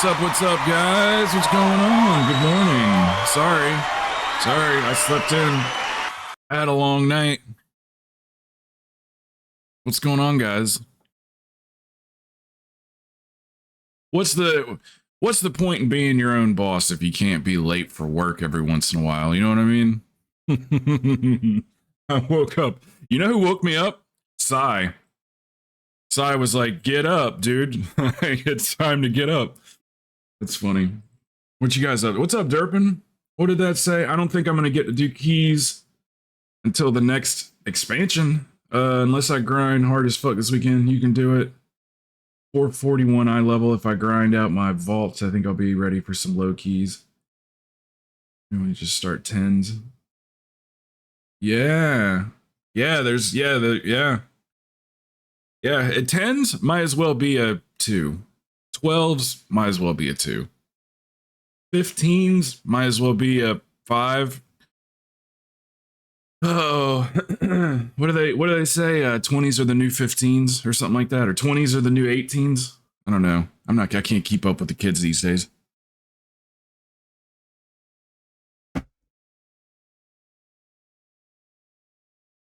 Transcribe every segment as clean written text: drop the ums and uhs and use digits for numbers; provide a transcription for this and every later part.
What's up, guys? What's going on? Good morning. Sorry, I slept in. I had a long night. What's going on, guys? What's the point in being your own boss if you can't be late for work every once in a while? You know what I mean? I woke up. You know who woke me up? Sai. Sai was like, "Get up, dude. It's time to get up." That's funny. What you guys up? What's up, Derpin? What did that say? I don't think I'm gonna get to do keys until the next expansion. Unless I grind hard as fuck this weekend. You can do it. 441 eye level. If I grind out my vaults, I think I'll be ready for some low keys. Let me just start tens. Yeah. There's yeah. Tens might as well be a 2. 12s might as well be a 2. 15s might as well be a 5. Oh, what do they say? 20s are the new 15s or something like that, or 20s are the new 18s. I don't know. I can't keep up with the kids these days.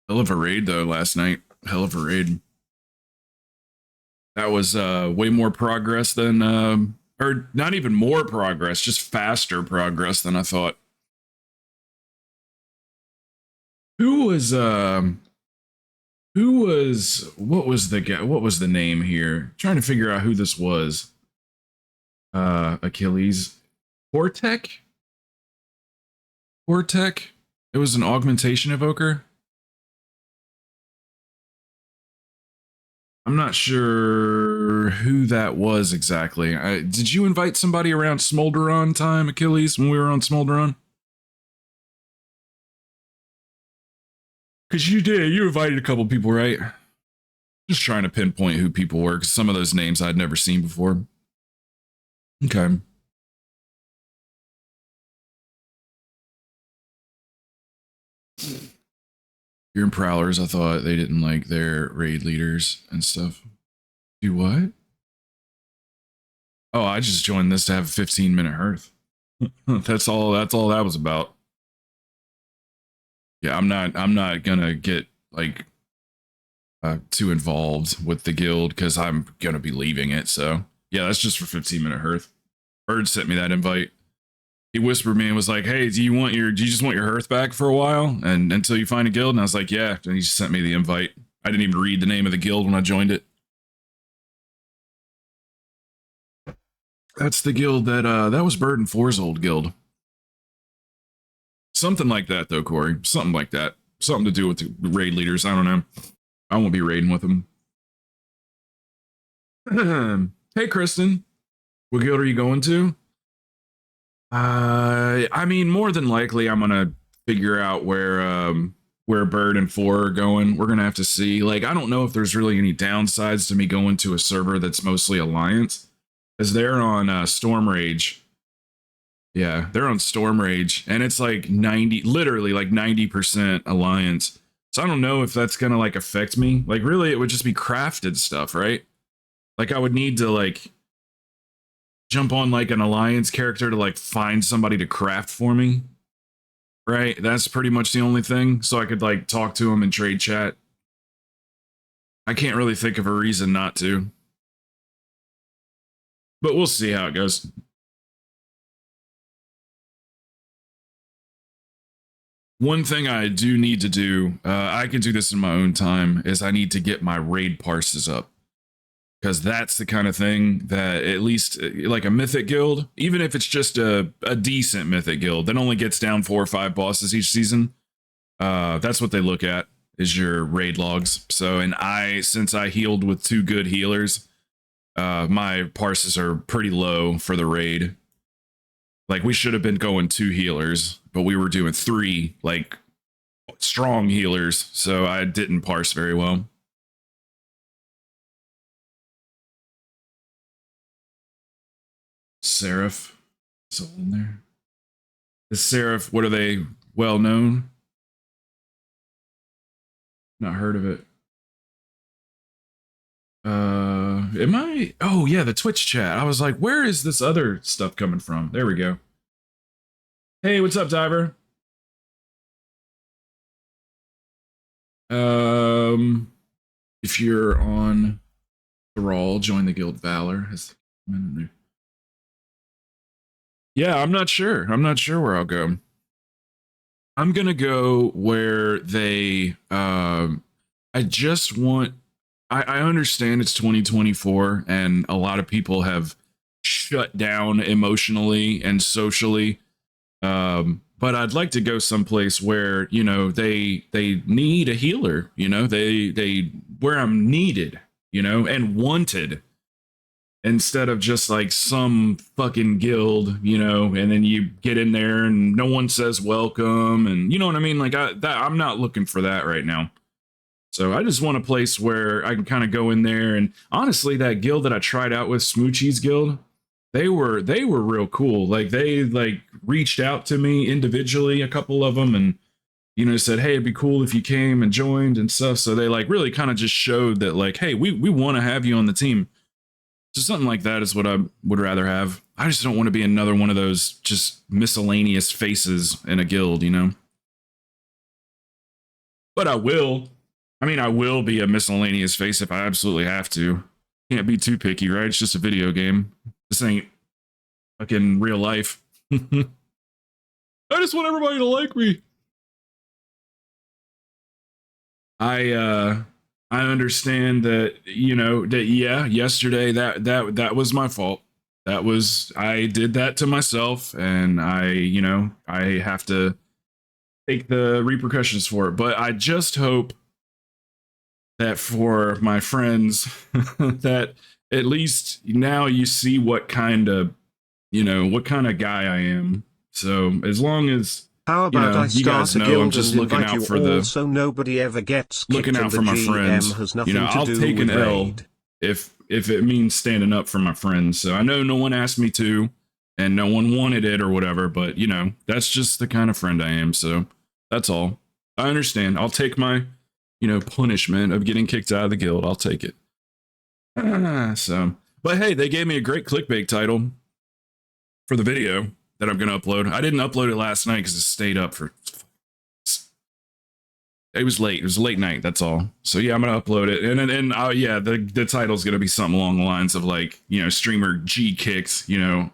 Hell of a raid though last night. Hell of a raid. That was way more progress than or not even more progress, just faster progress than I thought. What was the guy? What was the name here? Trying to figure out who this was. Achilles. Hortek? It was an augmentation evoker. I'm not sure who that was exactly. Did you invite somebody around Smolderon time, Achilles, when we were on Smolderon? Because you did. You invited a couple people, right? Just trying to pinpoint who people were, because some of those names I'd never seen before. Okay. You're in Prowlers. I thought they didn't like their raid leaders and stuff. Do what? Oh, I just joined this to have a 15-minute hearth. That's all that was about. Yeah, I'm not gonna get like too involved with the guild because I'm gonna be leaving it. So yeah, that's just for 15-minute hearth. Bird sent me that invite. He whispered me and was like, "Hey, do you just want your hearth back for a while and until you find a guild?" And I was like, "Yeah." And he just sent me the invite. I didn't even read the name of the guild when I joined it. That's the guild that was Bird and Four's old guild. Something like that, though, Corey. Something like that. Something to do with the raid leaders. I don't know. I won't be raiding with them. Hey, Kristen. What guild are you going to? I mean, more than likely, I'm gonna figure out where Bird and Four are going. We're gonna have to see. Like, I don't know if there's really any downsides to me going to a server that's mostly Alliance, because they're on Storm Rage. Yeah, they're on Storm Rage, and it's like literally like 90% Alliance. So I don't know if that's gonna like affect me. Like, really, it would just be crafted stuff, right? Like, I would need to like jump on like an Alliance character to like find somebody to craft for me, right? That's pretty much the only thing. So I could like talk to him and trade chat. I can't really think of a reason not to, but we'll see how it goes. One thing I do need to do, I can do this in my own time, is I need to get my raid parses up. Because that's the kind of thing that at least like a mythic guild, even if it's just a decent mythic guild that only gets down 4 or 5 bosses each season, that's what they look at is your raid logs. So, and since I healed with 2 good healers, my parses are pretty low for the raid. Like, we should have been going 2 healers, but we were doing 3 like strong healers, so I didn't parse very well. Seraph. Is all in there? The Seraph, what are they well known? Not heard of it. Am I? Oh yeah, the Twitch chat. I was like, where is this other stuff coming from? There we go. Hey, what's up, Diver? If you're on Thrall, join the Guild Valor. Yeah, I'm not sure. I'm not sure where I'll go. I'm gonna go where they. I just want. I understand it's 2024, and a lot of people have shut down emotionally and socially. But I'd like to go someplace where they need a healer. They where I'm needed. And wanted, instead of just like some fucking guild, and then you get in there and no one says welcome, and you know what I mean? Like I'm not looking for that right now. So I just want a place where I can kind of go in there. And honestly, that guild that I tried out with, Smoochie's guild, they were real cool. Like they reached out to me individually, a couple of them, and said, hey, it'd be cool if you came and joined and stuff. So they really kind of just showed that like, hey, we want to have you on the team. So something like that is what I would rather have. I just don't want to be another one of those just miscellaneous faces in a guild, But I will. I mean, I will be a miscellaneous face if I absolutely have to. Can't be too picky, right? It's just a video game. This ain't fucking real life. I just want everybody to like me. I understand that, yesterday that was my fault. I did that to myself, and I have to take the repercussions for it. But I just hope that for my friends that at least now you see what kind of guy I am. So as long as how about I you guys know, I'm just looking out for so nobody ever gets looking out for my friends. I'll take an L if it means standing up for my friends. So I know no one asked me to, and no one wanted it or whatever, but that's just the kind of friend I am. So that's all. I understand. I'll take my punishment of getting kicked out of the guild. I'll take it. But hey, they gave me a great clickbait title for the video that I'm going to upload. I didn't upload it last night because it stayed up for. It was late. It was a late night. That's all. So yeah, I'm going to upload it. And the title's going to be something along the lines of like, streamer G kicks,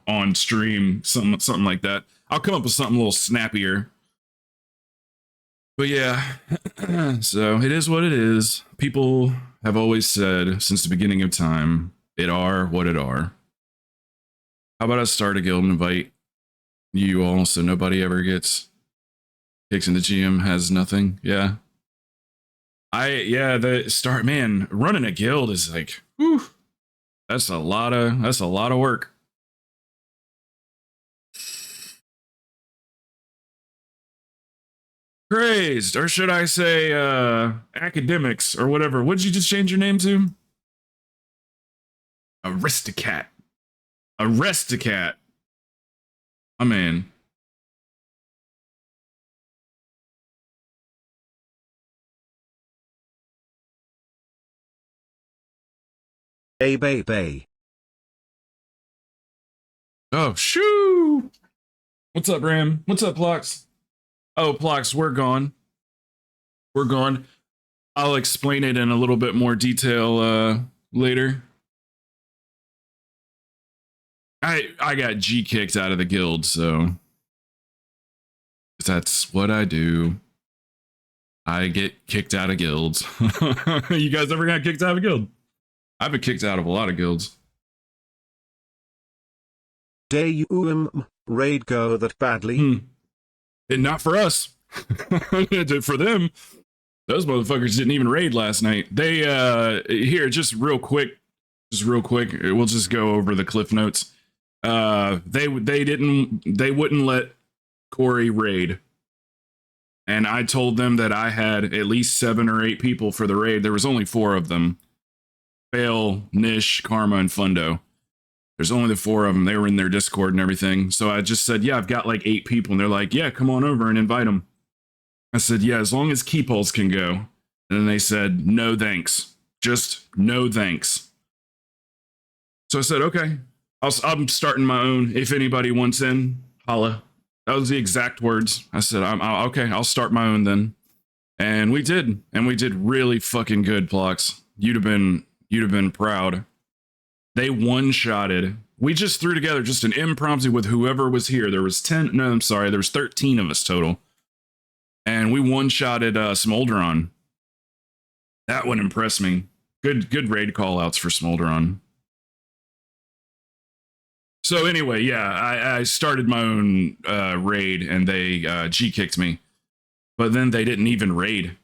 on stream, something like that. I'll come up with something a little snappier. But yeah, so it is what it is. People have always said since the beginning of time, it are what it are. How about I start a guild and invite you all so nobody ever gets kicks in the GM has nothing? Yeah. Running a guild is like, whew, that's a lot of work. Crazed, or should I say academics or whatever. What did you just change your name to? Aristocat. Aristocat. Oh man. Hey, baby. Oh, shoo. What's up, Ram? What's up, Plox? Oh, Plox, we're gone. We're gone. I'll explain it in a little bit more detail later. I got G kicked out of the guild, so that's what I do. I get kicked out of guilds. You guys ever got kicked out of a guild? I've been kicked out of a lot of guilds. Day raid go that badly? And not for us. For them. Those motherfuckers didn't even raid last night. They here, just real quick, we'll just go over the cliff notes. They wouldn't let Corey raid. And I told them that I had at least 7 or 8 people for the raid. There was only 4 of them. Fail, Nish, Karma, and Fundo. There's only the 4 of them. They were in their Discord and everything. So I just said, yeah, I've got like 8 people. And they're like, yeah, come on over and invite them. I said, yeah, as long as Keepholes can go. And then they said, no, thanks. Just no thanks. So I said, okay, I'm starting my own. If anybody wants in, holla. That was the exact words. I said, okay, I'll start my own then. And we did. And we did really fucking good, Plox. You'd have been proud. They one-shotted. We just threw together just an impromptu with whoever was here. There was 13 of us total. And we one-shotted Smolderon. That one impressed me. Good raid call-outs for Smolderon. So anyway, yeah, I started my own raid, and they G-kicked me. But then they didn't even raid.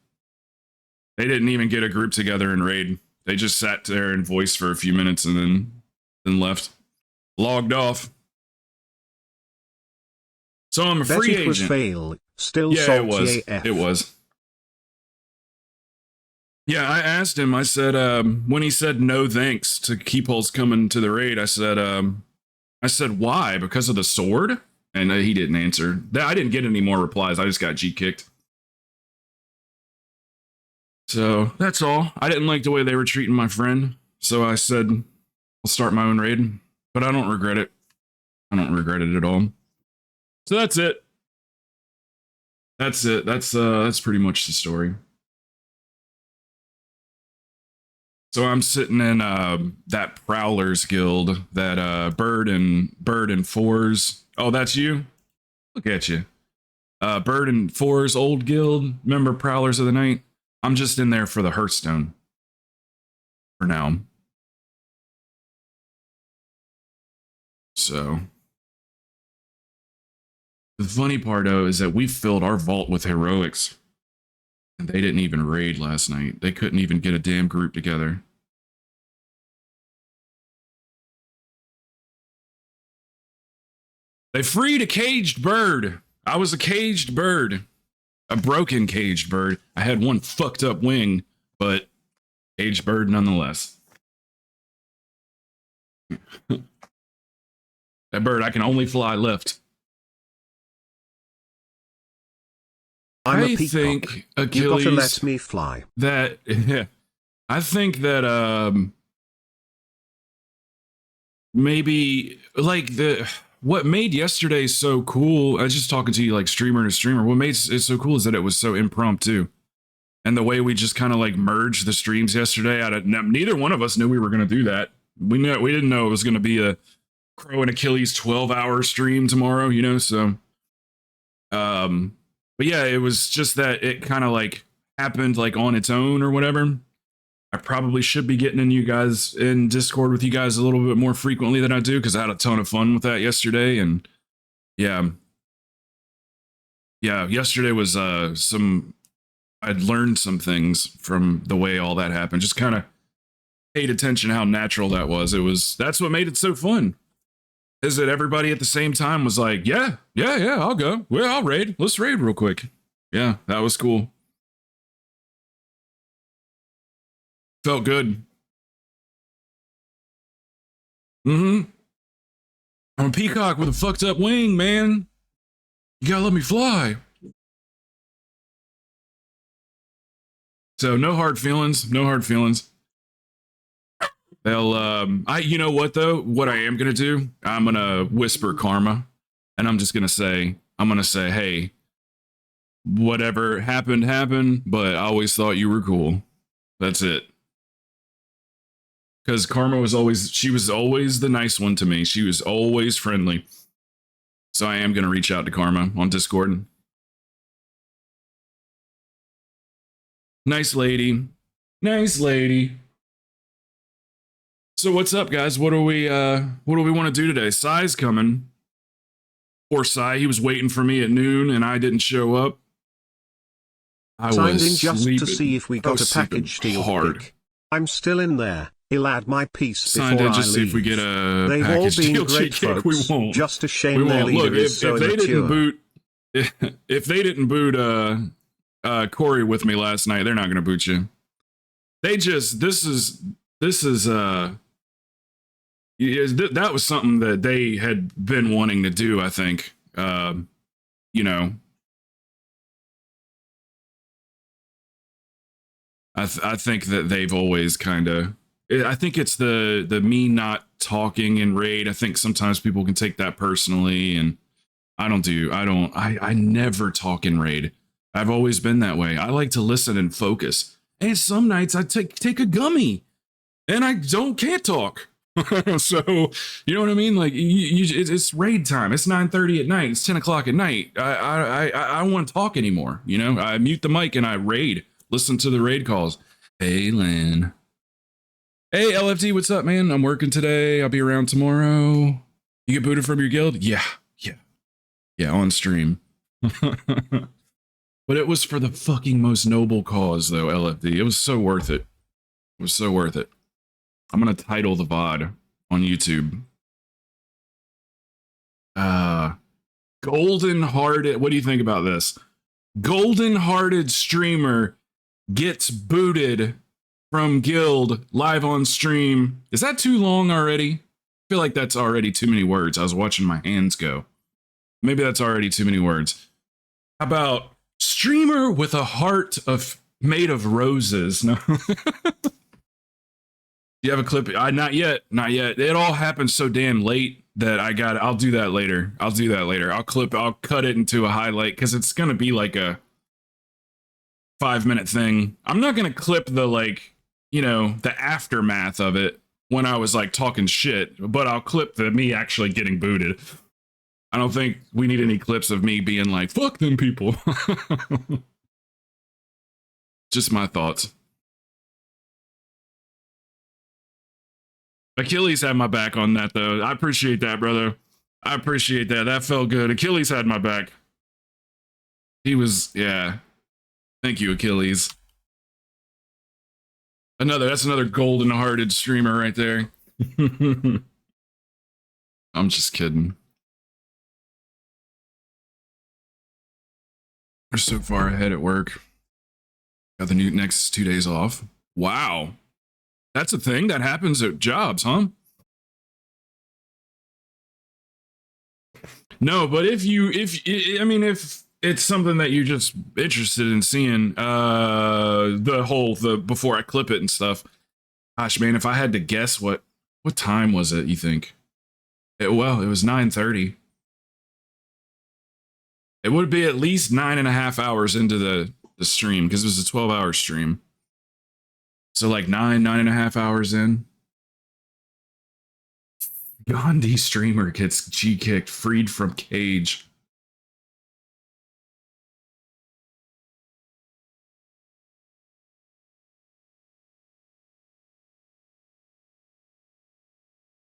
They didn't even get a group together and raid. They just sat there and voiced for a few minutes and then left. Logged off. So I'm a free agent. Was fail. Still yeah, salty it was. AF. It was. Yeah, I asked him. I said, when he said no thanks to Keephole's coming to the raid, I said, why? Because of the sword? And he didn't answer. I didn't get any more replies. I just got G-kicked. So that's all. I didn't like the way they were treating my friend. So I said, I'll start my own raid. But I don't regret it. I don't regret it at all. So that's it. That's it. That's pretty much the story. So I'm sitting in that Prowlers Guild, that Bird and Fours. Oh, that's you? Look at you. Bird and Fours old guild. Remember Prowlers of the Night? I'm just in there for the Hearthstone. For now. So. The funny part, though, is that we filled our vault with heroics. And they didn't even raid last night. They couldn't even get a damn group together. They freed a caged bird. I was a caged bird. A broken caged bird. I had one fucked up wing, but caged bird nonetheless. That bird, I can only fly left. I think Achilles. You gotta let me fly. That I think that maybe like what made yesterday so cool. I was just talking to you like streamer to streamer. What made it so cool is that it was so impromptu, and the way we just kind of like merged the streams yesterday. Neither one of us knew we were going to do that. We didn't know it was going to be a Crow and Achilles 12-hour stream tomorrow. You know, so but yeah, it was just that it kind of like happened like on its own or whatever. I probably should be getting in Discord with you guys a little bit more frequently than I do, because I had a ton of fun with that yesterday. And yeah, yesterday was I'd learned some things from the way all that happened. Just kind of paid attention how natural that was. That's what made it so fun. Is that everybody at the same time was like, yeah, I'll go. Well, I'll raid. Let's raid real quick. Yeah, that was cool. Felt good. I'm a peacock with a fucked up wing, man. You gotta let me fly. So no hard feelings. No hard feelings. You know what though? What I am gonna do? I'm gonna whisper karma, and I'm gonna say, hey, whatever happened, but I always thought you were cool. That's it. Because Karma was always the nice one to me. She was always friendly. So I am gonna reach out to Karma on Discord. Nice lady. Nice lady. So what's up, guys? What do we want to do today? Sai's coming. Poor Sai, he was waiting for me at noon and I didn't show up. I Signed was in just sleeping. to see if we got a package deal. Hard. I'm still in there. He'll add my piece Signed before in just I to see leave. if we get a They've package all been deal. great folks. We won't. Just a shame their leader is so if they immature. if they didn't boot Corey with me last night, they're not gonna boot you. They just this is that was something that they had been wanting to do, I think. You know, I think that they've always kind of. I think it's the me not talking in raid. I think sometimes people can take that personally, and I never talk in raid. I've always been that way. I like to listen and focus. And some nights I take a gummy, and I can't talk. So you know what I mean? Like it's raid time. It's 9:30 at night. It's 10 o'clock at night. I don't want to talk anymore. You know, I mute the mic and I raid. Listen to the raid calls. Hey, Lynn. Hey, LFT, what's up, man? I'm working today. I'll be around tomorrow. You get booted from your guild? Yeah, on stream. But it was for the fucking most noble cause, though, LFD. It was so worth it. It was so worth it. I'm going to title the VOD on YouTube. Golden Hearted. What do you think about this? Golden Hearted streamer gets booted from guild live on stream. Is that too long already? I feel like that's already too many words. I was watching my hands go. Maybe that's already too many words. How about streamer with a heart made of roses? No. You have a clip? Not yet. It all happened so damn late that I'll do that later. I'll cut it into a highlight because it's gonna be like a 5-minute thing. I'm not gonna clip the the aftermath of it when I was like talking shit, but I'll clip me actually getting booted. I don't think we need any clips of me being like, fuck them people. Just my thoughts. Achilles had my back on that, though. I appreciate that, brother. I appreciate that. That felt good. Achilles had my back. He was, yeah. Thank you, Achilles. That's another golden-hearted streamer right there. I'm just kidding. We're so far ahead at work. Got the next 2 days off. Wow. That's a thing that happens at jobs, huh? No, but if it's something that you're just interested in seeing, before I clip it and stuff. Gosh, man, if I had to guess, what time was it? You think? It was 9:30. It would be at least 9.5 hours into the stream because it was a 12-hour stream. So like 9.5 hours in. Gandhi streamer gets G-kicked, freed from cage.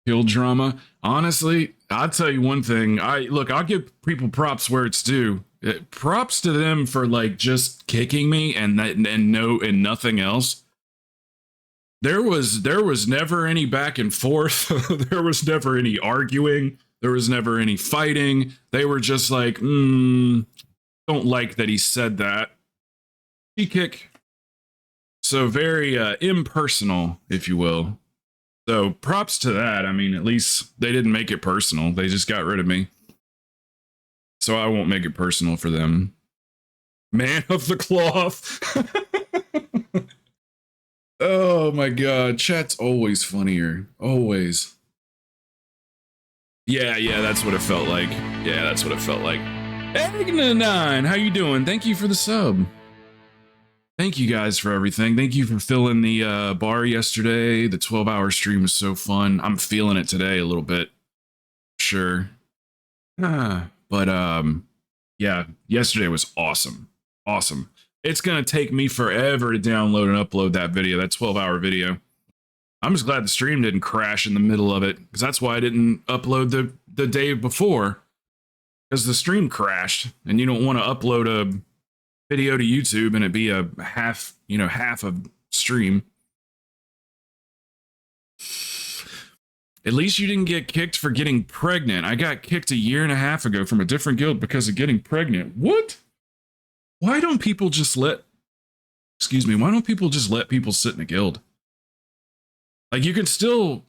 Kill drama. Honestly, I'll tell you one thing. I'll give people props where it's due. Props to them for like just kicking me and nothing else. There was never any back and forth. There was never any arguing. There was never any fighting. They were just like, don't like that he said that. Kick. So very impersonal, if you will. So props to that. I mean, at least they didn't make it personal. They just got rid of me. So I won't make it personal for them. Man of the cloth. Oh my god, chat's always funnier. Always. Yeah, that's what it felt like. Egna9, how you doing? Thank you for the sub. Thank you guys for everything. Thank you for filling the bar yesterday. The 12-hour stream was so fun. I'm feeling it today a little bit. Sure. But yeah, yesterday was awesome. Awesome. It's going to take me forever to download and upload that video, that 12-hour video. I'm just glad the stream didn't crash in the middle of it, because that's why I didn't upload the day before, because the stream crashed, and you don't want to upload a video to YouTube and it be a half of stream. At least you didn't get kicked for getting pregnant. I got kicked 1.5 years ago from a different guild because of getting pregnant. What? Why don't people just let people sit in a guild? Like, you can still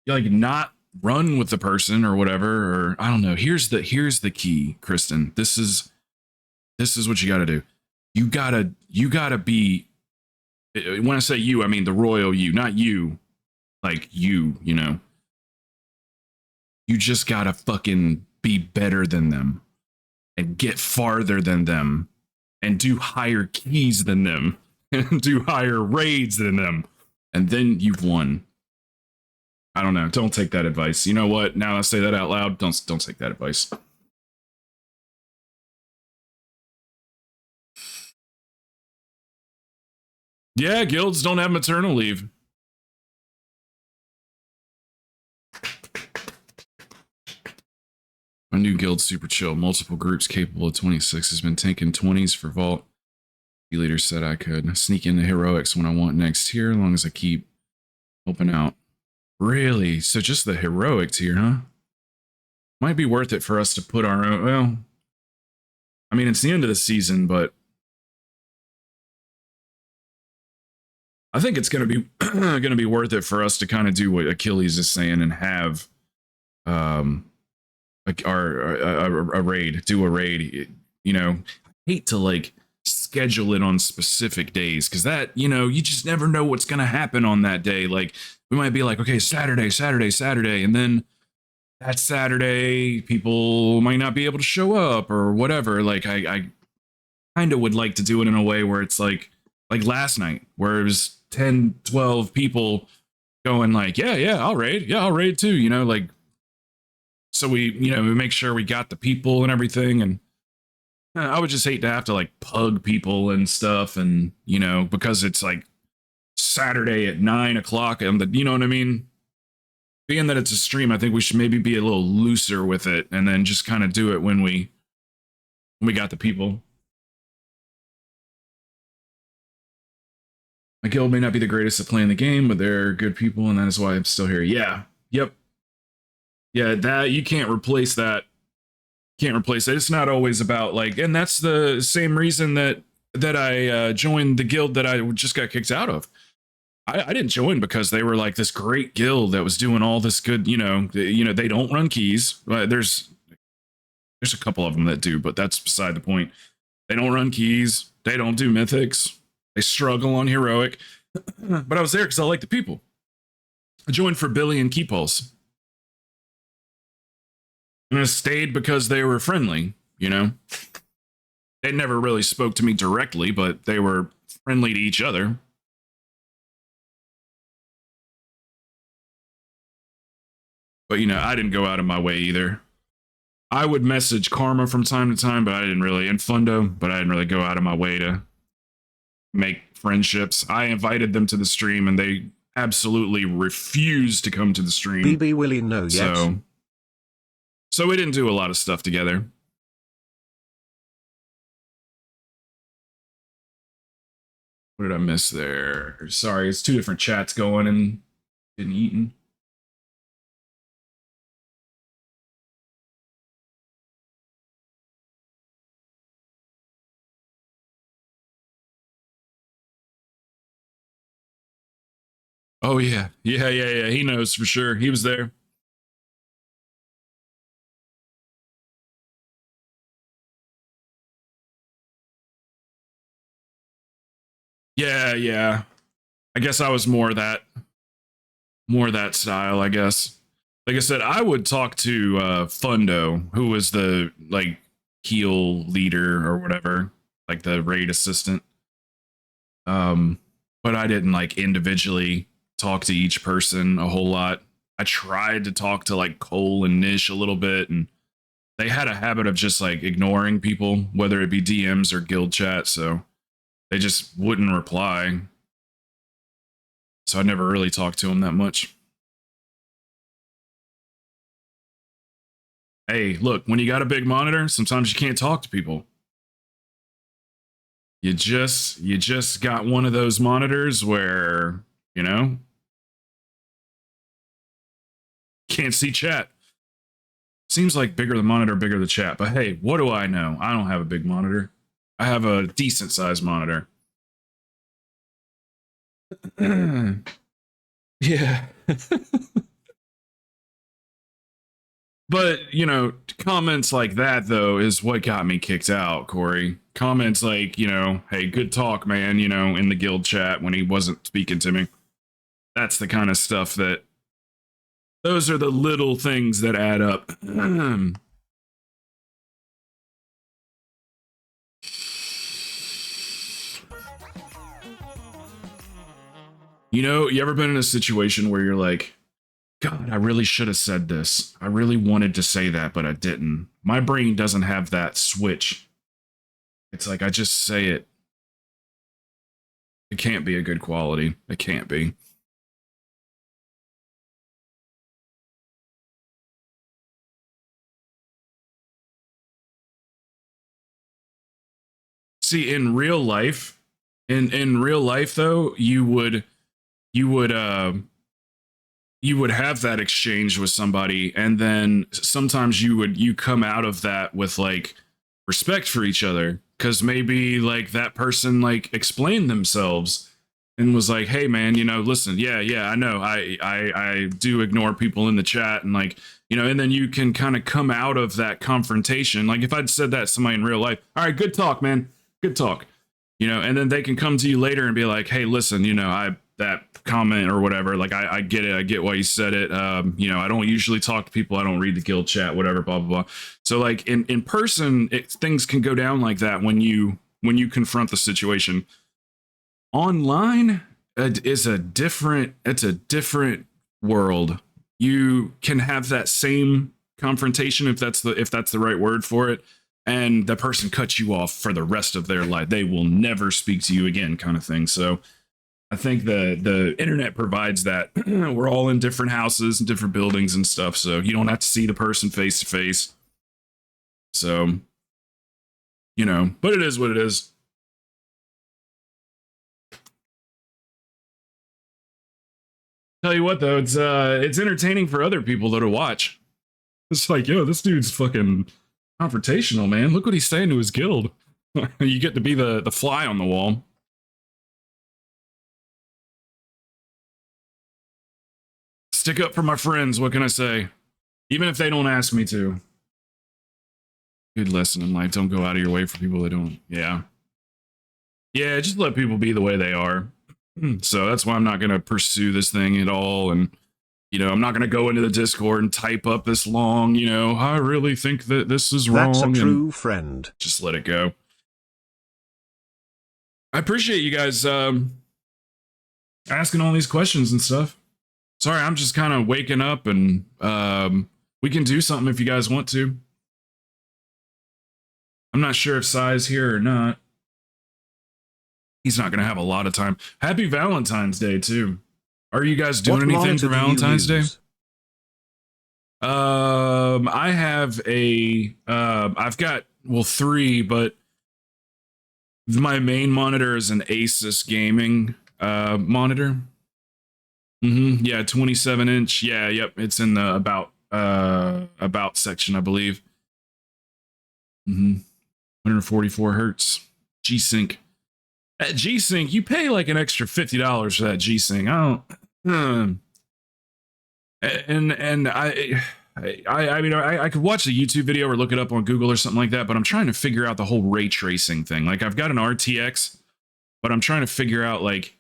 like not run with the person or whatever, or I don't know. Here's the key, Kristen. This is what you got to do. You gotta be When I say you, I mean the royal you, not you. Like you know. You just gotta fucking be better than them and get farther than them and do higher keys than them and do higher raids than them. And then you've won. I don't know. Don't take that advice. You know what? Now I say that out loud. Don't take that advice. Yeah, guilds don't have maternal leave. My new guild super chill. Multiple groups capable of 26 has been taking 20s for vault. The leader said I could sneak into heroics when I want next tier, as long as I keep helping out. Really? So just the heroic tier, huh? Might be worth it for us to put our own. Well, I mean, it's the end of the season, but I think it's going to be going to be worth it for us to kind of do what Achilles is saying and have like a raid, do a raid. You know, I hate to like schedule it on specific days because that, you know, you just never know what's going to happen on that day. Like we might be like, okay, Saturday, and then that Saturday people might not be able to show up or whatever. Like I kind of would like to do it in a way where it's like last night where it was 10, 12 people going like, yeah, I'll raid too, you know, like, so we, you know, we make sure we got the people and everything. And I would just hate to have to like pug people and stuff. And, you know, because it's like Saturday at 9 o'clock and you know what I mean? Being that it's a stream, I think we should maybe be a little looser with it and then just kind of do it when we got the people. My guild may not be the greatest at playing the game, but they're good people, and that is why I'm still here. Yeah. Yep. Yeah, that you can't replace that. Can't replace it. It's not always about like, and that's the same reason that I joined the guild that I just got kicked out of. I didn't join because they were like this great guild that was doing all this good, you know, they don't run keys. There's a couple of them that do, but that's beside the point. They don't run keys. They don't do mythics. They struggle on heroic. But I was there because I like the people. I joined for Billy and Key Pulse. And I stayed because they were friendly, you know? They never really spoke to me directly, but they were friendly to each other. But, you know, I didn't go out of my way either. I would message Karma from time to time, but I didn't really, and Fundo, but I didn't really go out of my way to make friendships. I invited them to the stream and they absolutely refused to come to the stream. BB Willie no yet. So we didn't do a lot of stuff together. What did I miss there? Sorry, it's two different chats going and didn't eaten. Oh yeah. He knows for sure. He was there. Yeah. I guess I was more that style, I guess. Like I said, I would talk to Fundo, who was the like heal leader or whatever, like the raid assistant. But I didn't like individually talk to each person a whole lot. I tried to talk to like Cole and Nish a little bit, and they had a habit of just like ignoring people, whether it be DMs or guild chat, so they just wouldn't reply. So I never really talked to them that much. Hey, look, when you got a big monitor, sometimes you can't talk to people. You just got one of those monitors where, you know, can't see chat. Seems like bigger the monitor, bigger the chat. But hey, what do I know? I don't have a big monitor. I have a decent sized monitor. Yeah. But, you know, comments like that, though, is what got me kicked out, Corey. Comments like, you know, hey, good talk, man, you know, in the guild chat when he wasn't speaking to me. That's the kind of stuff that, those are the little things that add up. You know, you ever been in a situation where you're like, God, I really should have said this. I really wanted to say that, but I didn't. My brain doesn't have that switch. It's like I just say it. It can't be a good quality. It can't be. See, in real life, in real life though, you would you would have that exchange with somebody, and then sometimes you come out of that with like respect for each other, because maybe like that person like explained themselves and was like, hey man, you know, listen, yeah, I know I do ignore people in the chat, and like, you know, and then you can kind of come out of that confrontation. Like if I'd said that to somebody in real life, all right, good talk, man, good talk, you know, and then they can come to you later and be like, hey, listen, you know, that comment or whatever, like I get it, I get why you said it, you know, I don't usually talk to people, I don't read the guild chat, whatever, blah blah blah. So like in person, things can go down like that when you confront the situation. Online is it's a different world. You can have that same confrontation, if that's the right word for it, and the person cuts you off for the rest of their life. They will never speak to you again, kind of thing. So I think the internet provides that. We're all in different houses and different buildings and stuff, so you don't have to see the person face to face. So, you know, but it is what it is. Tell you what though, it's entertaining for other people though to watch. It's like, yo, this dude's fucking confrontational, man. Look what he's saying to his guild. You get to be the fly on the wall. Stick up for my friends, what can I say? Even if they don't ask me to. Good lesson in life. Don't go out of your way for people that don't. Yeah. Yeah, just let people be the way they are. So that's why I'm not going to pursue this thing at all. And, you know, I'm not going to go into the Discord and type up this long, you know, I really think that this is wrong. That's a true friend. Just let it go. I appreciate you guys asking all these questions and stuff. Sorry, I'm just kind of waking up, and we can do something if you guys want to. I'm not sure if Sai's here or not. He's not going to have a lot of time. Happy Valentine's Day, too. Are you guys doing anything for Valentine's Day? I have I've got, well, 3, but my main monitor is an Asus gaming monitor. Yeah, 27 inch. Yeah, yep. It's in the about section, I believe. 144 hertz. G-Sync. At G-Sync, you pay like an extra $50 for that G-Sync. I don't. And I mean, I could watch a YouTube video or look it up on Google or something like that, but I'm trying to figure out the whole ray tracing thing. Like, I've got an RTX, but I'm trying to figure out like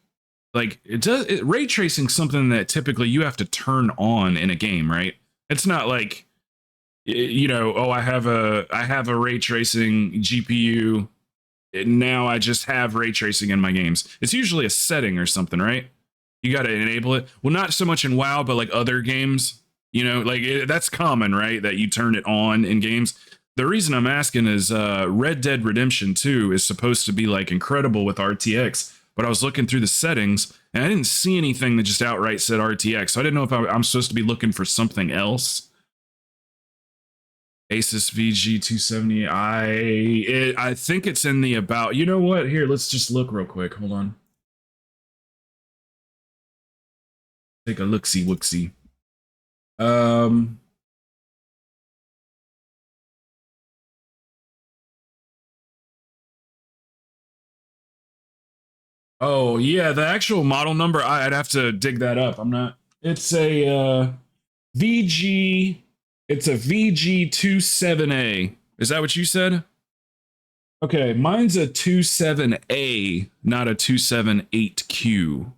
ray tracing something that typically you have to turn on in a game, right? It's not like, you know, oh, I have a ray tracing GPU. Now I just have ray tracing in my games. It's usually a setting or something, right? You got to enable it. Well, not so much in WoW, but like other games, you know, like that's common, right? That you turn it on in games. The reason I'm asking is Red Dead Redemption 2 is supposed to be like incredible with RTX, but I was looking through the settings and I didn't see anything that just outright said RTX. So I didn't know if I'm supposed to be looking for something else. Asus VG270. I think it's in the about. You know what? Here, let's just look real quick. Hold on. Take a look-see, look-see. Oh yeah, the actual model number. I'd have to dig that up. I'm not. It's a VG. It's a VG27A. Is that what you said? Okay, mine's a 27A, not a 278Q.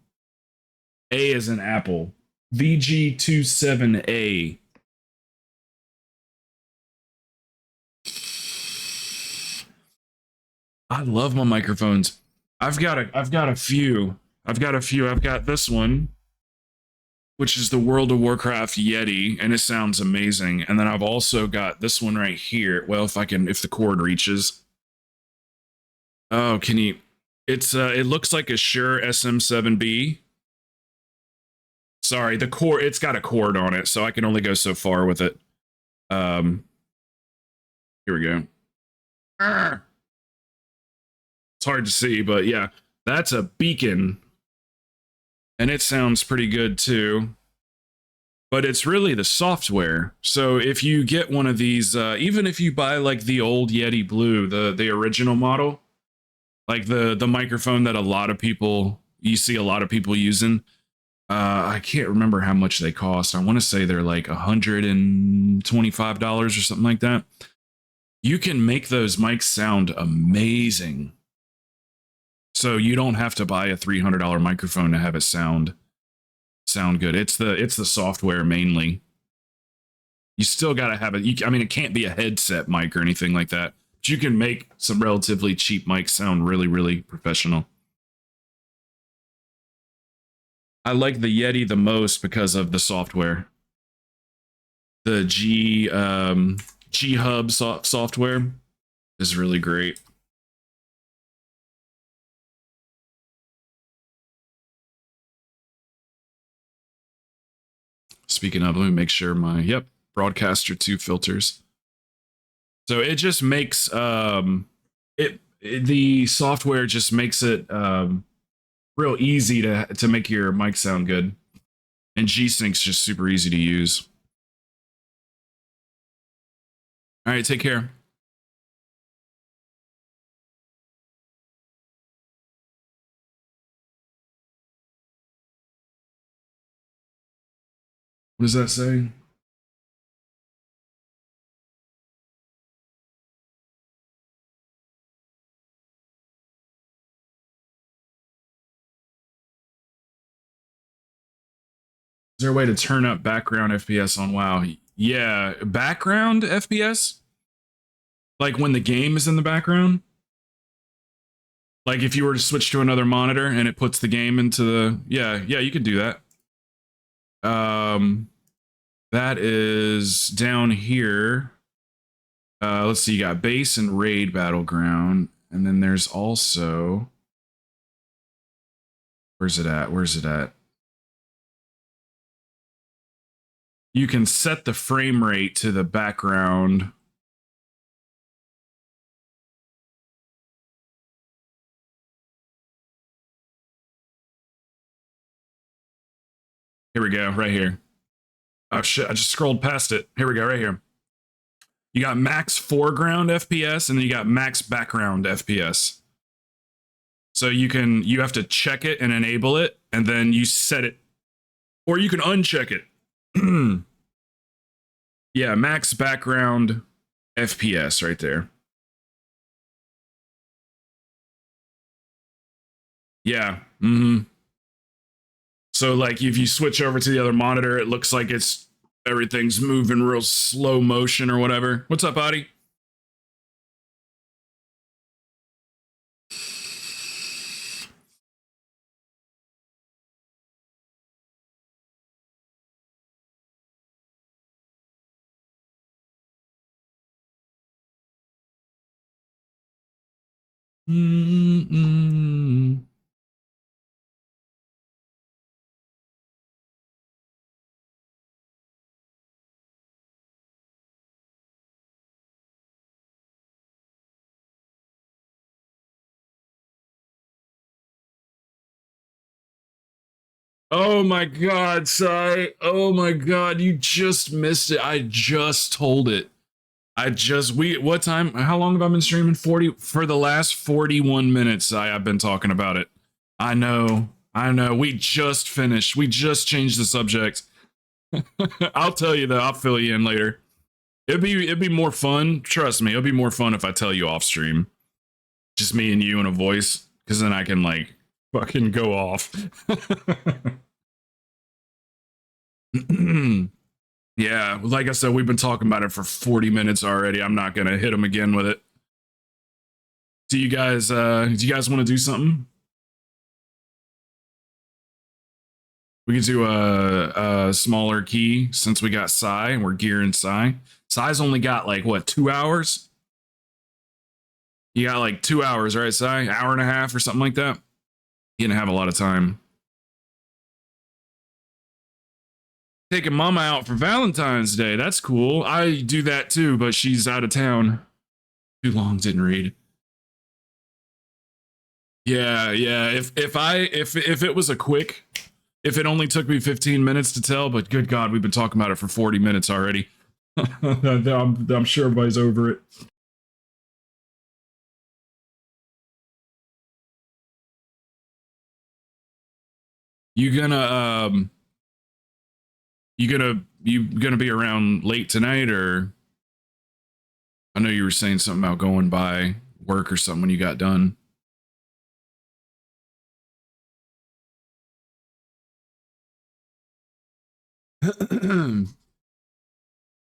A is an apple. VG27A. I love my microphones. I've got a few. I've got this one, which is the World of Warcraft Yeti, and it sounds amazing. And then I've also got this one right here. Well, if the cord reaches. Oh, can you? It looks like a Shure SM7B. Sorry, the cord. It's got a cord on it, so I can only go so far with it. Here we go. It's hard to see, but yeah, that's a beacon. And it sounds pretty good too. But it's really the software. So if you get one of these, even if you buy like the old Yeti Blue, the original model, like the microphone that you see a lot of people using, I can't remember how much they cost. I want to say they're like $125 or something like that. You can make those mics sound amazing. So you don't have to buy a $300 microphone to have it sound good. It's the software mainly. You still got to have it. I mean, it can't be a headset mic or anything like that. But you can make some relatively cheap mics sound really, really professional. I like the Yeti the most because of the software. The G Hub software is really great. Speaking of, let me make sure Broadcaster 2 filters. So it just makes the software just makes it real easy to make your mic sound good. And G-Sync's just super easy to use. All right, take care. What does that say? Is there a way to turn up background FPS on WoW? Yeah, background FPS? Like when the game is in the background? Like if you were to switch to another monitor and it puts the game into the... Yeah, you could do that. That is down here. Let's see, you got base and raid battleground. And then there's also... Where's it at? You can set the frame rate to the background. Here we go, right here. Oh shit, I just scrolled past it. Here we go, right here. You got max foreground FPS and then you got max background FPS. So you have to check it and enable it, and then you set it, or you can uncheck it. Yeah, max background FPS right there. Yeah. So like if you switch over to the other monitor, it looks like everything's moving real slow motion or whatever. What's up, Adi? Oh my god, Sai. Oh my god, you just missed it. I just told it. What time? How long have I been streaming? 40 for the last 41 minutes. I've been talking about it. I know. We just finished. We just changed the subject. I'll tell you though. I'll fill you in later. It'd be more fun. Trust me, it'll be more fun if I tell you off stream. Just me and you and a voice, because then I can like fucking go off. Yeah, like I said, we've been talking about it for 40 minutes already. I'm not gonna hit them again with it. Do you guys want to do something? We could do a smaller key since we got Psy and we're gearing Psy. Psy's only got like what, 2 hours? You got like 2 hours, right, Psy? Hour and a half or something like that? You didn't have a lot of time. Taking mama out for Valentine's Day. That's cool. I do that too, but she's out of town. Too long, didn't read. Yeah. If it was a quick, if it only took me 15 minutes to tell, but good God, we've been talking about it for 40 minutes already. I'm sure everybody's over it. You gonna be around late tonight, or I know you were saying something about going by work or something when you got done.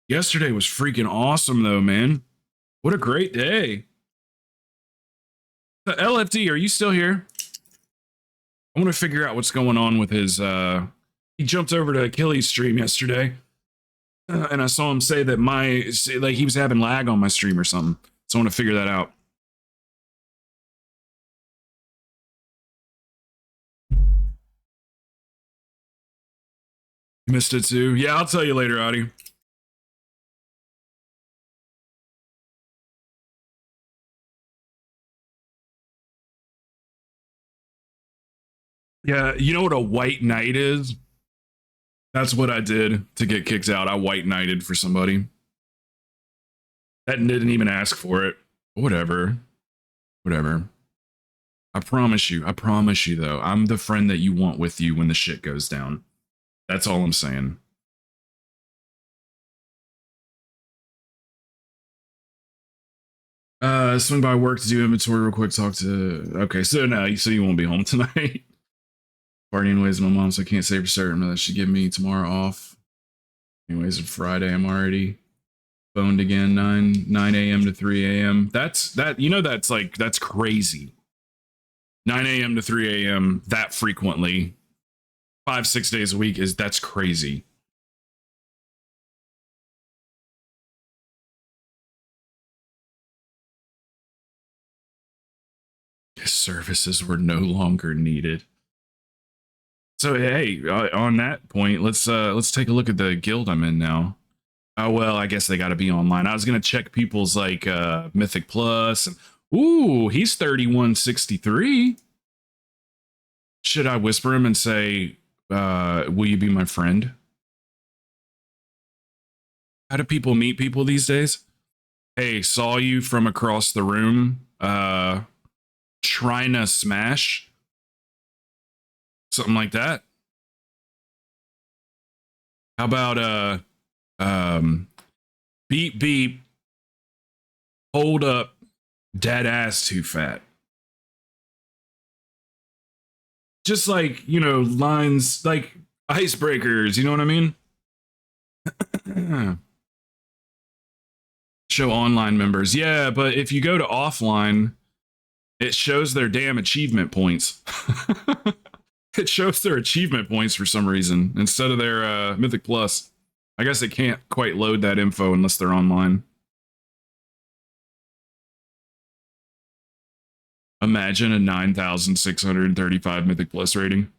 Yesterday was freaking awesome though, man. What a great day. The LFD, are you still here? I want to figure out what's going on with his he jumped over to Achilles' stream yesterday. And I saw him say that he was having lag on my stream or something. So I want to figure that out. You missed it too? Yeah, I'll tell you later, Audie. Yeah, you know what a white knight is? That's what I did to get kicked out. I white knighted for somebody. That didn't even ask for it. Whatever. I promise you though, I'm the friend that you want with you when the shit goes down. That's all I'm saying. Swing by work to do inventory real quick, okay, so you won't be home tonight. Partying ways with my mom, so I can't say for certain, but that should give me tomorrow off. Anyways, on Friday, I'm already phoned again, 9 a.m. to 3 a.m. That's crazy. 9 a.m. to 3 a.m. that frequently, 5-6 days a week that's crazy. His services were no longer needed. So hey, on that point, let's take a look at the guild I'm in now. Oh well, I guess they got to be online. I was gonna check people's like Mythic Plus. And, ooh, he's 3163. Should I whisper him and say, "Will you be my friend?" How do people meet people these days? Hey, saw you from across the room. Trying to smash. Something like that. How about beep beep, hold up, dead ass too fat. Just like, you know, lines like icebreakers, you know what I mean? Show online members. Yeah, but if you go to offline, it shows their damn achievement points. It shows their achievement points for some reason instead of their Mythic Plus. I guess it can't quite load that info unless they're online. Imagine a 9,635 Mythic Plus rating.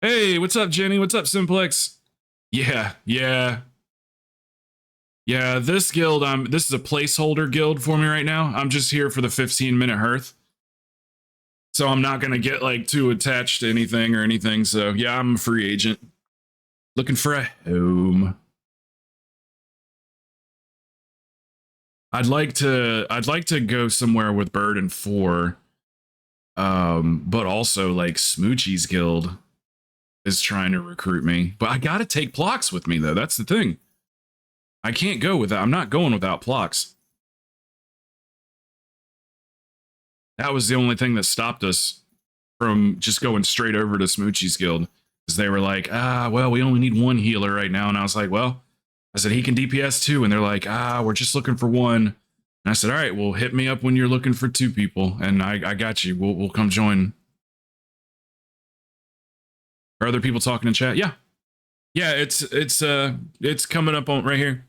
Hey, what's up, Jenny? What's up, Simplex? Yeah. This guild, this is a placeholder guild for me right now. I'm just here for the 15-minute hearth. So I'm not going to get like too attached to anything or anything. So yeah, I'm a free agent. Looking for a home. I'd like to go somewhere with Bird and 4. But also like Smoochie's guild is trying to recruit me. But I gotta take Plox with me though. That's the thing. I can't go without. I'm not going without Plox. That was the only thing that stopped us from just going straight over to Smoochie's guild. Because they were like, well, we only need one healer right now. And I was like, well, I said, he can DPS too. And they're like, we're just looking for one. And I said, all right, well, hit me up when you're looking for 2 people. And I got you. We'll come join. Are other people talking in chat? Yeah. Yeah, it's coming up on right here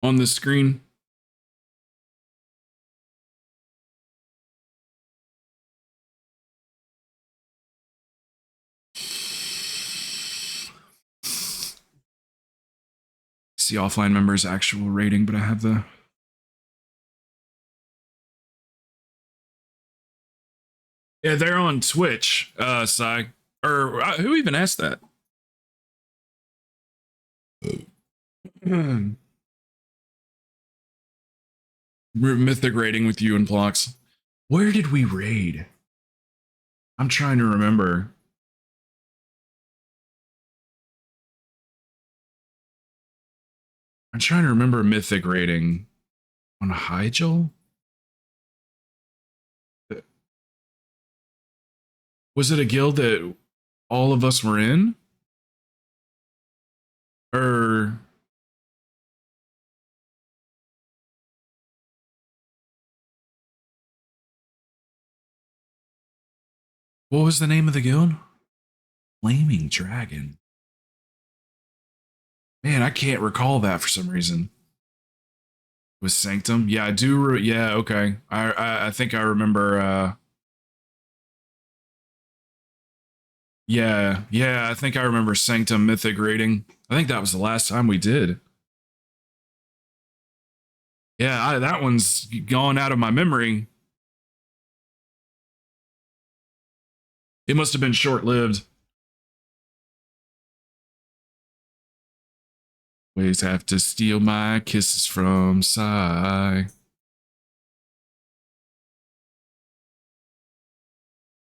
on the screen. See offline members' actual rating, but I have the... Yeah, they're on Twitch, Sai. Or who even asked that? Mythic raiding with you and Plox. Where did we raid? I'm trying to remember. I'm trying to remember Mythic raiding on Hyjal. Was it a guild that all of us were in? Or... what was the name of the guild? Flaming Dragon. Man, I can't recall that for some reason. Was Sanctum? Yeah, I do. Yeah, okay. I think I remember. Yeah, I think I remember Sanctum Mythic rating. I think that was the last time we did. Yeah, that one's gone out of my memory. It must have been short-lived. Ways have to steal my kisses from Sai.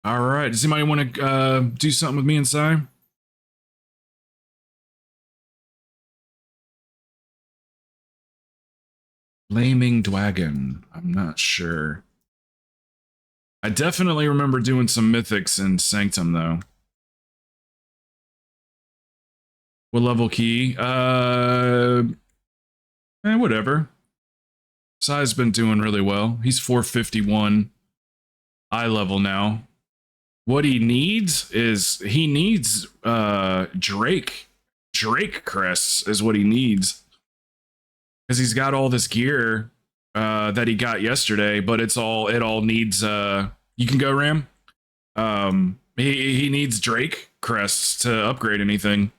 All right. Does anybody want to do something with me and Sai? Flaming Dragon. I'm not sure. I definitely remember doing some mythics in Sanctum, though. What level key? Whatever. Sai's been doing really well. He's 451 eye level now. What he needs is Drake. Drake crests is what he needs. Because he's got all this gear that he got yesterday, but it all needs you can go, Ram. He needs Drake crests to upgrade anything.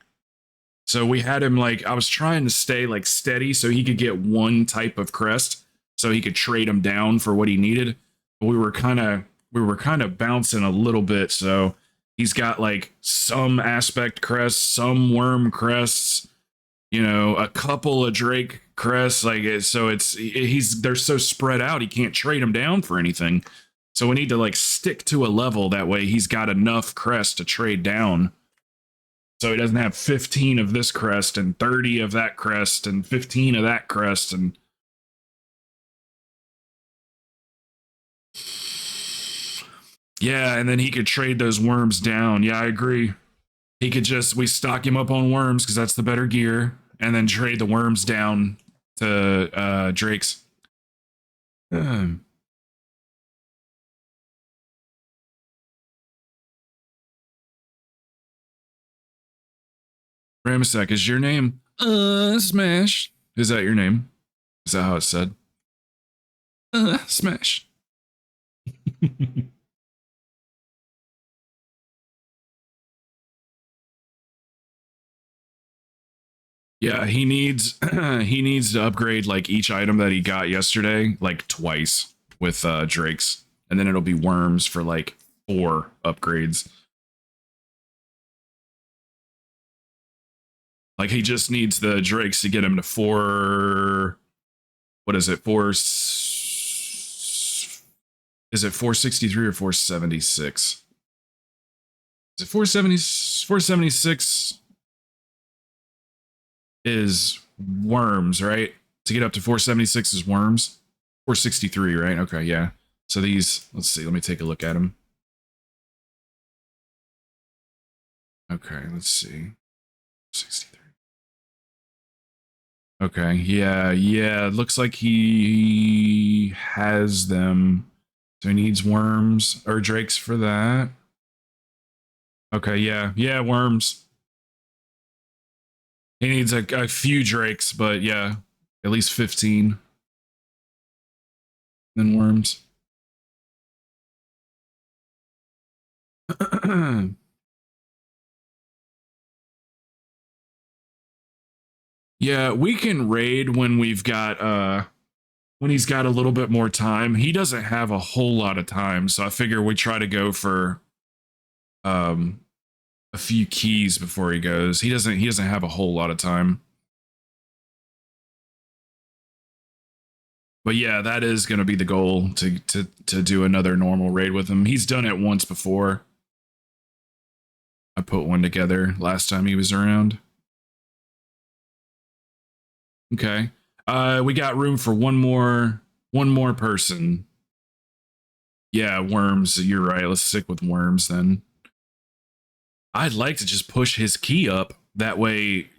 So we had him I was trying to stay steady so he could get one type of crest so he could trade him down for what he needed. But we were kind of bouncing a little bit, so he's got some aspect crests, some worm crests, a couple of Drake crests, so they're so spread out he can't trade them down for anything. So we need to stick to a level, that way he's got enough crest to trade down. So he doesn't have 15 of this crest and 30 of that crest and 15 of that crest. And yeah, and then he could trade those worms down. Yeah, I agree. We stock him up on worms because that's the better gear, and then trade the worms down to Drake's. Ramasek, is your name Smash? Is that your name? Is that how it's said? Smash. Yeah, he needs to upgrade each item that he got yesterday twice with Drake's, and then it'll be worms for 4 upgrades. He just needs the Drakes to get him to 4. What is it? 4. Is it 463 or 476? Is it 470, 476 is worms, right? To get up to 476 is worms. 463, right? Okay, yeah. So these, let's see, let me take a look at them. Okay, let's see. 63. Okay, yeah, it looks like he has them. So he needs worms or drakes for that. Okay, yeah, worms. He needs a few drakes, but yeah, at least 15. Then worms. Yeah, we can raid when we've got when he's got a little bit more time. He doesn't have a whole lot of time, so I figure we try to go for a few keys before he goes. He doesn't have a whole lot of time. But yeah, that is going to be the goal to do another normal raid with him. He's done it once before. I put one together last time he was around. Okay. We got room for one more person. Yeah, worms. You're right. Let's stick with worms then. I'd like to just push his key up. That way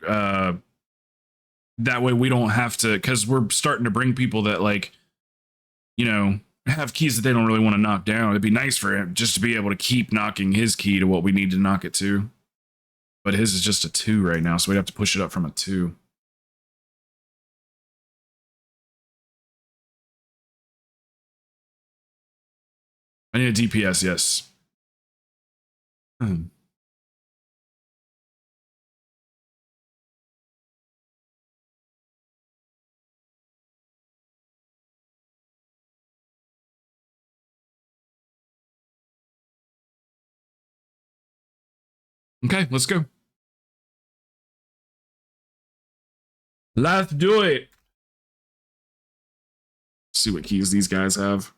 we don't have to, because we're starting to bring people that, like, you know, have keys that they don't really want to knock down. It'd be nice for him just to be able to keep knocking his key to what we need to knock it to. But his is just a 2 right now, so we'd have to push it up from a 2. I need a DPS, yes. Okay, let's go. Let's do it. See what keys these guys have.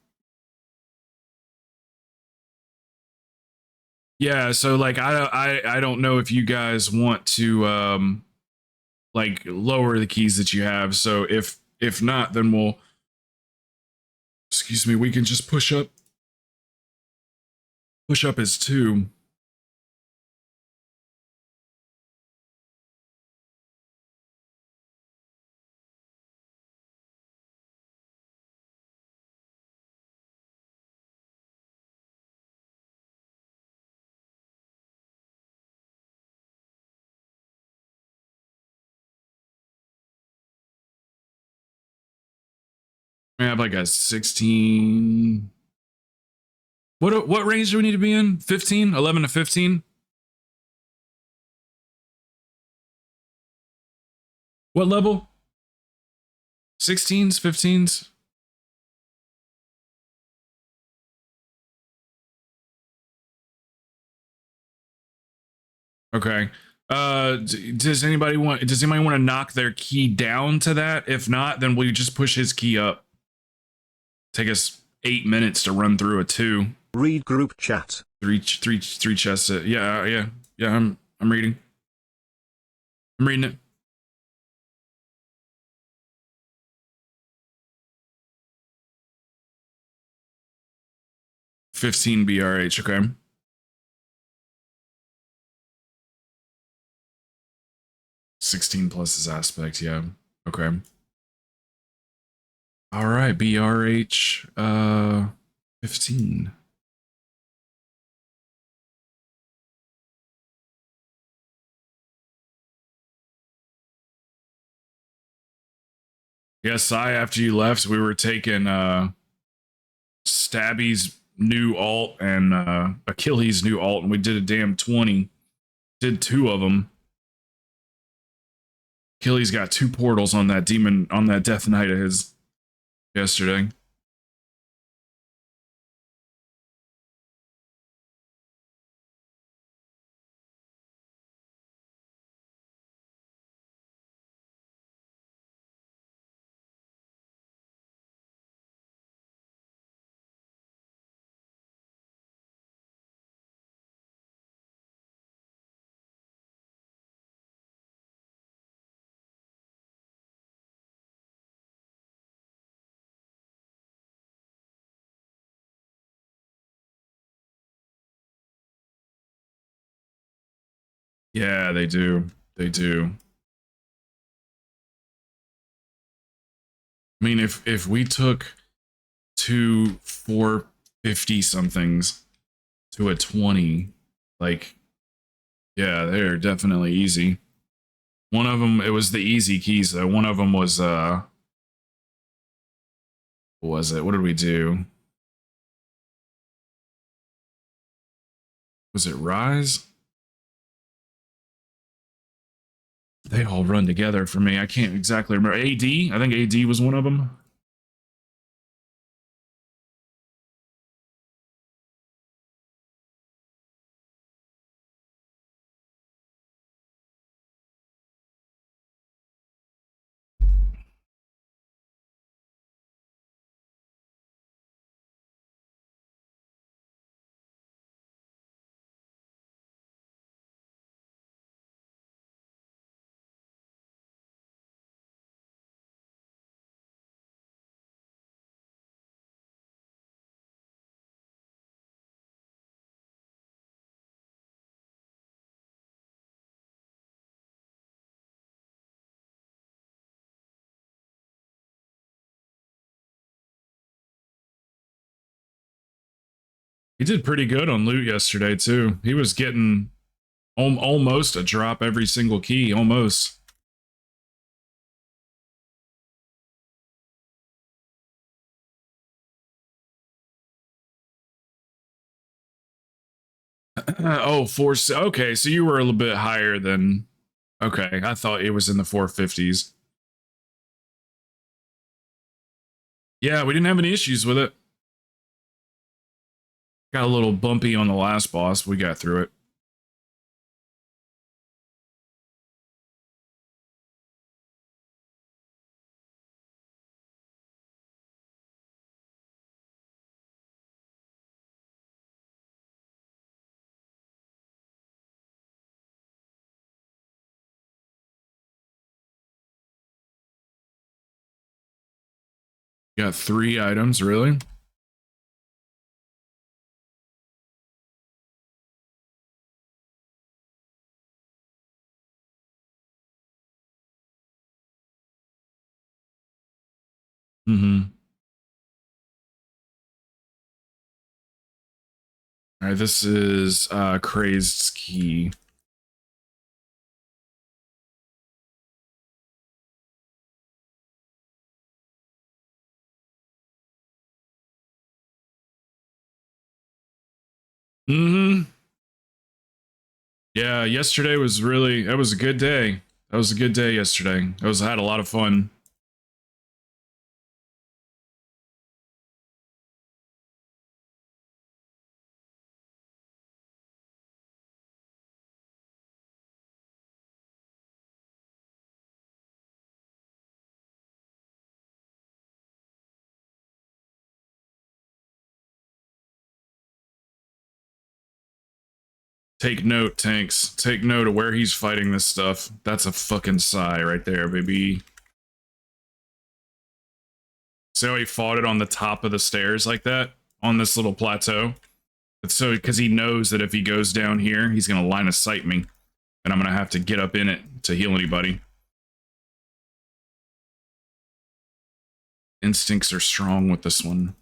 Yeah, so like I don't know if you guys want to like lower the keys that you have. So if not, then we'll, excuse me, we can just push up his 2. We have like a 16. What range do we need to be in? 15? 11 to 15? What level? 16s, 15s? Okay. Does anybody want to knock their key down to that? If not, then we just push his key up. Take us 8 minutes to run through a 2. Read group chat. Three chests. Yeah. I'm reading. I'm reading it. $15 BRH. Okay. 16 plus his aspect. Yeah. Okay. All right. BRH. 15. Yeah, Sai, after you left, we were taking Stabby's new alt and Achilles' new alt, and we did a damn 20. Did 2 of them. Achilles got 2 portals on that demon, on that Death Knight of his yesterday. Yeah, they do. They do. I mean, if we took two 450 somethings to a 20, like, yeah, they're definitely easy. One of them, it was the easy keys though. One of them was what was it? What did we do? Was it Rise? They all run together for me. I can't exactly remember. AD? I think AD was one of them. He did pretty good on loot yesterday too. He was getting almost a drop every single key, almost. Oh, four. Okay, so you were a little bit higher than. Okay, I thought it was in the 450s. Yeah, we didn't have any issues with it. Got a little bumpy on the last boss. We got through it. Got 3 items, really? Mm-hmm. All right, this is Crazed Key. Mm-hmm. Yeah, yesterday was really, that was a good day. That was a good day yesterday. I had a lot of fun. Take note, tanks. Take note of where he's fighting this stuff. That's a fucking sigh right there, baby. So he fought it on the top of the stairs like that, on this little plateau. It's so because he knows that if he goes down here, he's gonna line of sight me, and I'm gonna have to get up in it to heal anybody. Instincts are strong with this one.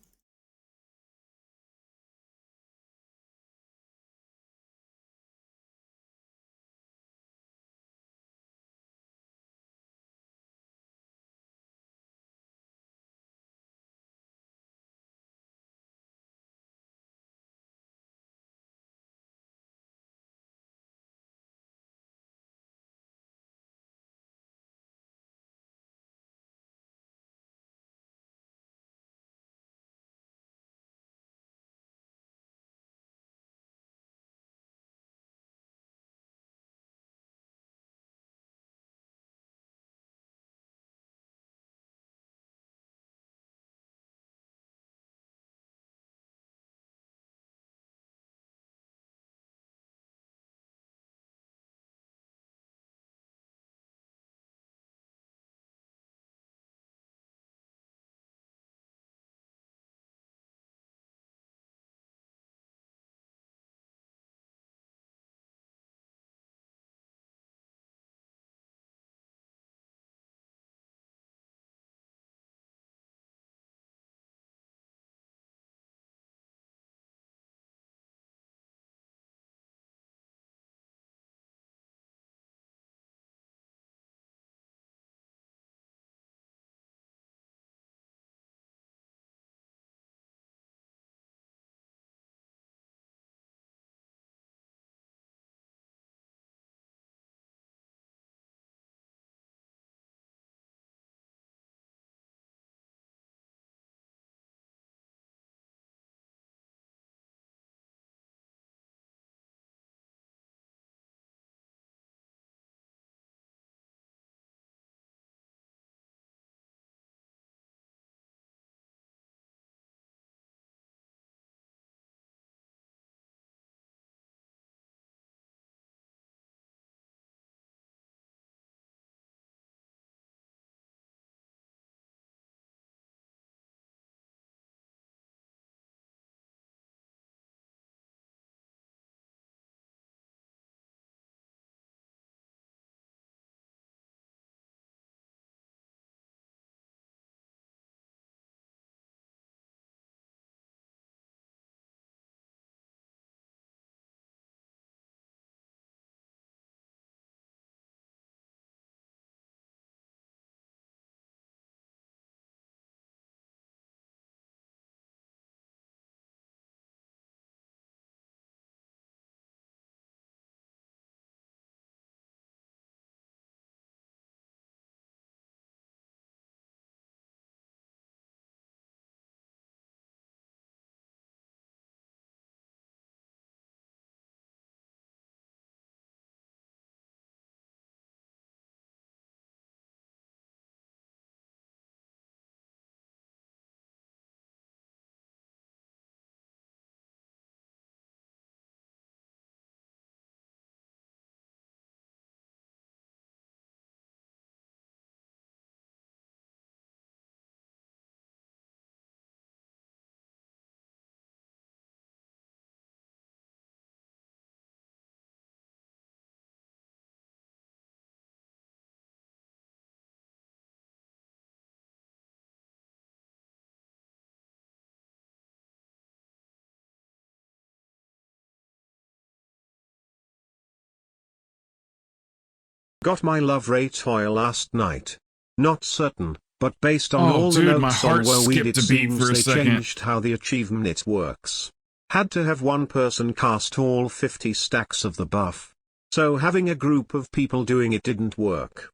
Got my love ray toy last night. Not certain, but based on Oh, all dude, the my notes on heart Woweed skipped it a beat seems for a they second. changed how the achievement works. Had to have one person cast all 50 stacks of the buff. So having a group of people doing it didn't work.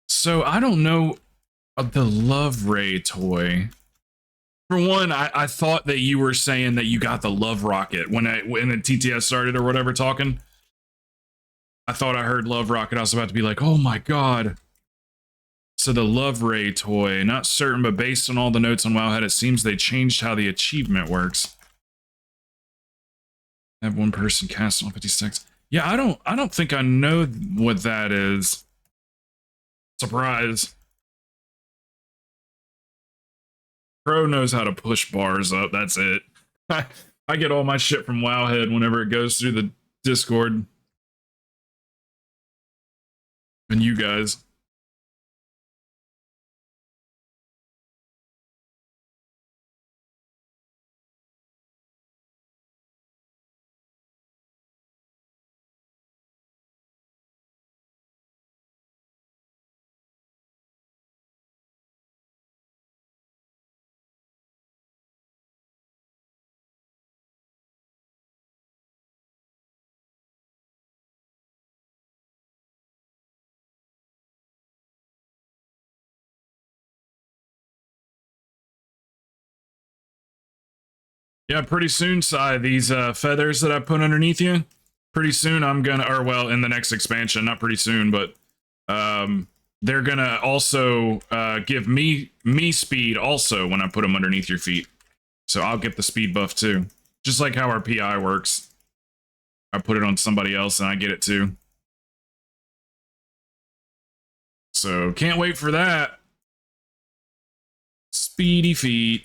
So I don't know the Love Ray toy. For one, I thought that you were saying that you got the Love Rocket when the TTS started or whatever talking. I thought I heard Love Rocket. I was about to be like, oh my god. So the Love Ray toy, not certain, but based on all the notes on Wowhead, it seems they changed how the achievement works. Have one person cast all 50 stacks. Yeah, I don't think I know what that is. Surprise. Pro knows how to push bars up. That's it. I get all my shit from Wowhead whenever it goes through the Discord. And you guys. Yeah, pretty soon, Sai, these feathers that I put underneath you, pretty soon I'm gonna, or well, in the next expansion, not pretty soon, but they're gonna also give me speed also when I put them underneath your feet. So I'll get the speed buff too. Just like how our PI works. I put it on somebody else and I get it too. So can't wait for that. Speedy feet.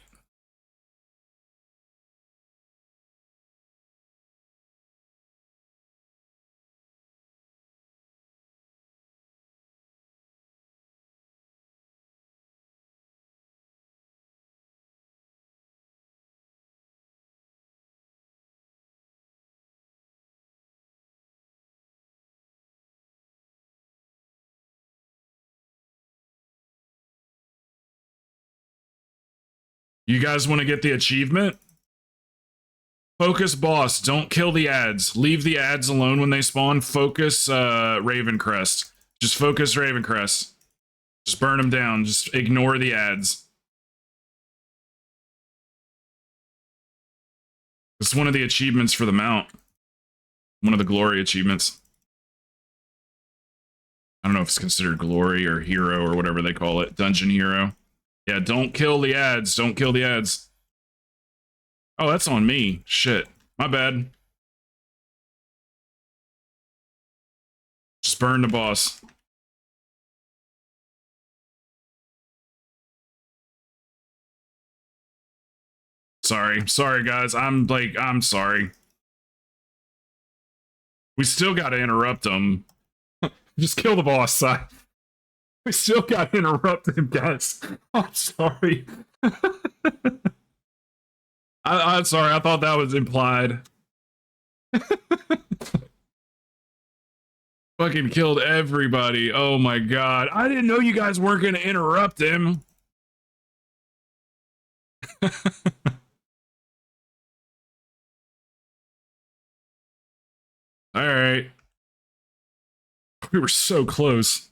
You guys want to get the achievement? Focus boss. Don't kill the ads. Leave the ads alone when they spawn. Focus Ravencrest. Just focus Ravencrest. Just burn them down. Just ignore the ads. It's one of the achievements for the mount. One of the glory achievements. I don't know if it's considered glory or hero or whatever they call it. Dungeon hero. Yeah, don't kill the ads. Don't kill the ads. Oh, that's on me. Shit. My bad. Just burn the boss. Sorry. Sorry, guys. I'm sorry. We still gotta interrupt him. Just kill the boss, Si. We still gotta interrupt him, guys. I'm sorry. I'm sorry. I thought that was implied. Fucking killed everybody. Oh my god. I didn't know you guys weren't gonna interrupt him. Alright. We were so close.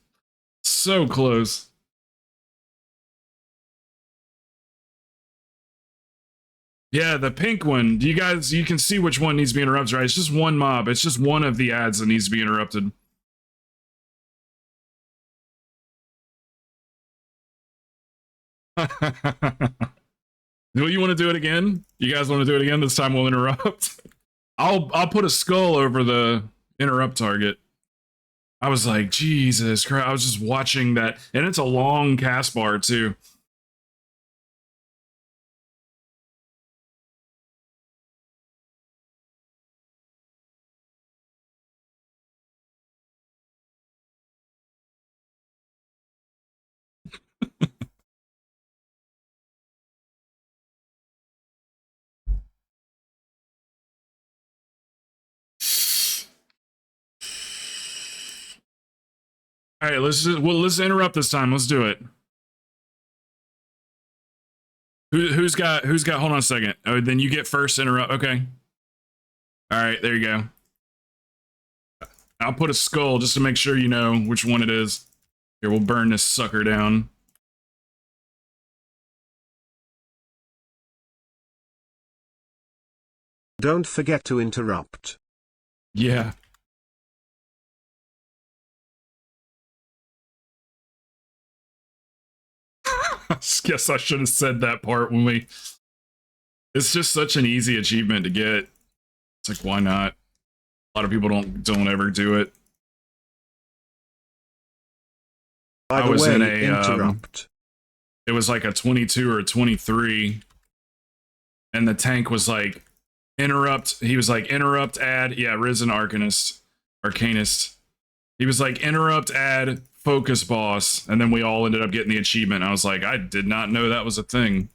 So close. Yeah, the pink one. Do you guys, you can see which one needs to be interrupted, right? It's just one mob. It's just one of the ads that needs to be interrupted. Do you want to do it again? You guys want to do it again? This time we'll interrupt. I'll put a skull over the interrupt target. I was like, Jesus Christ. I was just watching that. And it's a long cast bar, too. All right, let's interrupt this time. Let's do it. Who's got hold on a second. Oh, then you get first interrupt. Okay. All right, there you go. I'll put a skull just to make sure you know which one it is. Here, we'll burn this sucker down. Don't forget to interrupt. Yeah. I guess I should have said that part when we... It's just such an easy achievement to get. It's like, why not? A lot of people don't ever do it. By the way, interrupt. It was like a 22 or a 23, and the tank was like, interrupt. He was like, interrupt, add. Yeah, Risen Arcanist. He was like, interrupt, add, focus boss. And then we all ended up getting the achievement. I was like, I did not know that was a thing.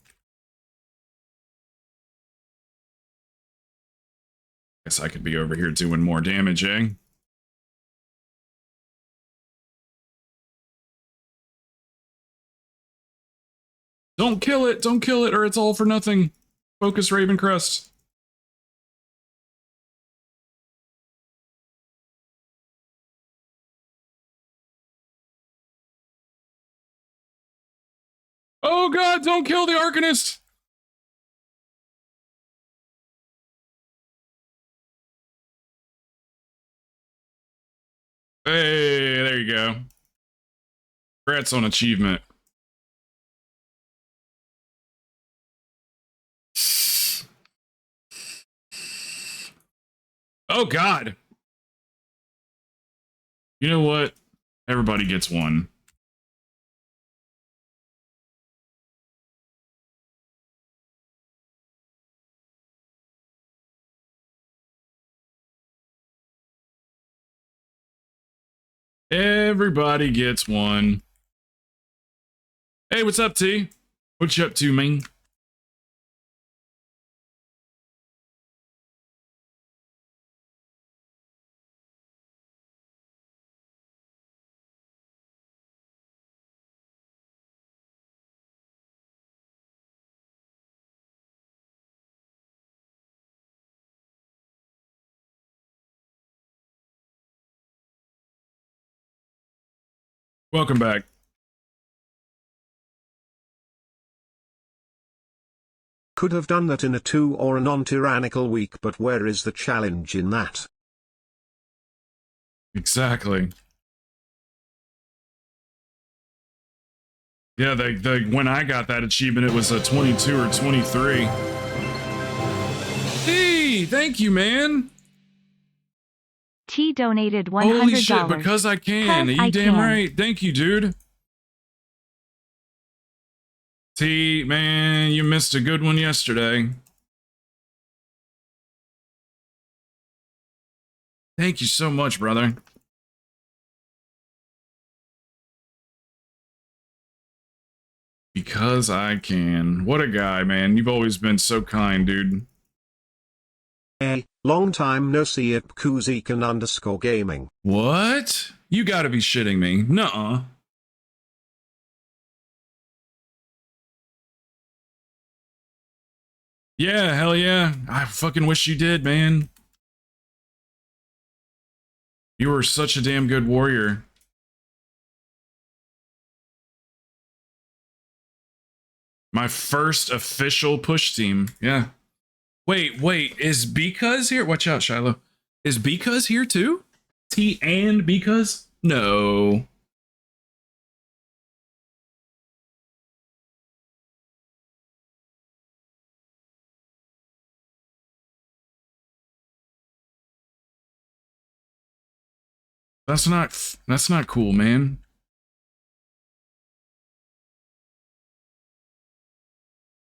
Guess I could be over here doing more damage, eh? Don't kill it, or it's all for nothing. Focus Ravencrest. Oh god, don't kill the Arcanist! Hey, there you go. Congrats on achievement. Oh god. You know what? Everybody gets one. Everybody gets one. Hey, what's up, T? What you up to, man? Welcome back. Could have done that in a 2 or a non-tyrannical week, but where is the challenge in that? Exactly. Yeah, when I got that achievement, it was a 22 or 23. Hey, thank you, man. T donated $100. Holy shit, because I can. You damn right. Thank you, dude. T, man, you missed a good one yesterday. Thank you so much, brother. Because I can. What a guy, man. You've always been so kind, dude. Hey, long time no see at Kuzikan_gaming. What? You gotta be shitting me. Nuh-uh. Yeah, hell yeah. I fucking wish you did, man. You were such a damn good warrior. My first official push team. Yeah. Wait, is Because here? Watch out, Shiloh. Is Because here too? T and Because? No. That's not cool, man.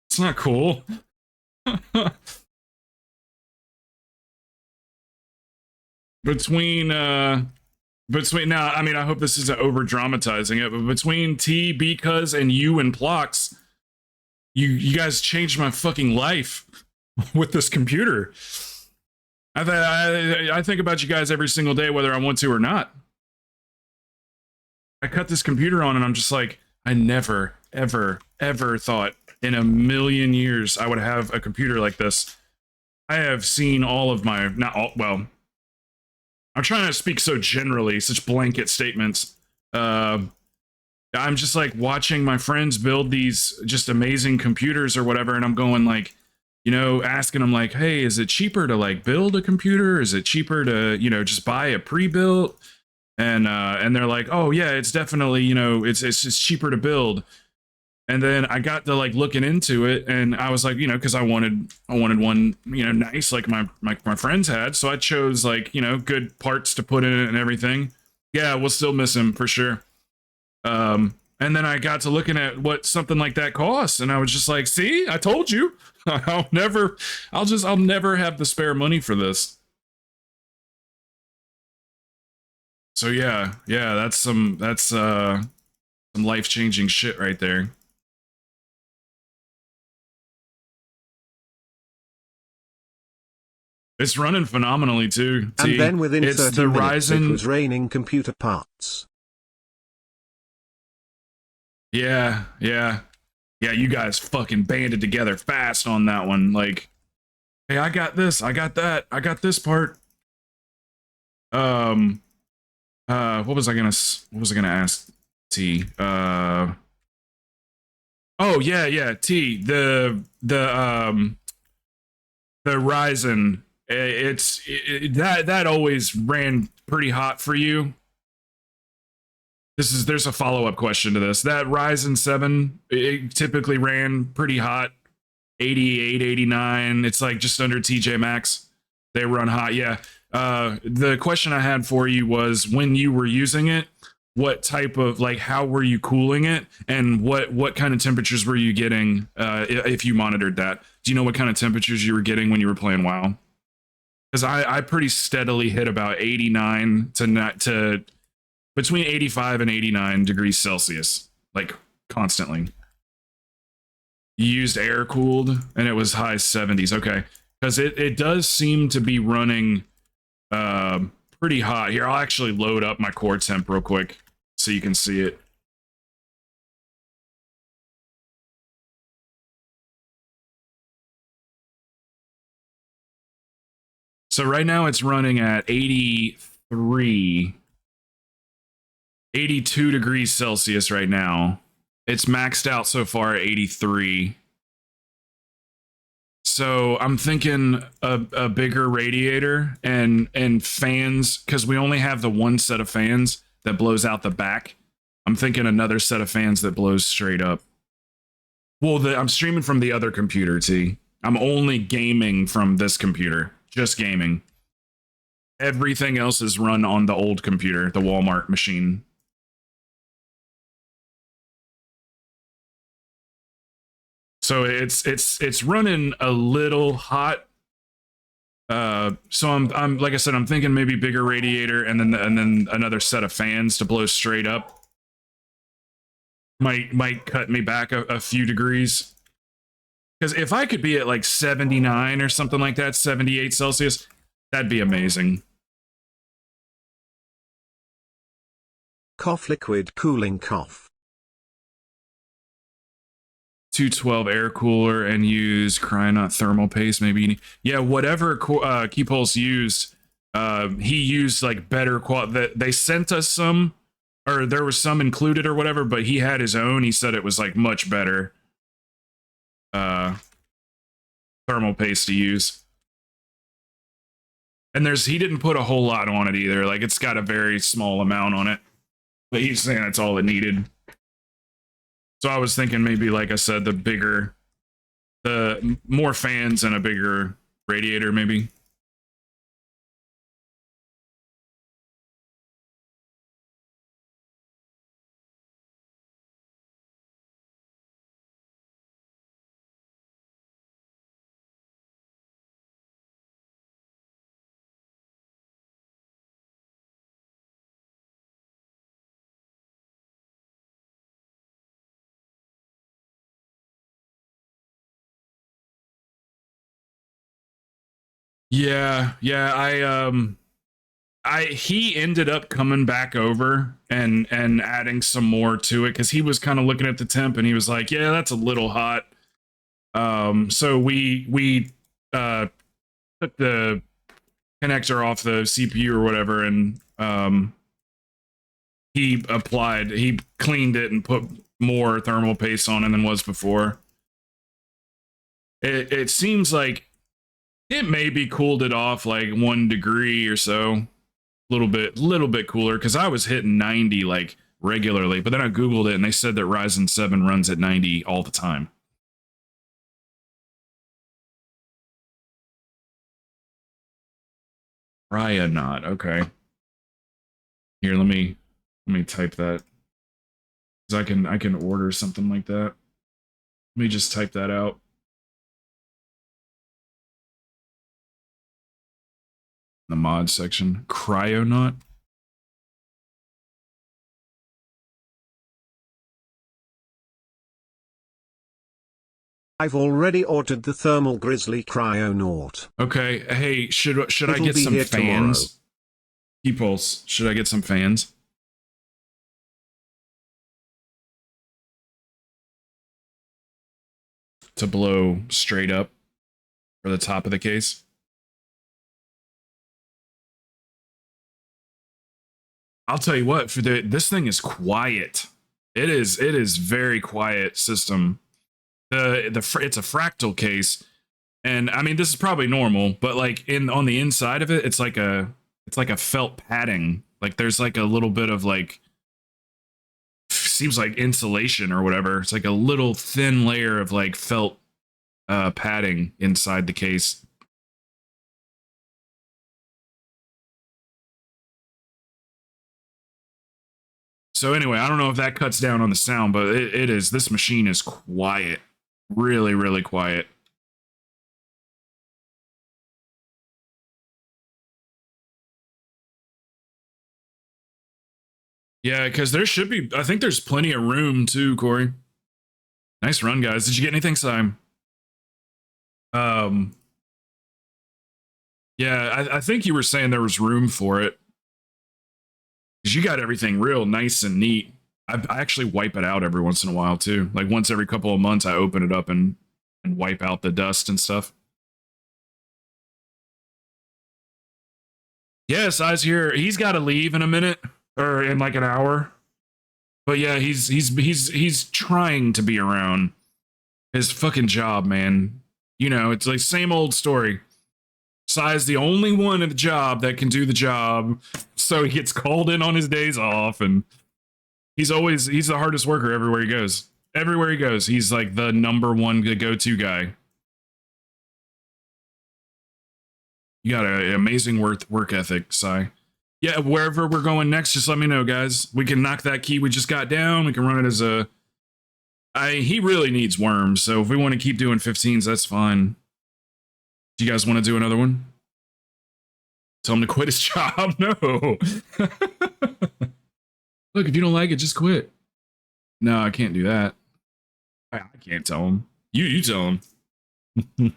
It's not cool. between now, I mean, I hope this isn't over dramatizing it, but between T, Because, and you and Plox, you guys changed my fucking life with this computer. I think about you guys every single day, whether I want to or not. I cut this computer on and I'm just like, I never, ever, ever thought in a million years I would have a computer like this. I have seen all of my, not all, well, I'm trying to speak so generally, such blanket statements. I'm just like watching my friends build these just amazing computers or whatever, and I'm going like, you know, asking them like, hey, is it cheaper to like build a computer? Is it cheaper to, you know, just buy a pre-built? And they're like, oh yeah, it's definitely, you know, it's just cheaper to build. And then I got to like looking into it, and I was like, you know, because I wanted one, you know, nice like my friends had, so I chose like, you know, good parts to put in it and everything. Yeah, we'll still miss him for sure. And then I got to looking at what something like that costs, and I was just like, see, I told you, I'll never have the spare money for this. So yeah, that's some life-changing shit right there. It's running phenomenally too. And then within It's 30 the minutes it Ryzen. was raining computer parts. Yeah. You guys fucking banded together fast on that one. Like, hey, I got this, I got that, I got this part. What was I gonna ask T? Oh yeah, T. The Ryzen. That always ran pretty hot for you. There's a follow-up question to this. That Ryzen 7, it typically ran pretty hot, 88, 89. It's like just under TJ Maxx. They run hot, yeah. The question I had for you was when you were using it, what type of like how were you cooling it, and what kind of temperatures were you getting if you monitored that? Do you know what kind of temperatures you were getting when you were playing WoW? Because I pretty steadily hit about 89 to between 85 and 89 degrees Celsius, like constantly. You used air cooled and it was high 70s. Okay. Because it does seem to be running pretty hot. Here, I'll actually load up my core temp real quick so you can see it. So right now it's running at 82 degrees Celsius right now. It's maxed out so far at 83. So I'm thinking a bigger radiator and fans, because we only have the one set of fans that blows out the back. I'm thinking another set of fans that blows straight up. Well, I'm streaming from the other computer, T. I'm only gaming from this computer, just gaming. Everything else is run on the old computer, the Walmart machine. So it's running a little hot. So I'm like I said, I'm thinking maybe bigger radiator and then another set of fans to blow straight up. Might cut me back a few degrees. Because if I could be at like 79 or something like that, 78 Celsius, that'd be amazing. Cough liquid cooling cough. 212 air cooler and use Krowten thermal paste, maybe. Yeah, whatever Keypulse used, he used like better quality. They sent us some, or there was some included or whatever, but he had his own. He said it was like much better thermal paste to use. And he didn't put a whole lot on it either. Like it's got a very small amount on it, but he's saying that's all it needed. So I was thinking maybe, like I said, the more fans and a bigger radiator, maybe. Yeah, He ended up coming back over and adding some more to it because he was kind of looking at the temp and he was like, yeah, that's a little hot. So we took the connector off the CPU or whatever, and he cleaned it and put more thermal paste on it than was before. It seems like it maybe cooled it off like 1 degree or so, little bit cooler, because I was hitting 90 like regularly, but then I googled it and they said that Ryzen 7 runs at 90 all the time. Raya not okay. Here, let me type that, because I can order something like that. Let me just type that out. The mod section. Cryonaut. I've already ordered the Thermal Grizzly Cryonaut. Okay, hey, should I It'll get be some here fans? tomorrow. T-Pulse, should I get some fans? To blow straight up for the top of the case? I'll tell you what, this thing is quiet. It is very quiet system. It's a fractal case, and I mean this is probably normal, but like on the inside of it, it's like a felt padding. Like there's like a little bit of like, seems like insulation or whatever. It's like a little thin layer of like felt padding inside the case. So anyway, I don't know if that cuts down on the sound, but this machine is quiet. Really, really quiet. Yeah, because there should be, I think there's plenty of room too, Corey. Nice run, guys. Did you get anything, Simon? Yeah, I think you were saying there was room for it. Because you got everything real nice and neat. I actually wipe it out every once in a while too. Like once every couple of months, I open it up and wipe out the dust and stuff. Yeah, Size here. He's got to leave in a minute or in like an hour. But yeah, he's trying to be around. His fucking job, man. You know, it's like same old story. Si's the only one at the job that can do the job, so he gets called in on his days off, and he's the hardest worker everywhere he goes. Everywhere he goes, he's like the number one go-to guy. You got an amazing work ethic, Si. Yeah, wherever we're going next, just let me know, guys. We can knock that key we just got down. We can run it as a... he really needs worms, so if we want to keep doing 15s, that's fine. Do you guys want to do another one? Tell him to quit his job? No. Look, if you don't like it, just quit. No, I can't do that. I can't tell him. You tell him.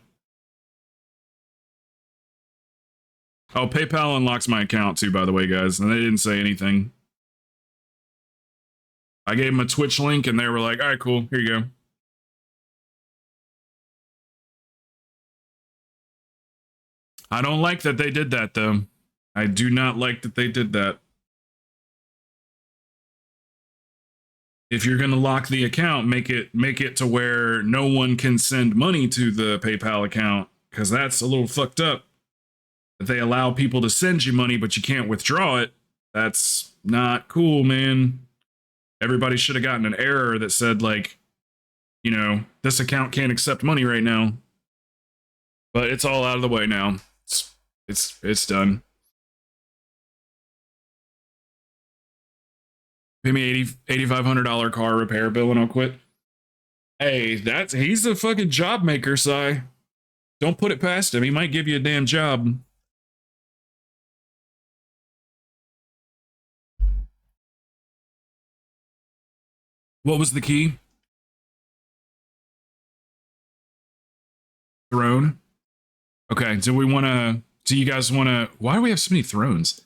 Oh, PayPal unlocks my account too, by the way, guys. And they didn't say anything. I gave them a Twitch link and they were like, all right, cool. Here you go. I don't like that they did that, though. I do not like that they did that. If you're going to lock the account, make it to where no one can send money to the PayPal account, because that's a little fucked up. If they allow people to send you money, but you can't withdraw it, that's not cool, man. Everybody should have gotten an error that said, like, you know, this account can't accept money right now. But it's all out of the way now. It's done. Pay me $8,500 car repair bill and I'll quit. Hey, he's a fucking job maker, Si. Don't put it past him. He might give you a damn job. What was the key? Throne. Okay, do you guys want to... Why do we have so many thrones?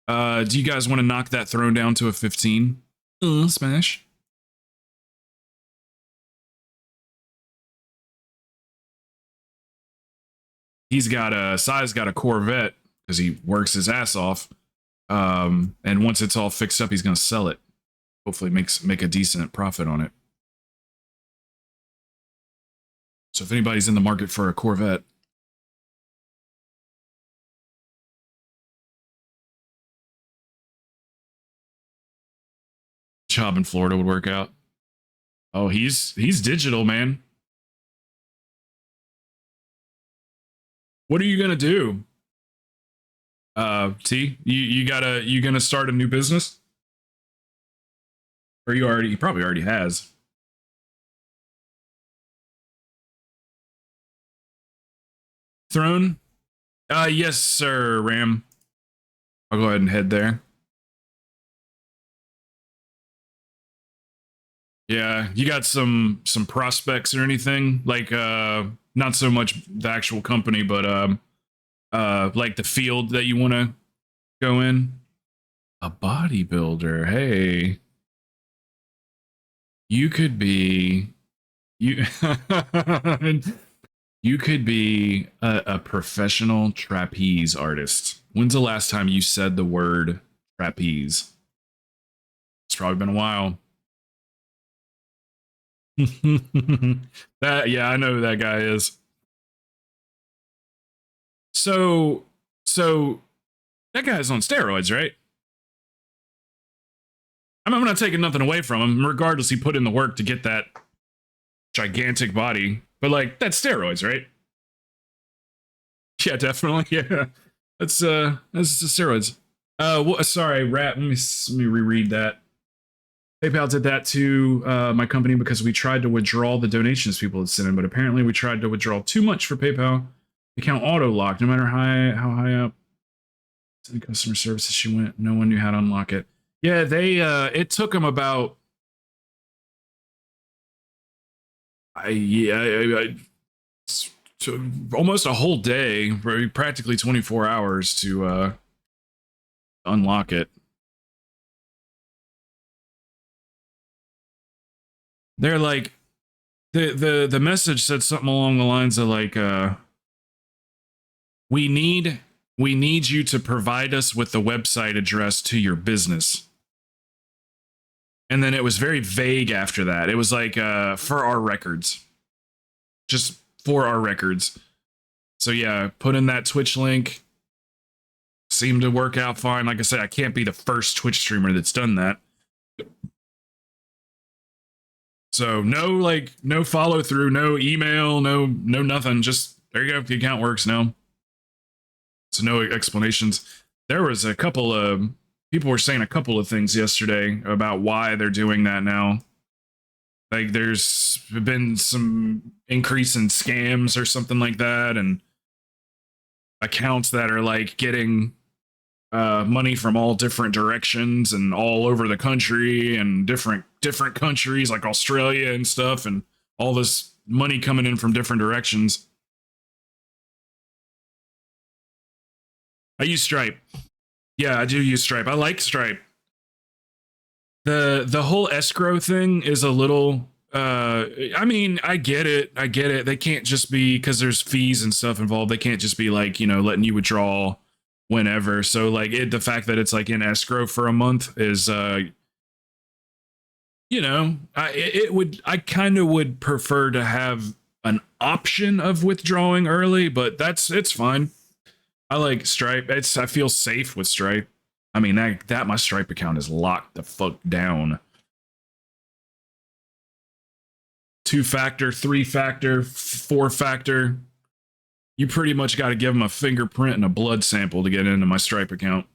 Do you guys want to knock that throne down to a 15? Smash. Sai's got a Corvette because he works his ass off. And once it's all fixed up, he's gonna sell it. Hopefully make a decent profit on it. So if anybody's in the market for a Corvette, job in Florida would work out. Oh, he's digital, man. What are you gonna do? T, you gonna start a new business? Or he probably already has. Throne? Yes, sir, Ram. I'll go ahead and head there. Yeah, you got some prospects or anything? Like not so much the actual company, but like the field that you want to go in? A bodybuilder. Hey. You could be you you could be a professional trapeze artist. When's the last time you said the word trapeze? It's probably been a while. Yeah, I know who that guy is. So that guy's on steroids, right? I'm not taking nothing away from him. Regardless, he put in the work to get that gigantic body. But like, that's steroids, right? Yeah, definitely. Yeah, that's steroids. Sorry, Rat. Let me reread that. PayPal did that to my company because we tried to withdraw the donations people had sent in, but apparently we tried to withdraw too much for PayPal. Account auto locked. No matter how high up the customer services she went, no one knew how to unlock it. Yeah, it took them about almost a whole day, practically 24 hours to unlock it. They're like, the message said something along the lines of like, we need you to provide us with the website address to your business. And then it was very vague after that. It was like, for our records. Just for our records. So yeah, put in that Twitch link. Seemed to work out fine. Like I said, I can't be the first Twitch streamer that's done that. So no follow through, no email, no nothing. Just there you go. The account works now. So no explanations. There was a couple of people were saying a couple of things yesterday about why they're doing that now. Like there's been some increase in scams or something like that, and accounts that are like getting money from all different directions and all over the country and different countries like Australia and stuff, and all this money coming in from different directions. I use Stripe. Yeah, I do use Stripe. I like Stripe. The whole escrow thing is a little I mean, I get it. They can't just be, because there's fees and stuff involved. They can't just be like, letting you withdraw whenever. So like the fact that it's like in escrow for a month is I kind of would prefer to have an option of withdrawing early, but it's fine. I like Stripe. I feel safe with Stripe. I mean, that my Stripe account is locked the fuck down. 2-factor, 3-factor, 4-factor. You pretty much got to give them a fingerprint and a blood sample to get into my Stripe account.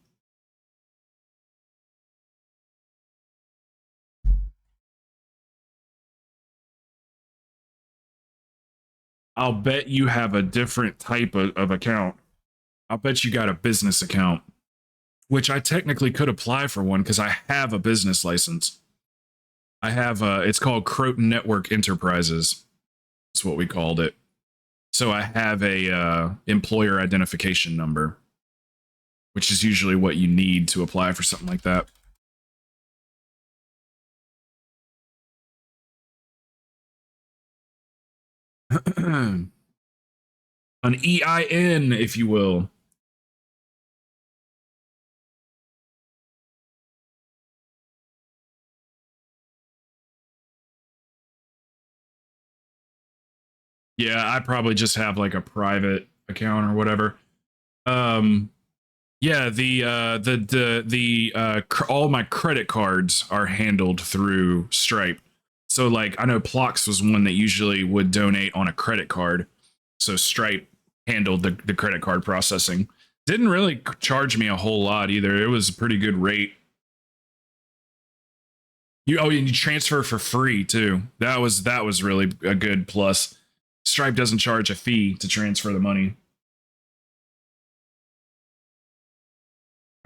I'll bet you have a different type of account. I'll bet you got a business account, which I technically could apply for one because I have a business license. I have it's called Krowten Network Enterprises. That's what we called it. So I have a employer identification number. which is usually what you need to apply for something like that. An EIN, if you will. Yeah, I probably just have like a private account or whatever. Yeah, all my credit cards are handled through Stripe. So like I know Plox was one that usually would donate on a credit card. So Stripe handled the credit card processing. Didn't really charge me a whole lot either. It was a pretty good rate. And you transfer for free too. That was really a good plus. Stripe doesn't charge a fee to transfer the money.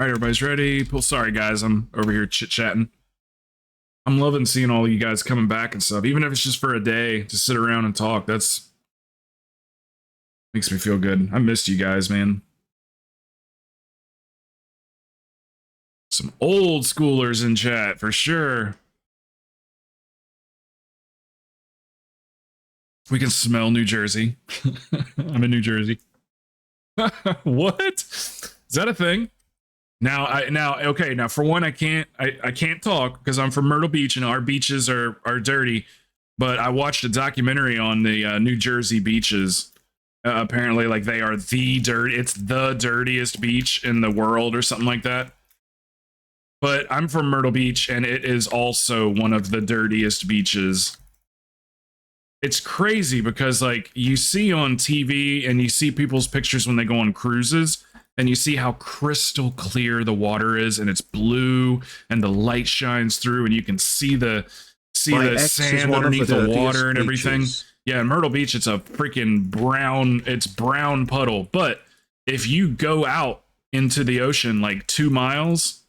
All right, everybody's ready. Well, sorry guys, I'm over here chit-chatting. I'm loving seeing all you guys coming back and stuff, even if it's just for a day to sit around and talk. That's makes me feel good. I missed you guys, man. Some old schoolers in chat for sure. We can smell New Jersey. I'm in New Jersey. What? Is that a thing? Now for one, I can't talk because I'm from Myrtle Beach and our beaches are dirty. But I watched a documentary on the New Jersey beaches. Apparently, like they are it's the dirtiest beach in the world or something like that. But I'm from Myrtle Beach and it is also one of the dirtiest beaches. It's crazy because like you see on TV and you see people's pictures when they go on cruises and you see how crystal clear the water is and it's blue and the light shines through and you can see the sand underneath the water and everything. Beaches. Yeah, in Myrtle Beach, it's a freaking brown puddle. But if you go out into the ocean like 2 miles,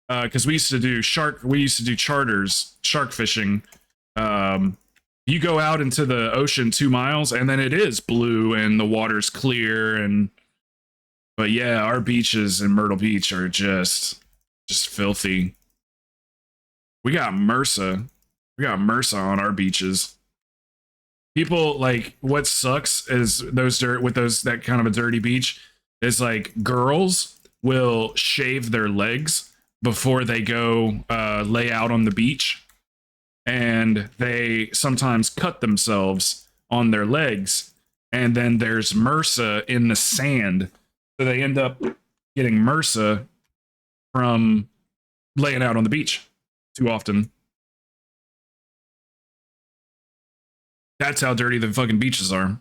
because we used to do charters, shark fishing. You go out into the ocean 2 miles and then it is blue and the water's clear but yeah, our beaches in Myrtle Beach are just filthy. We got MRSA. On our beaches. People like what sucks is that kind of a dirty beach is like girls will shave their legs before they go lay out on the beach. And they sometimes cut themselves on their legs. And then there's MRSA in the sand. So they end up getting MRSA from laying out on the beach too often. That's how dirty the fucking beaches are.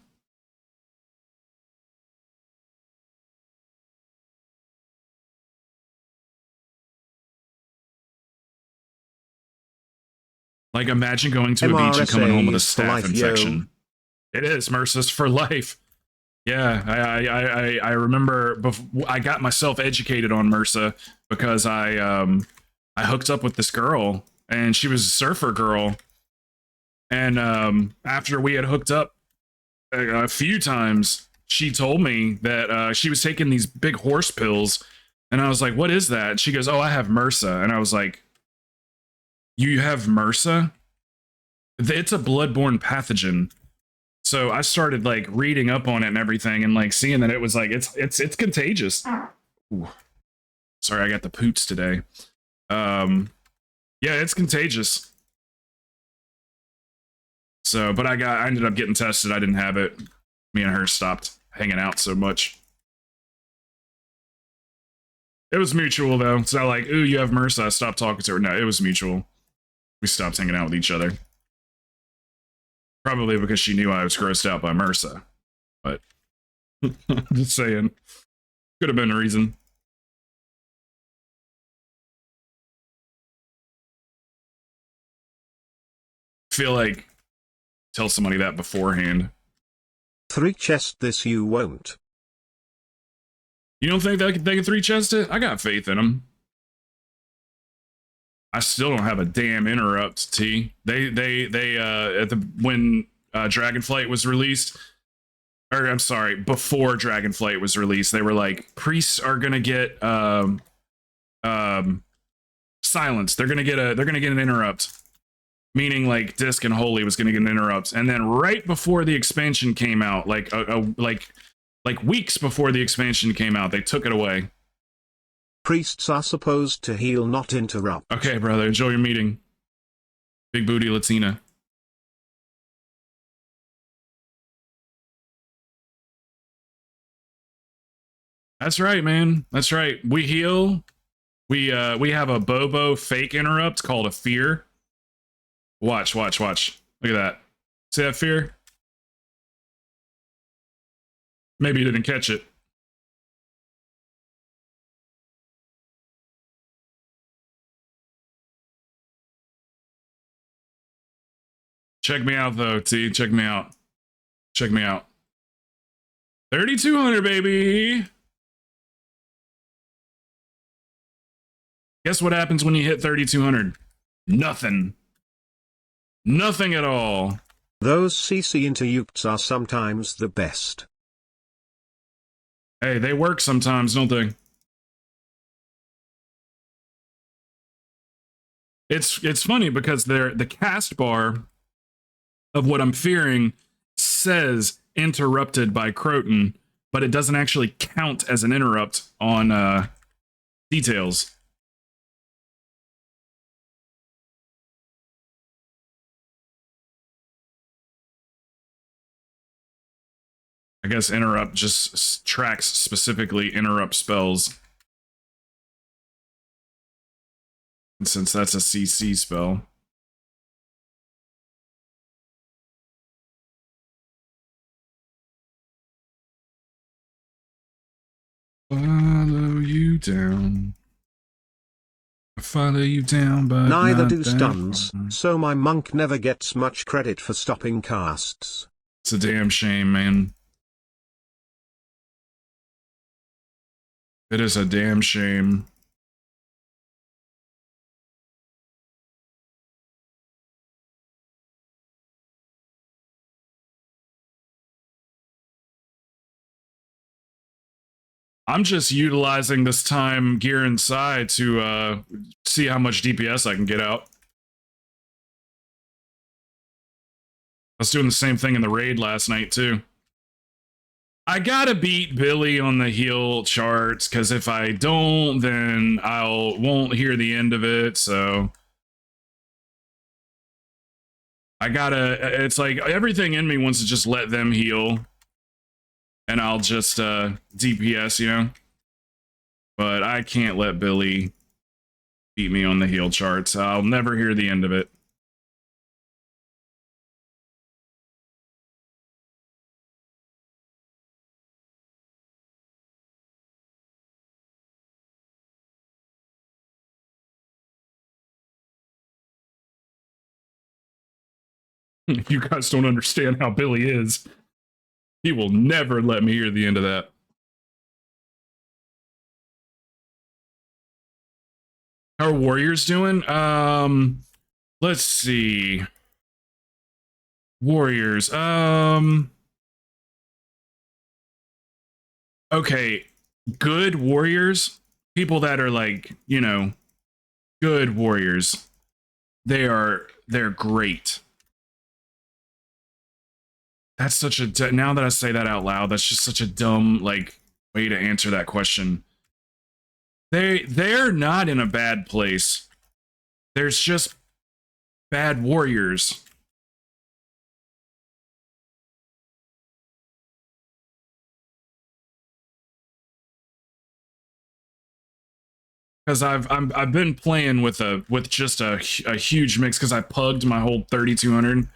Like imagine going to a beach and coming home with a staph infection. It is MRSA's for life. Yeah, I remember I got myself educated on MRSA because I hooked up with this girl and she was a surfer girl. And after we had hooked up a few times, she told me that she was taking these big horse pills. And I was like, what is that? And she goes, oh, I have MRSA. And I was like, you have MRSA? It's a bloodborne pathogen. So I started like reading up on it and everything and like seeing that it was like it's contagious. Ooh. Sorry, I got the poots today. Yeah, it's contagious. So, but I ended up getting tested. I didn't have it. Me and her stopped hanging out so much. It was mutual though. It's not like, ooh, you have MRSA. I stopped talking to her. No, it was mutual. We stopped hanging out with each other. Probably because she knew I was grossed out by MRSA. But just saying. Could have been a reason. Feel like tell somebody that beforehand. 3 chest this you won't. You don't think they can 3 chest it? I got faith in them. I still don't have a damn interrupt, T. When Dragonflight was released, or I'm sorry, before Dragonflight was released, they were like, priests are gonna get silenced. They're gonna get an interrupt. Meaning like Disc and Holy was gonna get an interrupt. And then right before the expansion came out, like weeks before the expansion came out, they took it away. Priests are supposed to heal, not interrupt. Okay, brother, enjoy your meeting. Big booty Latina. That's right, man. That's right. We heal. We have a Bobo fake interrupt called a fear. Watch. Look at that. See that fear? Maybe you didn't catch it. Check me out, though, T. Check me out. 3,200, baby. Guess what happens when you hit 3,200? Nothing. Nothing at all. Those CC interrupts are sometimes the best. Hey, they work sometimes, don't they? It's funny because the cast bar of what I'm fearing says interrupted by Krowten, but it doesn't actually count as an interrupt on details. I guess interrupt just tracks specifically interrupt spells. And since that's a CC spell. Follow you down. Follow you down, but neither do stuns, so my monk never gets much credit for stopping casts. It's a damn shame, man. It is a damn shame. I'm just utilizing this time gear inside to see how much DPS I can get out. I was doing the same thing in the raid last night too. I gotta beat Billy on the heal charts, because if I don't, then won't hear the end of it, so I gotta, it's like everything in me wants to just let them heal. And I'll just DPS, you know? But I can't let Billy beat me on the heal charts. I'll never hear the end of it. You guys don't understand how Billy is. He will never let me hear the end of that. How are Warriors doing? Let's see. Warriors. Okay. Good Warriors. People that are like, you know, good Warriors. They're great. That's such a, now that I say that out loud, that's just such a dumb, like, way to answer that question. They're not in a bad place. There's just bad warriors. Because I've been playing with just a huge mix, because I pugged my whole 3,200.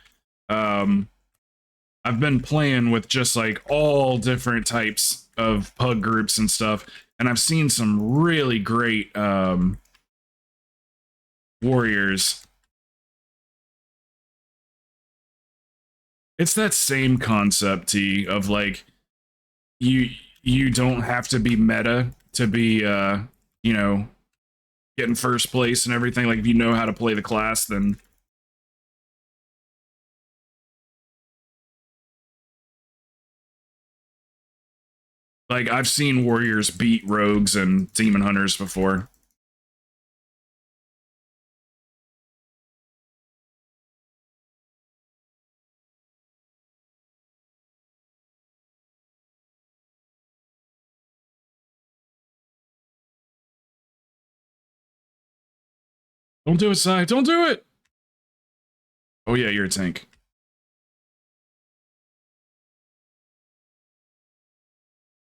I've been playing with just like all different types of pug groups and stuff, and I've seen some really great warriors. It's that same concept, T, of like you don't have to be meta to be you know, get in first place and everything. Like if you know how to play the class, then Like, I've seen warriors beat rogues and demon hunters before. Don't do it, Sai. Don't do it! Oh yeah, you're a tank.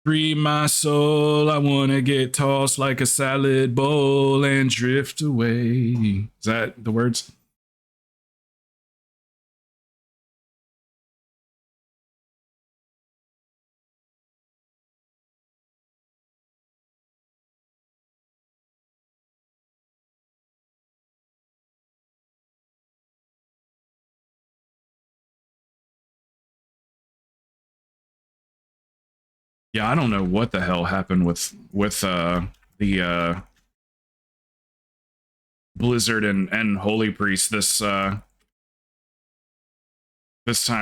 Free my soul, I wanna get tossed like a salad bowl and drift away. Is that the words? Yeah, I don't know what the hell happened with the Blizzard and Holy Priest this time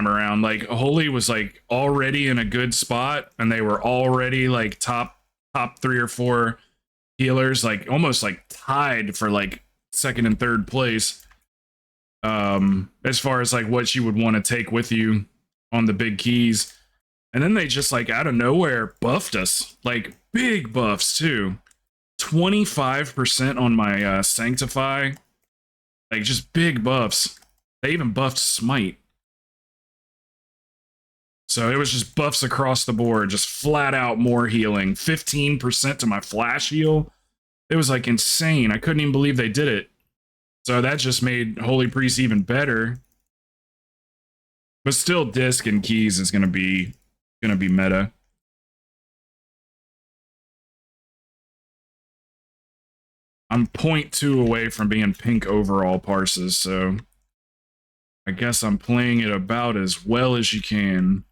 around. Like, Holy was like already in a good spot, and they were already like top 3 or 4 healers, like almost like tied for like second and third place. As far as like what you would want to take with you on the big keys. And then they just like out of nowhere buffed us. Like big buffs too. 25% on my Sanctify. Like just big buffs. They even buffed Smite. So it was just buffs across the board, just flat out more healing. 15% to my flash heal. It was like insane. I couldn't even believe they did it. So that just made Holy Priest even better. But still, disc and keys is gonna be meta. I'm 0.2 away from being pink overall parses, so I guess I'm playing it about as well as you can.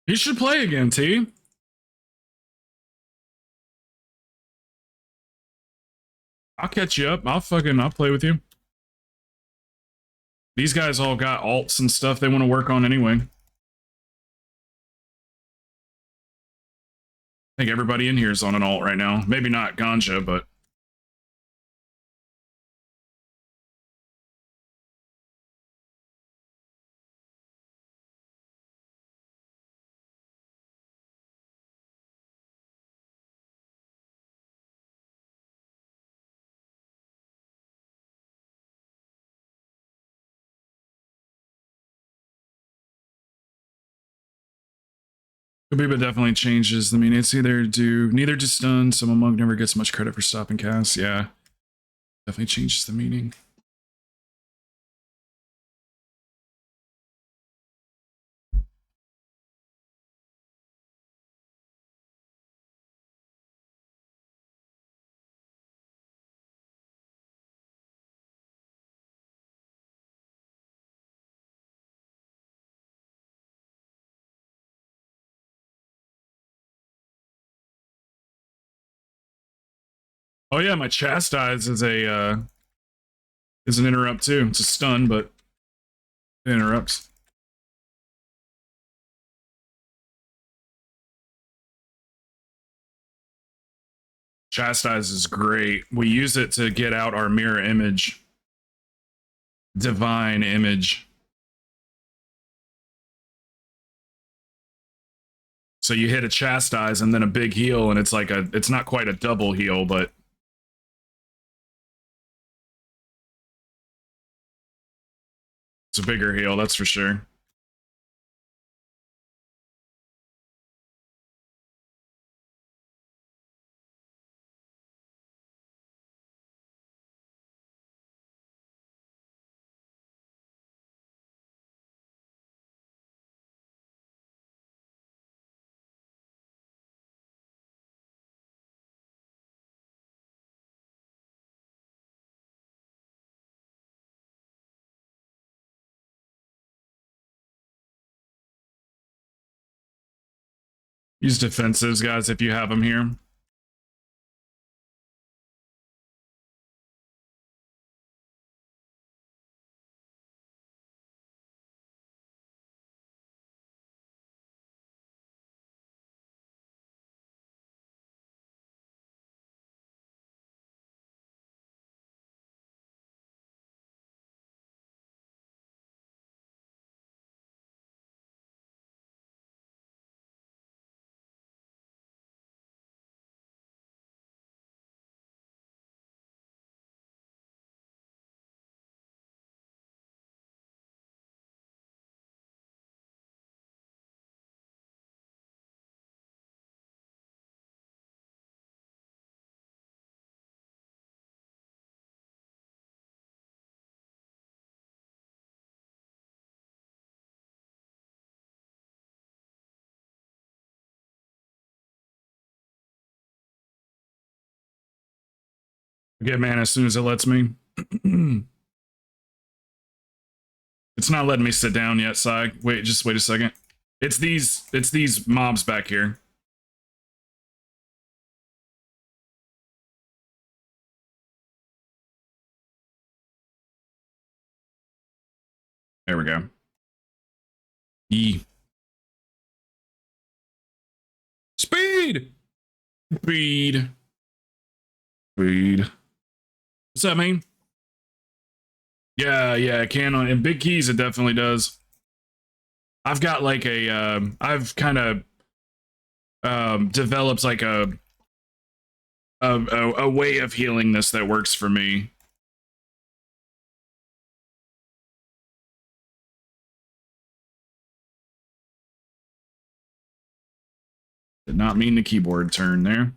You should play again, T. I'll catch you up. I'll play with you. These guys all got alts and stuff they want to work on anyway. I think everybody in here is on an alt right now. Maybe not Ganja, but Kabiba definitely changes the meaning. It's neither do stun. Some monk never gets much credit for stopping casts. Yeah, definitely changes the meaning. Oh yeah, my chastise is is an interrupt too. It's a stun, but it interrupts. Chastise is great. We use it to get out our mirror image. Divine image. So you hit a chastise and then a big heal, and it's like it's not quite a double heal, but it's a bigger heal, that's for sure. Use defensives, guys, if you have them here. Get mana as soon as it lets me. It's not letting me sit down yet, Sai. Wait, just wait a second. It's these mobs back here. There we go. E. Speed! Speed. Speed. What's that mean? Yeah, it can. In big keys, it definitely does. I've got like I've kind of developed like a way of healing this that works for me. Did not mean the keyboard turn there.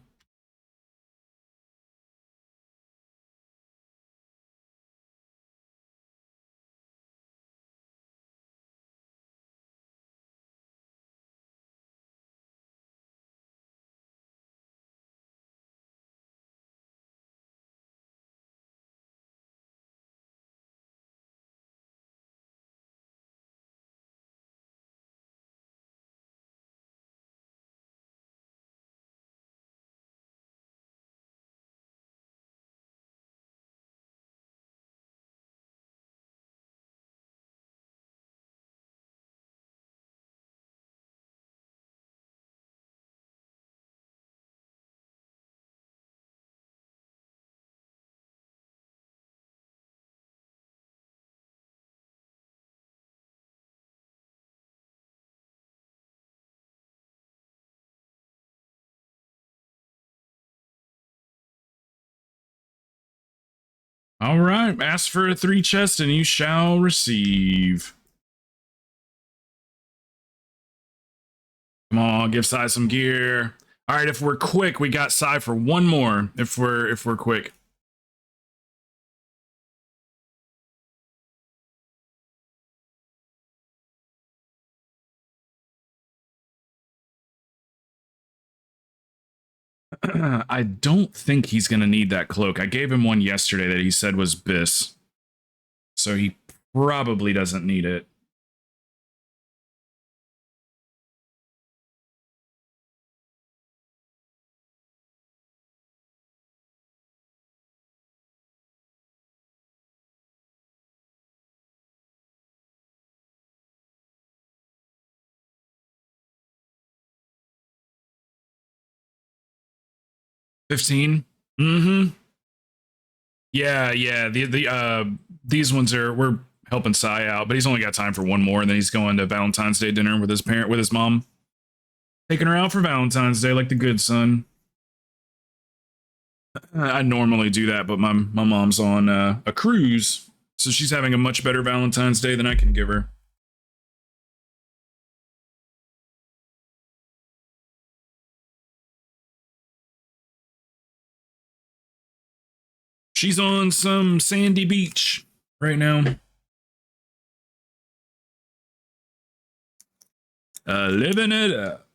All right, ask for a 3 chest and you shall receive. Come on, give Sai some gear. All right, if we're quick, we got Sai for one more. If we're quick. I don't think he's gonna need that cloak. I gave him one yesterday that he said was Biss, so he probably doesn't need it. 15. Mm-hmm. Yeah, yeah. These ones we're helping Sai out, but he's only got time for one more, and then he's going to Valentine's Day dinner with his mom. Taking her out for Valentine's Day like the good son. I normally do that, but my mom's on a cruise, so she's having a much better Valentine's Day than I can give her. She's on some sandy beach right now. Living it up.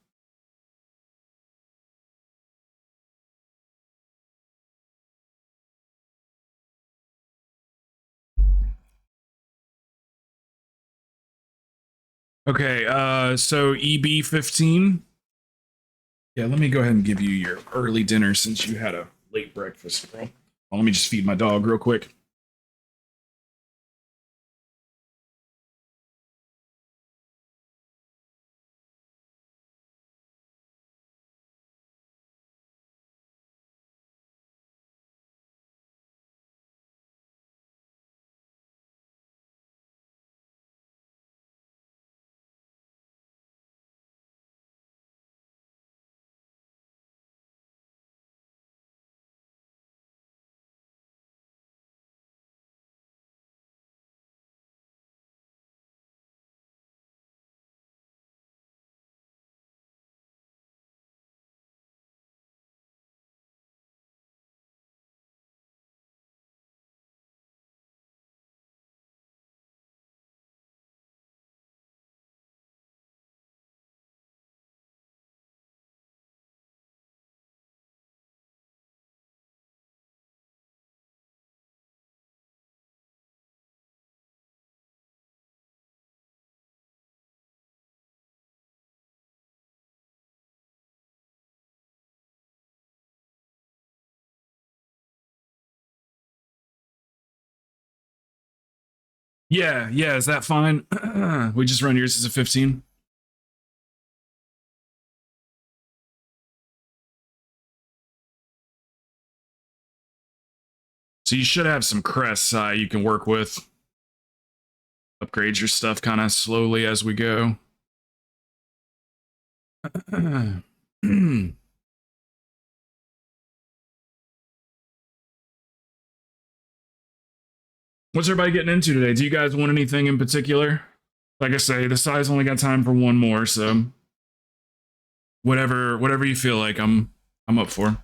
Okay, so EB15. Yeah, let me go ahead and give you your early dinner since you had a late breakfast, bro. Well, let me just feed my dog real quick. Yeah, yeah, is that fine? We just run yours as a 15. So you should have some crests you can work with. Upgrade your stuff kind of slowly as we go. What's everybody getting into today? Do you guys want anything in particular? Like I say, the size only got time for one more, so whatever you feel like, I'm up for.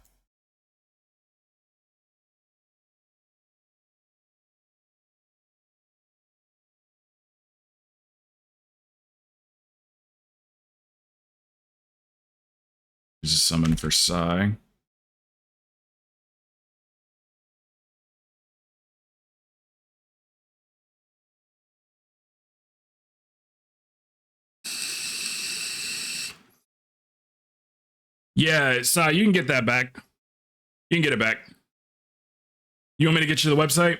There's a summon for Sai. Yeah, Sai, you can get that back. You can get it back. You want me to get you the website?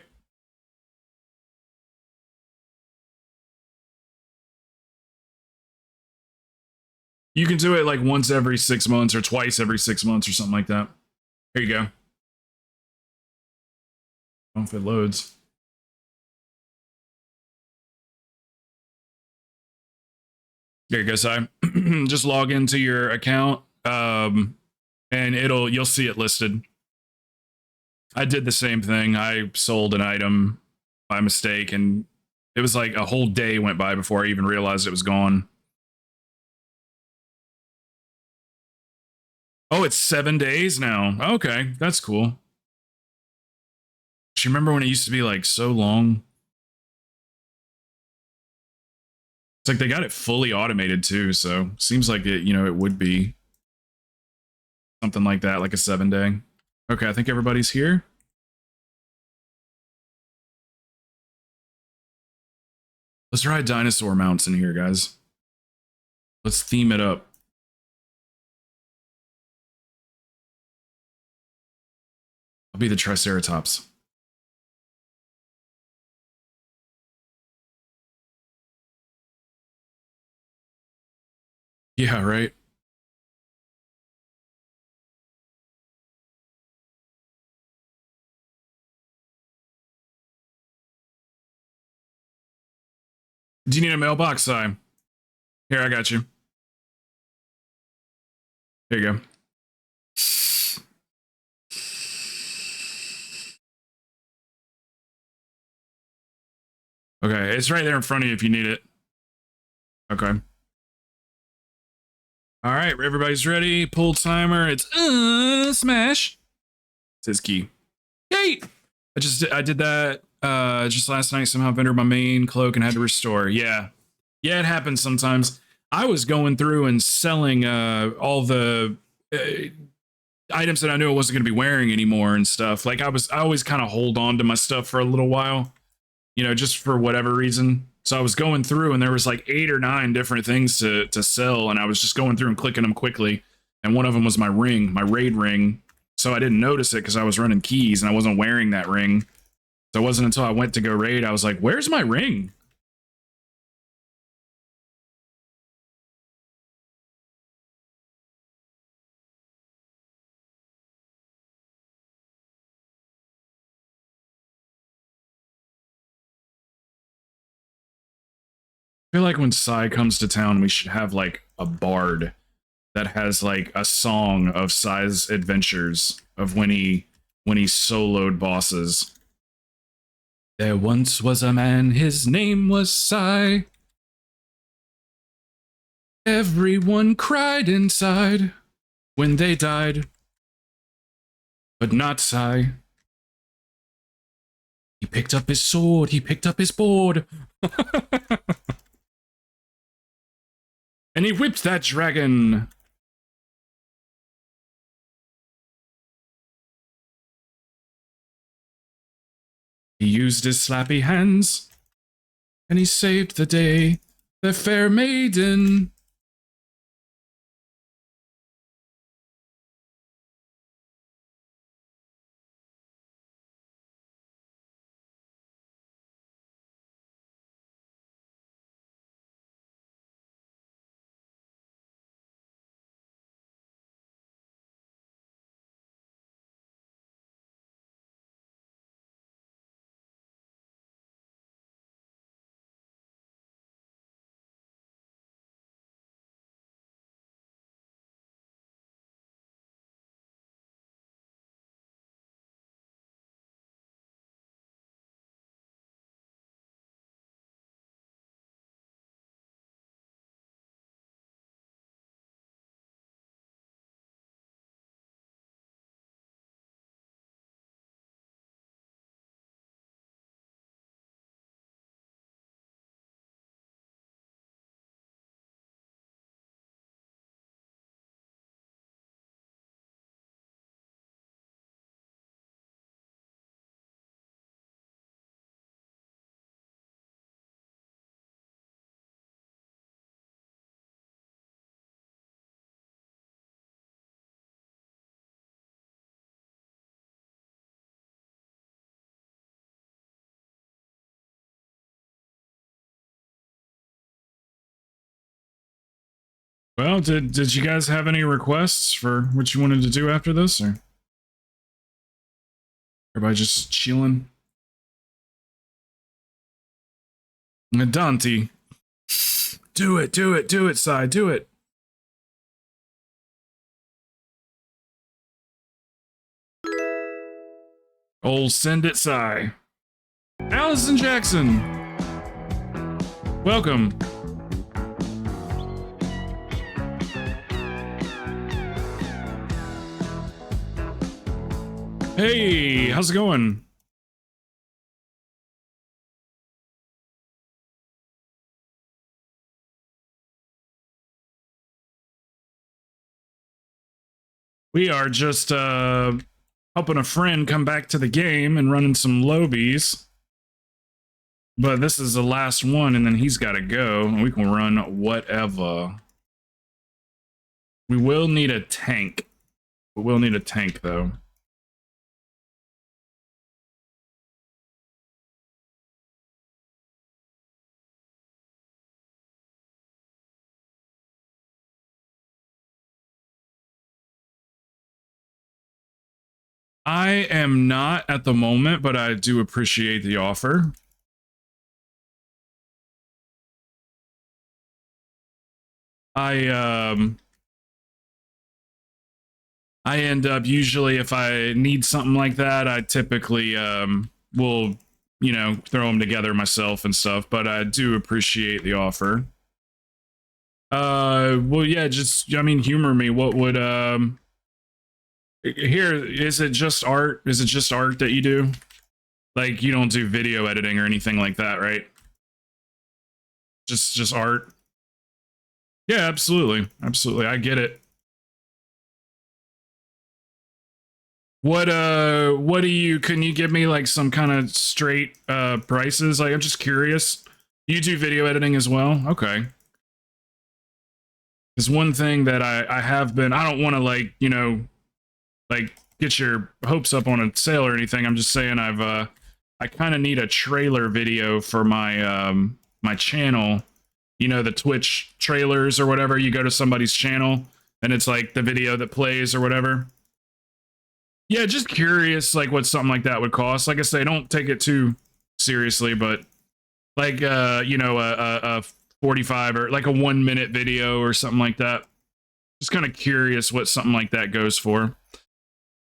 You can do it like once every 6 months or twice every 6 months or something like that. Here you go. Oh, if it loads. There you go, Sai. Just log into your account, and you'll see it listed. I did the same thing. I sold an item by mistake, and it was like a whole day went by before I even realized it was gone. Oh, it's 7 days now. Okay, that's cool. Do you remember when it used to be like so long? It's like they got it fully automated too, so seems like it would be something like that, like a 7 day. Okay, I think everybody's here. Let's try dinosaur mounts in here, guys. Let's theme it up. I'll be the Triceratops. Yeah, right. Do you need a mailbox, Si? Here, I got you. There you go. Okay, it's right there in front of you if you need it. Okay. All right, everybody's ready. Pull timer. It's smash. It says key. Yay! I did that just last night. Somehow entered my main cloak and had to restore. Yeah, it happens sometimes. I was going through and selling all the items that I knew I wasn't going to be wearing anymore and stuff. Like I always kind of hold on to my stuff for a little while, you know, just for whatever reason. So I was going through and there was like 8 or 9 different things to sell, and I was just going through and clicking them quickly. And one of them was my ring, my raid ring. So I didn't notice it because I was running keys and I wasn't wearing that ring. So it wasn't until I went to go raid, I was like, where's my ring? I feel like when Sai comes to town, we should have like a bard that has like a song of Sai's adventures of when he soloed bosses. There once was a man, his name was Sai. Everyone cried inside when they died, but not Sai. He picked up his sword, he picked up his board. And he whipped that dragon. He used his slappy hands, and he saved the day, the fair maiden. Well, did you guys have any requests for what you wanted to do after this, or everybody just chilling? Dante, do it, Sai, do it. Old send it, Sai. Allison Jackson, welcome. Hey, how's it going? We are just helping a friend come back to the game and running some lobies. But this is the last one, and then he's got to go, and we can run whatever. We will need a tank. We will need a tank, though. I am not at the moment, but I do appreciate the offer. I I end up usually, if I need something like that, I typically will, you know, throw them together myself and stuff, but I do appreciate the offer. Well, yeah, just, I mean, humor me. What would here, is it just art? Is it just art that you do? Like, you don't do video editing or anything like that, right? Just art. Yeah, absolutely. Absolutely. I get it. What do you, can you give me like some kind of straight prices? Like, I'm just curious. You do video editing as well? Okay. There's one thing that I have been, I don't want to, like, you know, like get your hopes up on a sale or anything. I'm just saying I kind of need a trailer video for my my channel. You know, the Twitch trailers or whatever. You go to somebody's channel and it's like the video that plays or whatever. Yeah, just curious, like what something like that would cost. Like I say, don't take it too seriously, but like you know, a 45 or like a 1 minute video or something like that. Just kind of curious what something like that goes for.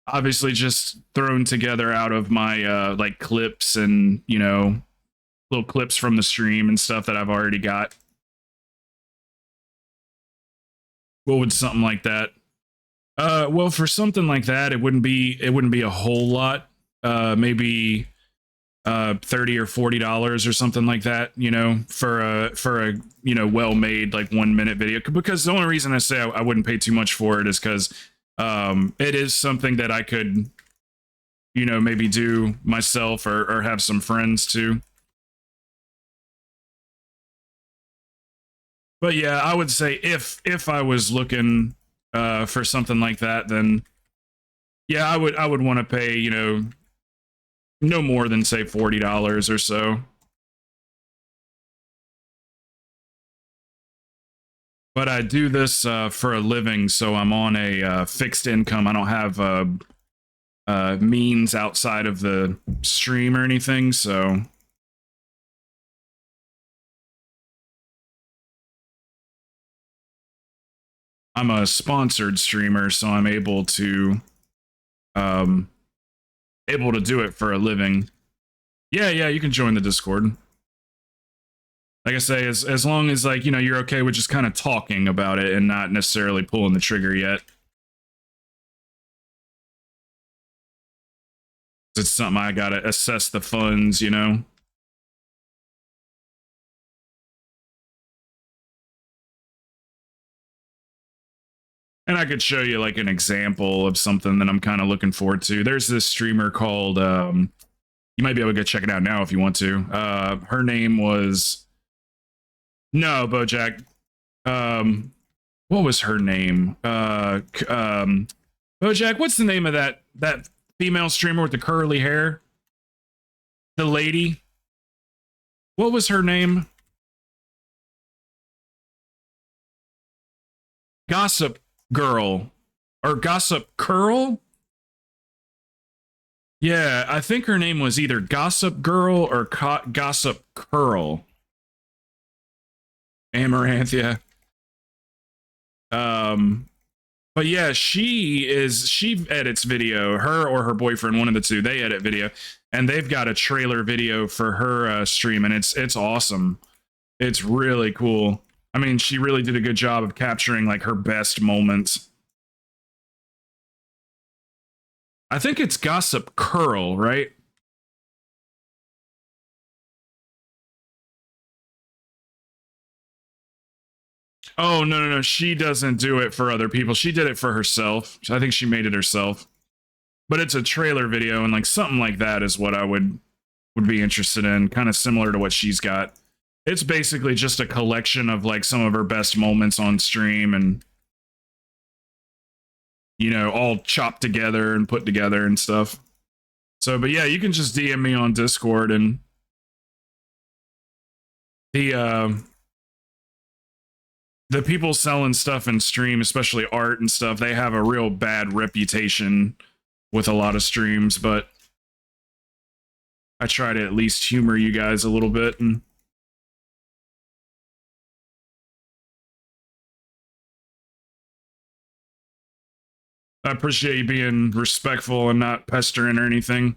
Obviously, just thrown together out of my like clips and, you know, little clips from the stream and stuff that I've already got. What would something like that? Well, for something like that, it wouldn't be a whole lot. Maybe $30 or $40 or something like that, you know, for a you know, well-made like 1 minute video. Because the only reason I say I wouldn't pay too much for it is because it is something that I could, you know, maybe do myself or have some friends too. But yeah, I would say if I was looking for something like that, then yeah, I would want to pay, you know, no more than say $40 or so. But I do this for a living, so I'm on a fixed income. I don't have means outside of the stream or anything, so I'm a sponsored streamer, so I'm um able to do it for a living. Yeah, yeah, you can join the Discord. Like I say, as long as, like, you know, you're okay with just kind of talking about it and not necessarily pulling the trigger yet. It's something I gotta assess the funds, you know. And I could show you like an example of something that I'm kind of looking forward to. There's this streamer called you might be able to go check it out now if you want to. Her name was, no, Bojack. What was her name? Bojack, what's the name of that female streamer with the curly hair? The lady. What was her name? Gossip Girl or Gossip Curl? Yeah, I think her name was either Gossip Girl or Gossip Curl. Amaranth, yeah. But yeah, she edits video. Her or her boyfriend, one of the two, they edit video, and they've got a trailer video for her stream, and it's awesome. It's really cool. I mean, she really did a good job of capturing like her best moments. I think it's Gossip Curl, right? Oh, no, no, no. She doesn't do it for other people. She did it for herself. I think she made it herself. But it's a trailer video, and like something like that is what I would be interested in, kind of similar to what she's got. It's basically just a collection of like some of her best moments on stream and, you know, all chopped together and put together and stuff. So, but yeah, you can just DM me on Discord, and the people selling stuff in stream, especially art and stuff, they have a real bad reputation with a lot of streams, but I try to at least humor you guys a little bit. And I appreciate you being respectful and not pestering or anything.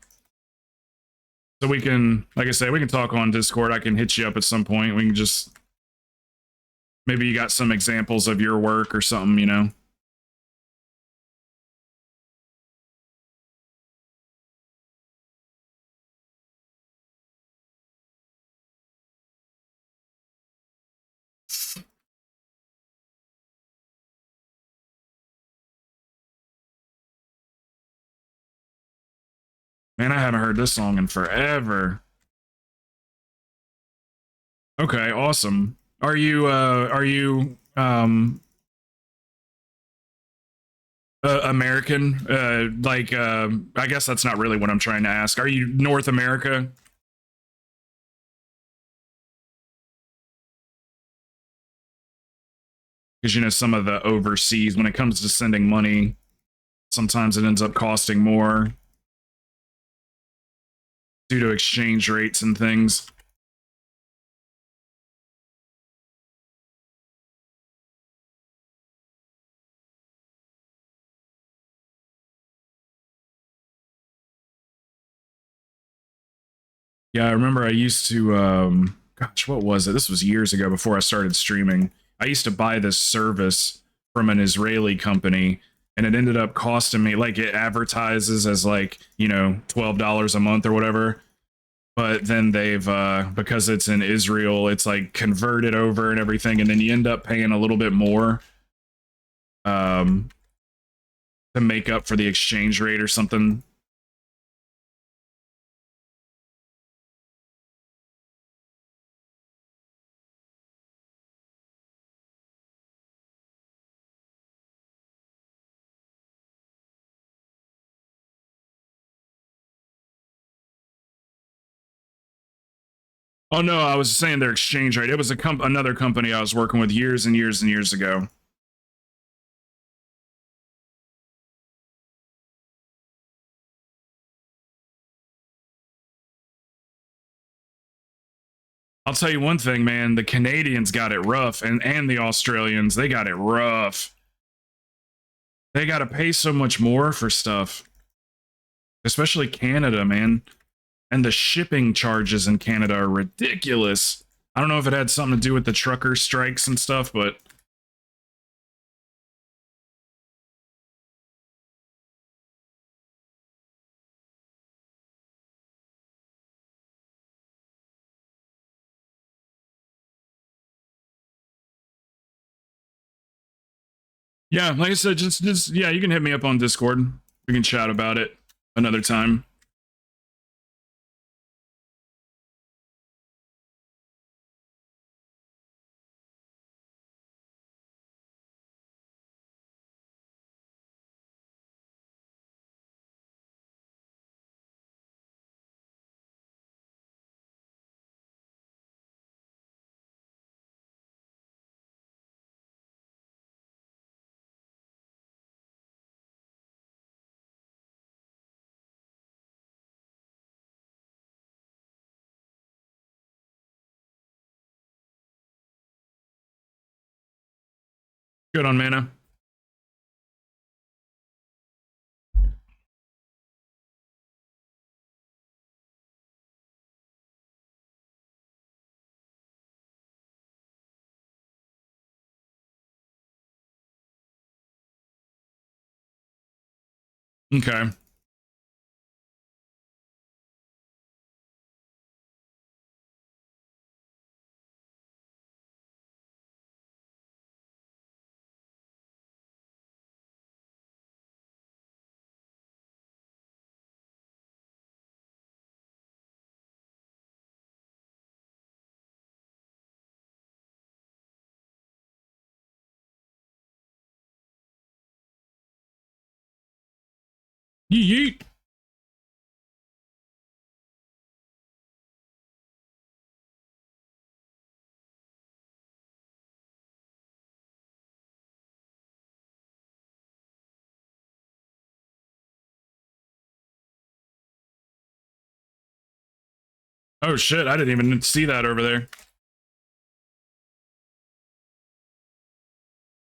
So we can, like I said, we can talk on Discord. I can hit you up at some point. We can just, maybe you got some examples of your work or something, you know? Man, I haven't heard this song in forever. Okay, awesome. Are you American? I guess that's not really what I'm trying to ask. Are you North America? Because you know some of the overseas, when it comes to sending money, sometimes it ends up costing more due to exchange rates and things. Yeah, I remember I used to gosh, what was it? This was years ago before I started streaming. I used to buy this service from an Israeli company, and it ended up costing me, like, it advertises as like, you know, $12 a month or whatever. But then they've because it's in Israel, it's like converted over and everything, and then you end up paying a little bit more um to make up for the exchange rate or something. Oh no, I was saying their exchange rate. It was another company I was working with years and years and years ago. I'll tell you one thing, man. The Canadians got it rough, and the Australians, they got it rough. They got to pay so much more for stuff, especially Canada, man. And the shipping charges in Canada are ridiculous. I don't know if it had something to do with the trucker strikes and stuff, but yeah, like I said, just yeah, you can hit me up on Discord. We can chat about it another time. Good on mana. Okay. Yeet. Oh shit, I didn't even see that over there.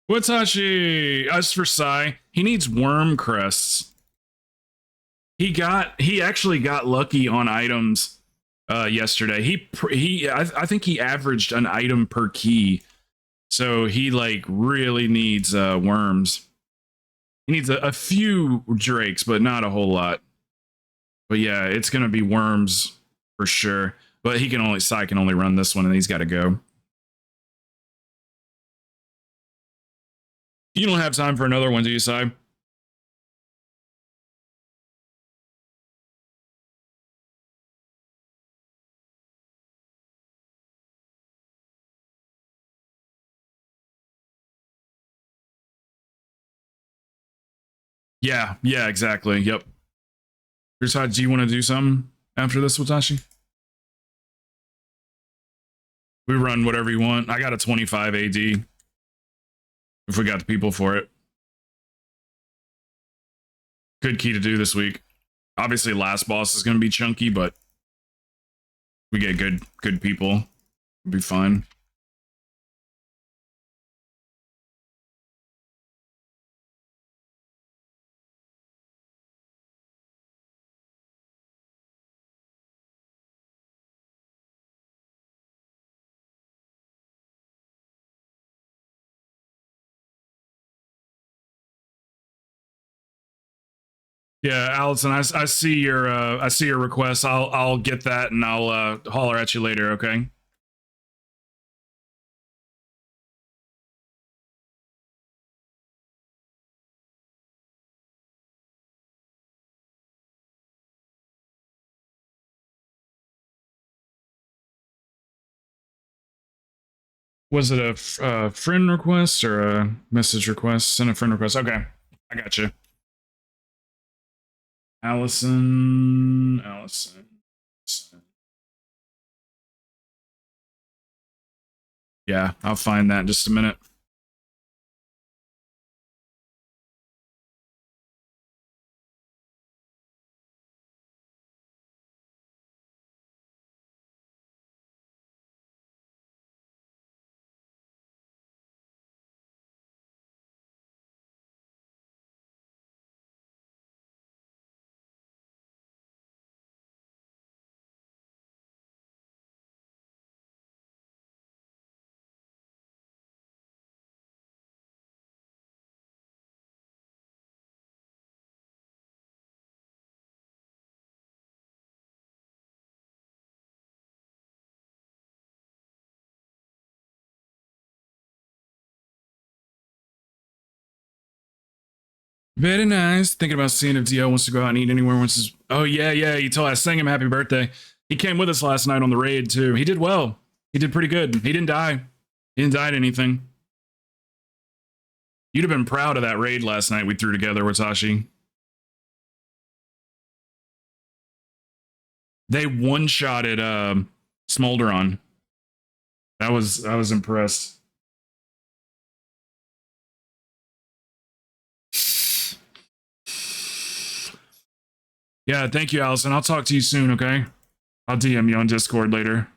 Watashi, as for Sai, He needs worm crests. He actually got lucky on items yesterday. I think he averaged an item per key. So he like really needs worms. He needs a few drakes, but not a whole lot. But yeah, it's gonna be worms for sure. But Sai can only run this one, and he's got to go. You don't have time for another one, do you, Sai? Yeah, exactly. Yep. Besides, do you want to do something after this, Watashi? We run whatever you want. I got a 25 AD. If we got the people for it. Good key to do this week. Obviously, last boss is going to be chunky, but we get good people. It'll be fine. Yeah, Allison, I see your request. I'll get that and I'll holler at you later, okay? Was it a friend request or a message request? Send a friend request. Okay, I got you. Allison. Yeah, I'll find that in just a minute. Very nice. Thinking about seeing if Dio wants to go out and eat anywhere once his... Oh, yeah. I sang him happy birthday. He came with us last night on the raid, too. He did well. He did pretty good. He didn't die. He didn't die to anything. You'd have been proud of that raid last night we threw together, Watashi. They one-shotted Smolderon. I was impressed. Yeah, thank you, Allison. I'll talk to you soon, okay? I'll DM you on Discord later.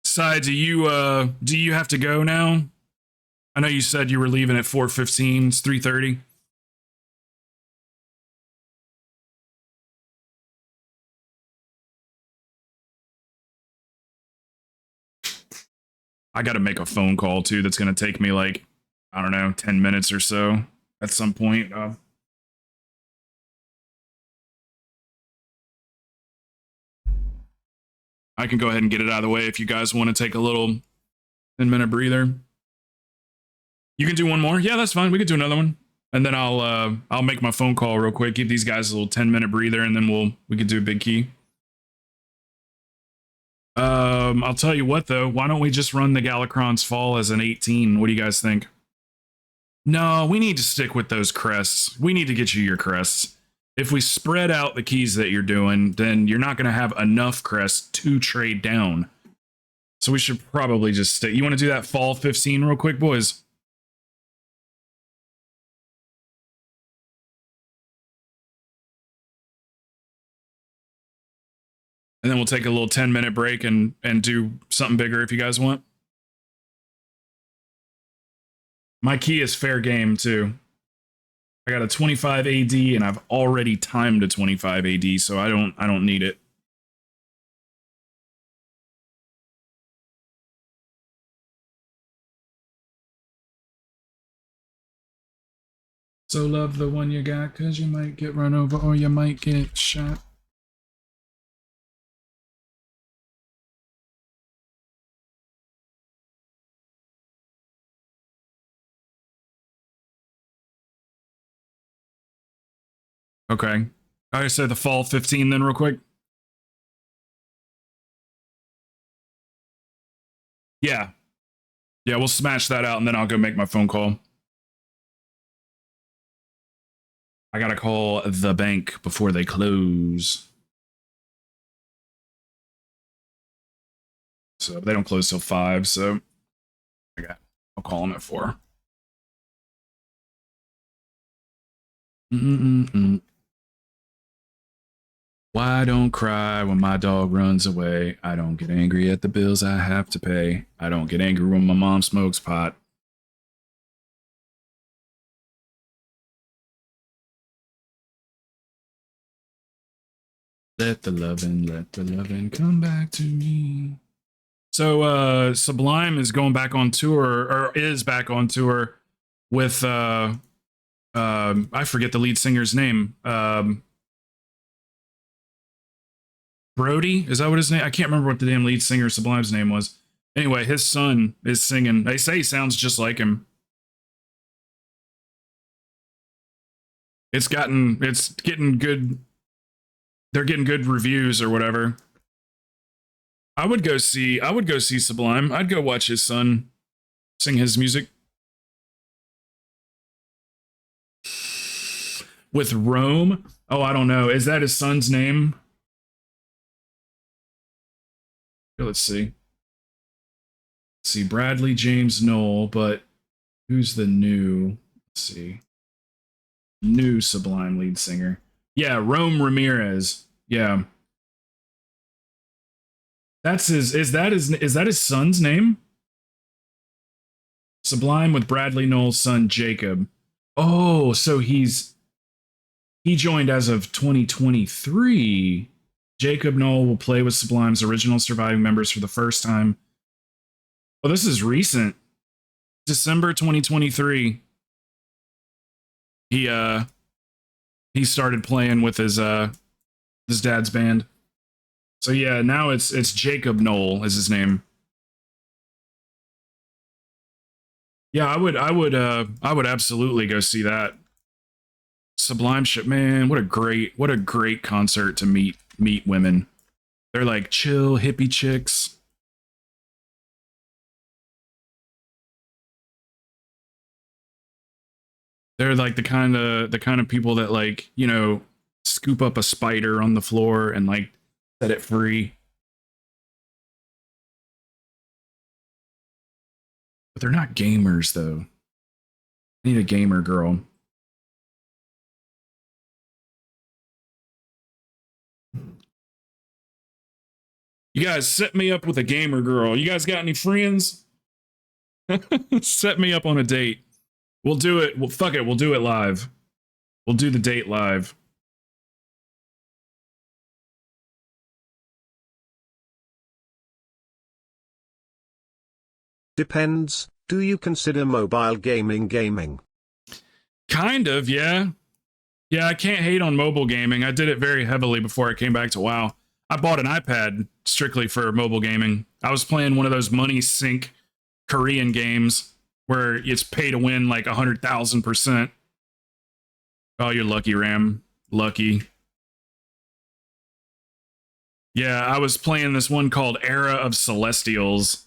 Sai, do you have to go now? I know you said you were leaving at 4:15. It's 3:30. I got to make a phone call too. That's going to take me like, I don't know, 10 minutes or so at some point. I can go ahead and get it out of the way if you guys want to take a little 10-minute breather. You can do one more? Yeah, that's fine. We could do another one. And then I'll make my phone call real quick, give these guys a little 10-minute breather, and then we could do a big key. I'll tell you what though, why don't we just run the Galakron's Fall as an 18? What do you guys think? No, we need to stick with those crests. We need to get you your crests. If we spread out the keys that you're doing, then you're not going to have enough crests to trade down. So we should probably just stay. You want to do that Fall 15 real quick, boys? And then we'll take a little 10-minute break and do something bigger if you guys want. My key is fair game too. I got a 25 AD and I've already timed a 25 AD, so I don't need it. So love the one you got, cause you might get run over or you might get shot. Okay. I said the fall 15 then real quick. Yeah. Yeah, we'll smash that out and then I'll go make my phone call. I gotta call the bank before they close. So they don't close till 5, so okay. I'll call them at 4. Why don't cry when my dog runs away? I don't get angry at the bills I have to pay. I don't get angry when my mom smokes pot. Let the lovin' come back to me. So Sublime is going back on tour, or is back on tour with I forget the lead singer's name. Brody, is that what his name? I can't remember what the damn lead singer Sublime's name was. Anyway, his son is singing. They say he sounds just like him. It's getting good. They're getting good reviews or whatever. I would go see Sublime. I'd go watch his son sing his music. With Rome? Oh, I don't know. Is that his son's name? Let's see. Let's see, Bradley James Knoll, but who's the new? Let's see. New Sublime lead singer. Yeah, Rome Ramirez. Yeah. That's is that his son's name? Sublime with Bradley Knoll's son Jacob. Oh, so he joined as of 2023. Jacob Knoll will play with Sublime's original surviving members for the first time. Oh, this is recent. December 2023. He started playing with his dad's band. So yeah, now it's Jacob Knoll is his name. Yeah, I would absolutely go see that. Sublime shit, man, what a great concert to meet women. They're like chill hippie chicks. They're like the kind of people that, like, you know, scoop up a spider on the floor and like set it free. But they're not gamers though. I need a gamer girl. You guys set me up with a gamer girl. You guys got any friends? Set me up on a date. We'll do it. Well, fuck it. We'll do it live. We'll do the date live. Depends. Do you consider mobile gaming? Kind of, yeah. Yeah, I can't hate on mobile gaming. I did it very heavily before I came back to WoW. I bought an iPad strictly for mobile gaming. I was playing one of those money sink Korean games where it's pay to win like 100,000%. Oh, you're lucky, Ram. Lucky. Yeah, I was playing this one called Era of Celestials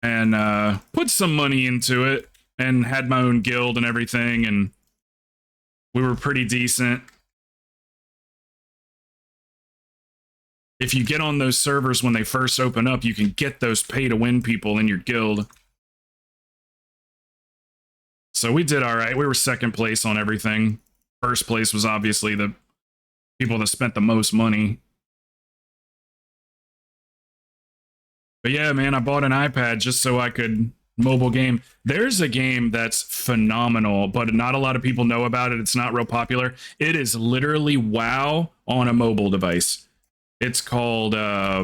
and put some money into it and had my own guild and everything, and we were pretty decent. If you get on those servers when they first open up, you can get those pay-to-win people in your guild. So we did all right. We were second place on everything. First place was obviously the people that spent the most money. But yeah, man, I bought an iPad just so I could mobile game. There's a game that's phenomenal, but not a lot of people know about it. It's not real popular. It is literally WoW on a mobile device. It's called I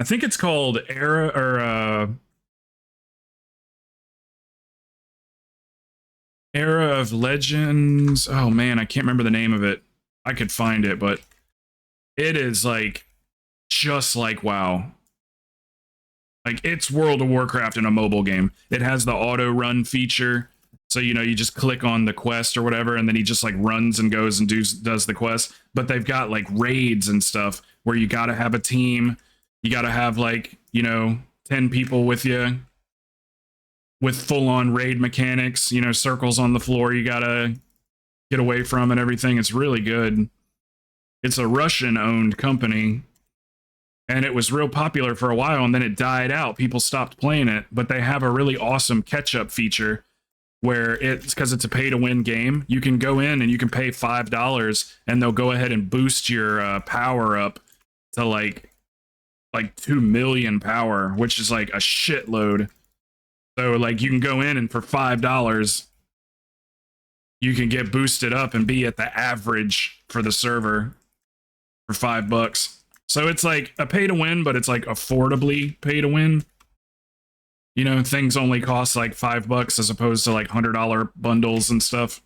think it's called Era of Legends. Oh man, I can't remember the name of it. I could find it, but it is like just like WoW. Like it's World of Warcraft in a mobile game. It has the auto run feature. So, you know, you just click on the quest or whatever, and then he just like runs and goes and does the quest. But they've got like raids and stuff where you got to have a team. You got to have like, you know, 10 people with you with full on raid mechanics, you know, circles on the floor you got to get away from and everything. It's really good. It's a Russian owned company. And it was real popular for a while, and then it died out. People stopped playing it, but they have a really awesome catch-up feature where it's because it's a pay-to-win game. You can go in and you can pay $5, and they'll go ahead and boost your power up to like 2 million power, which is like a shitload. So like you can go in and for $5, you can get boosted up and be at the average for the server for $5. So it's like a pay to win, but it's like affordably pay to win. You know, things only cost like $5 as opposed to like $100 bundles and stuff.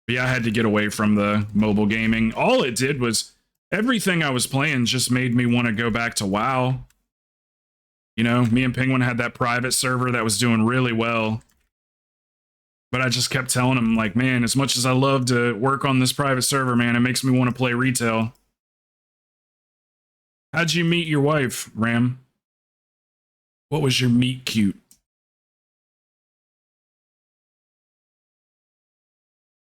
But yeah, I had to get away from the mobile gaming. All it did was everything I was playing just made me want to go back to WoW. You know, me and Penguin had that private server that was doing really well. But I just kept telling him, like, man, as much as I love to work on this private server, man, it makes me want to play retail. How'd you meet your wife, Ram? What was your meet cute?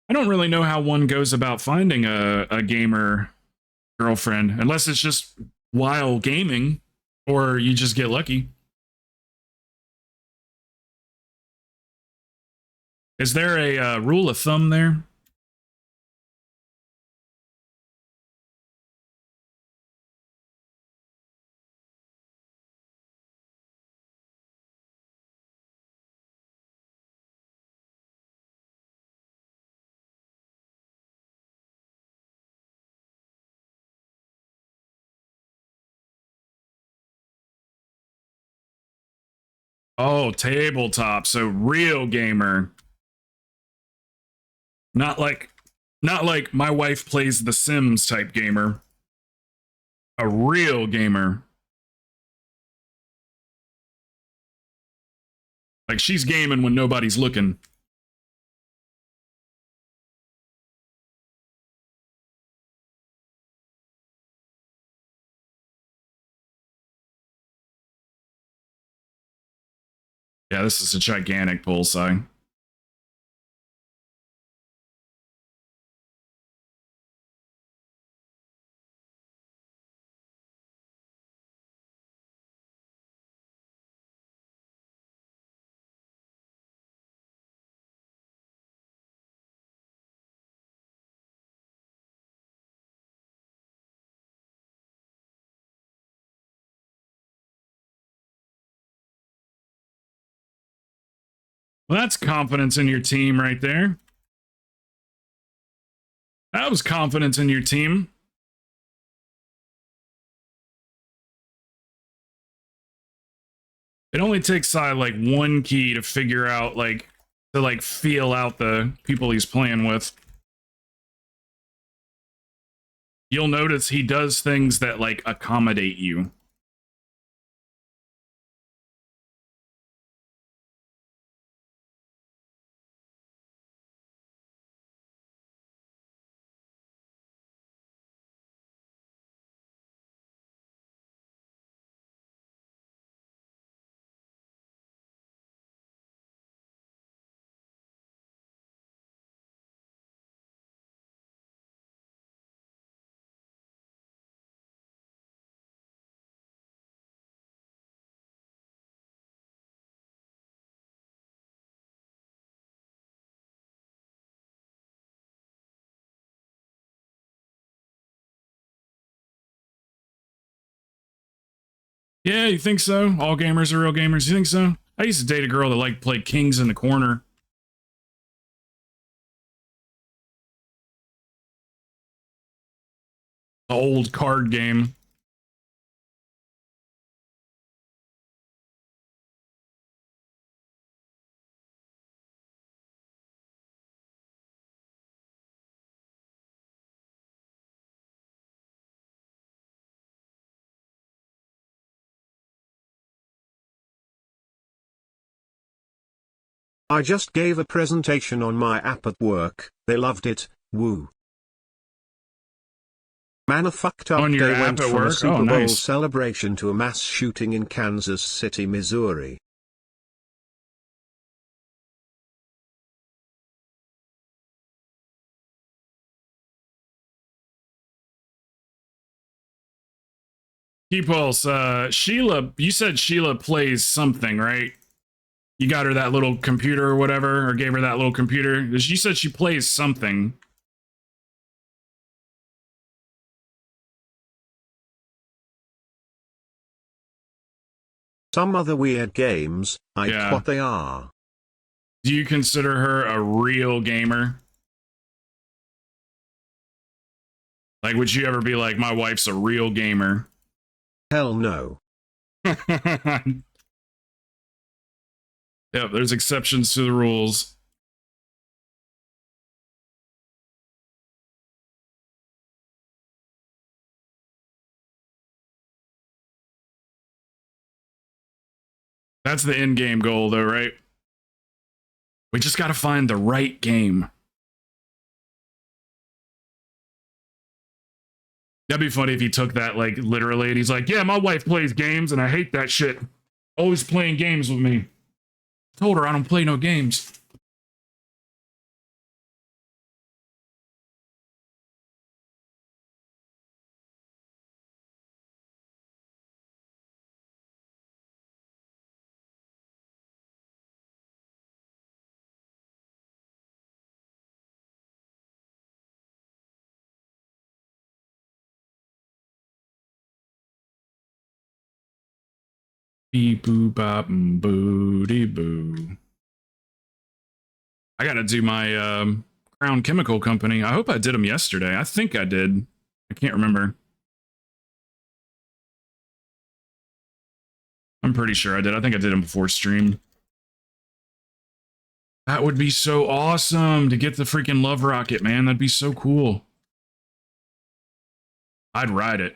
I don't really know how one goes about finding a gamer girlfriend, unless it's just while gaming, or you just get lucky. Is there a rule of thumb there? Oh, tabletop. So real gamer. Not like my wife plays The Sims type gamer. A real gamer. Like she's gaming when nobody's looking. Yeah, this is a gigantic bullseye. Well, that's confidence in your team right there. That was confidence in your team. It only takes like one key to figure out to feel out the people he's playing with. You'll notice he does things that like accommodate you. Yeah, you think so? All gamers are real gamers. You think so? I used to date a girl that liked to play Kings in the Corner. The old card game. I just gave a presentation on my app at work, they loved it, woo. Man, a fucked up On your day app went at from a work? Super Oh, Bowl nice. celebration to a mass shooting in Kansas City, Missouri. Key Pulse, Sheila, you said Sheila plays something, right? You got her that little computer or whatever, or gave her that little computer. You said she plays something. Some other weird games, Yeah. what they are. Do you consider her a real gamer? Like, would you ever be like, my wife's a real gamer? Hell no. Yep, there's exceptions to the rules. That's the end game goal, though, right? We just got to find the right game. That'd be funny if he took that, like, literally, and he's like, yeah, my wife plays games, and I hate that shit. Always playing games with me. Told her I don't play no games. Beep boo bop booty boo. I gotta do my Crown Chemical Company. I hope I did them yesterday. I think I did. I can't remember. I'm pretty sure I did. I think I did them before stream. That would be so awesome to get the freaking Love Rocket, man. That'd be so cool. I'd ride it.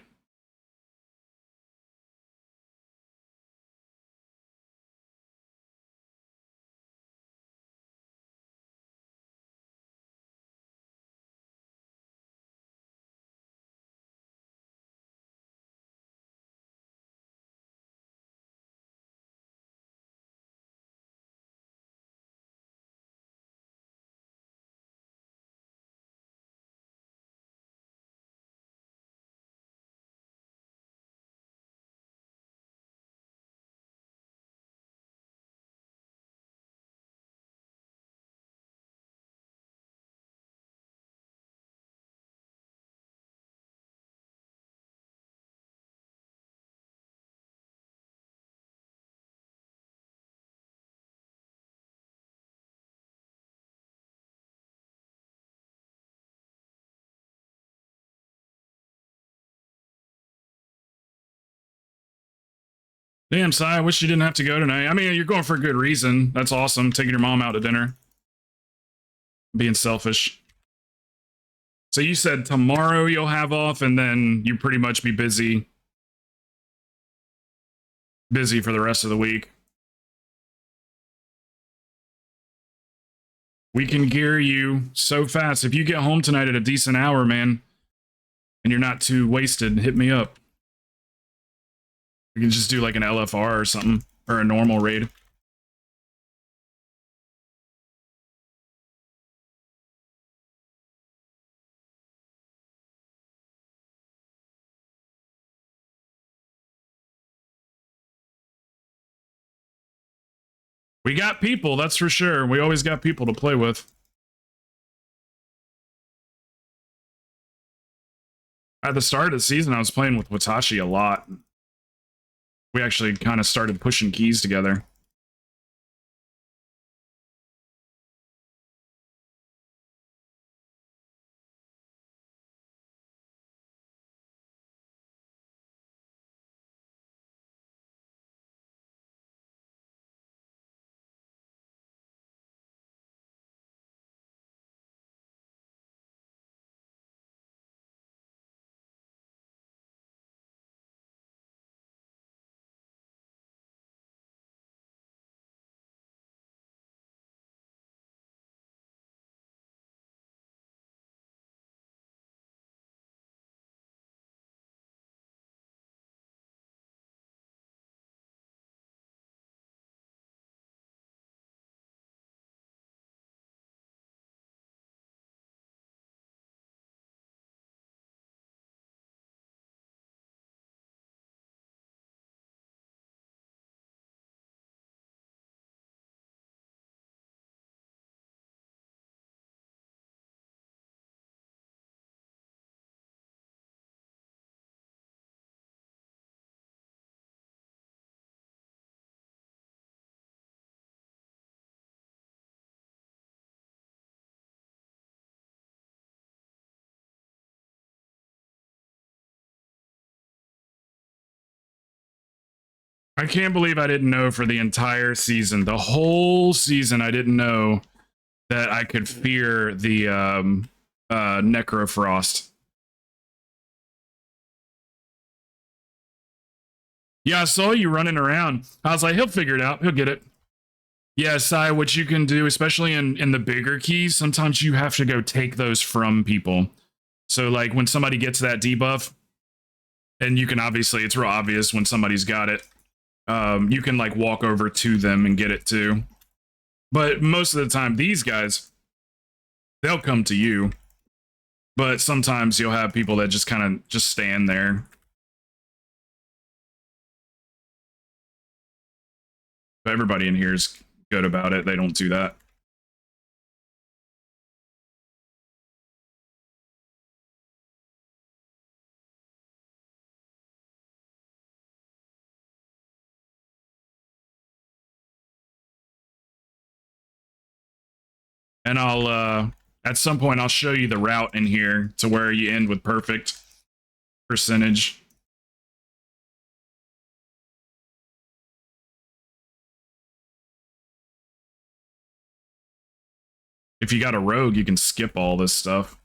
Damn, Si, I wish you didn't have to go tonight. I mean, you're going for a good reason. That's awesome. Taking your mom out to dinner. Being selfish. So you said tomorrow you'll have off and then you pretty much be busy for the rest of the week. We can gear you so fast. If you get home tonight at a decent hour, man, and you're not too wasted, hit me up. We can just do like an LFR or something, or a normal raid. We got people, that's for sure. We always got people to play with. At the start of the season, I was playing with Watashi a lot. We actually kind of started pushing keys together. I can't believe I didn't know for the entire season, the whole season, I didn't know that I could fear the Necrofrost. Yeah, I saw you running around. I was like, he'll figure it out. He'll get it. Yeah, Sai, what you can do, especially in the bigger keys, sometimes you have to go take those from people. So, like, when somebody gets that debuff, and you can obviously, it's real obvious when somebody's got it, you can, like, walk over to them and get it too. But most of the time, these guys, they'll come to you. But sometimes you'll have people that just kind of just stand there. But everybody in here is good about it. They don't do that. And I'll at some point I'll show you the route in here to where you end with perfect percentage. If you got a rogue, you can skip all this stuff.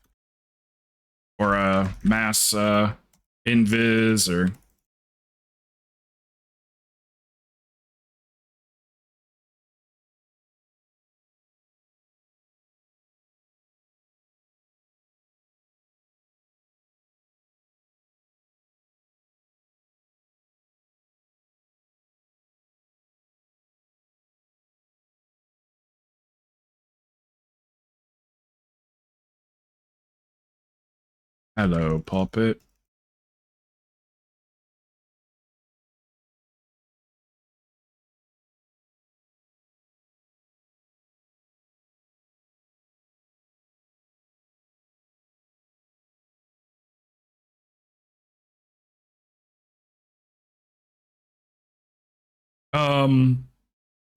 Or a mass invis or hello, puppet.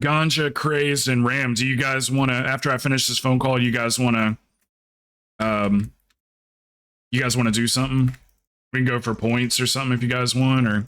Ganja, Crazed, and Ram, do you guys want to, after I finish this phone call, you guys want to do something? We can go for points or something if you guys want, or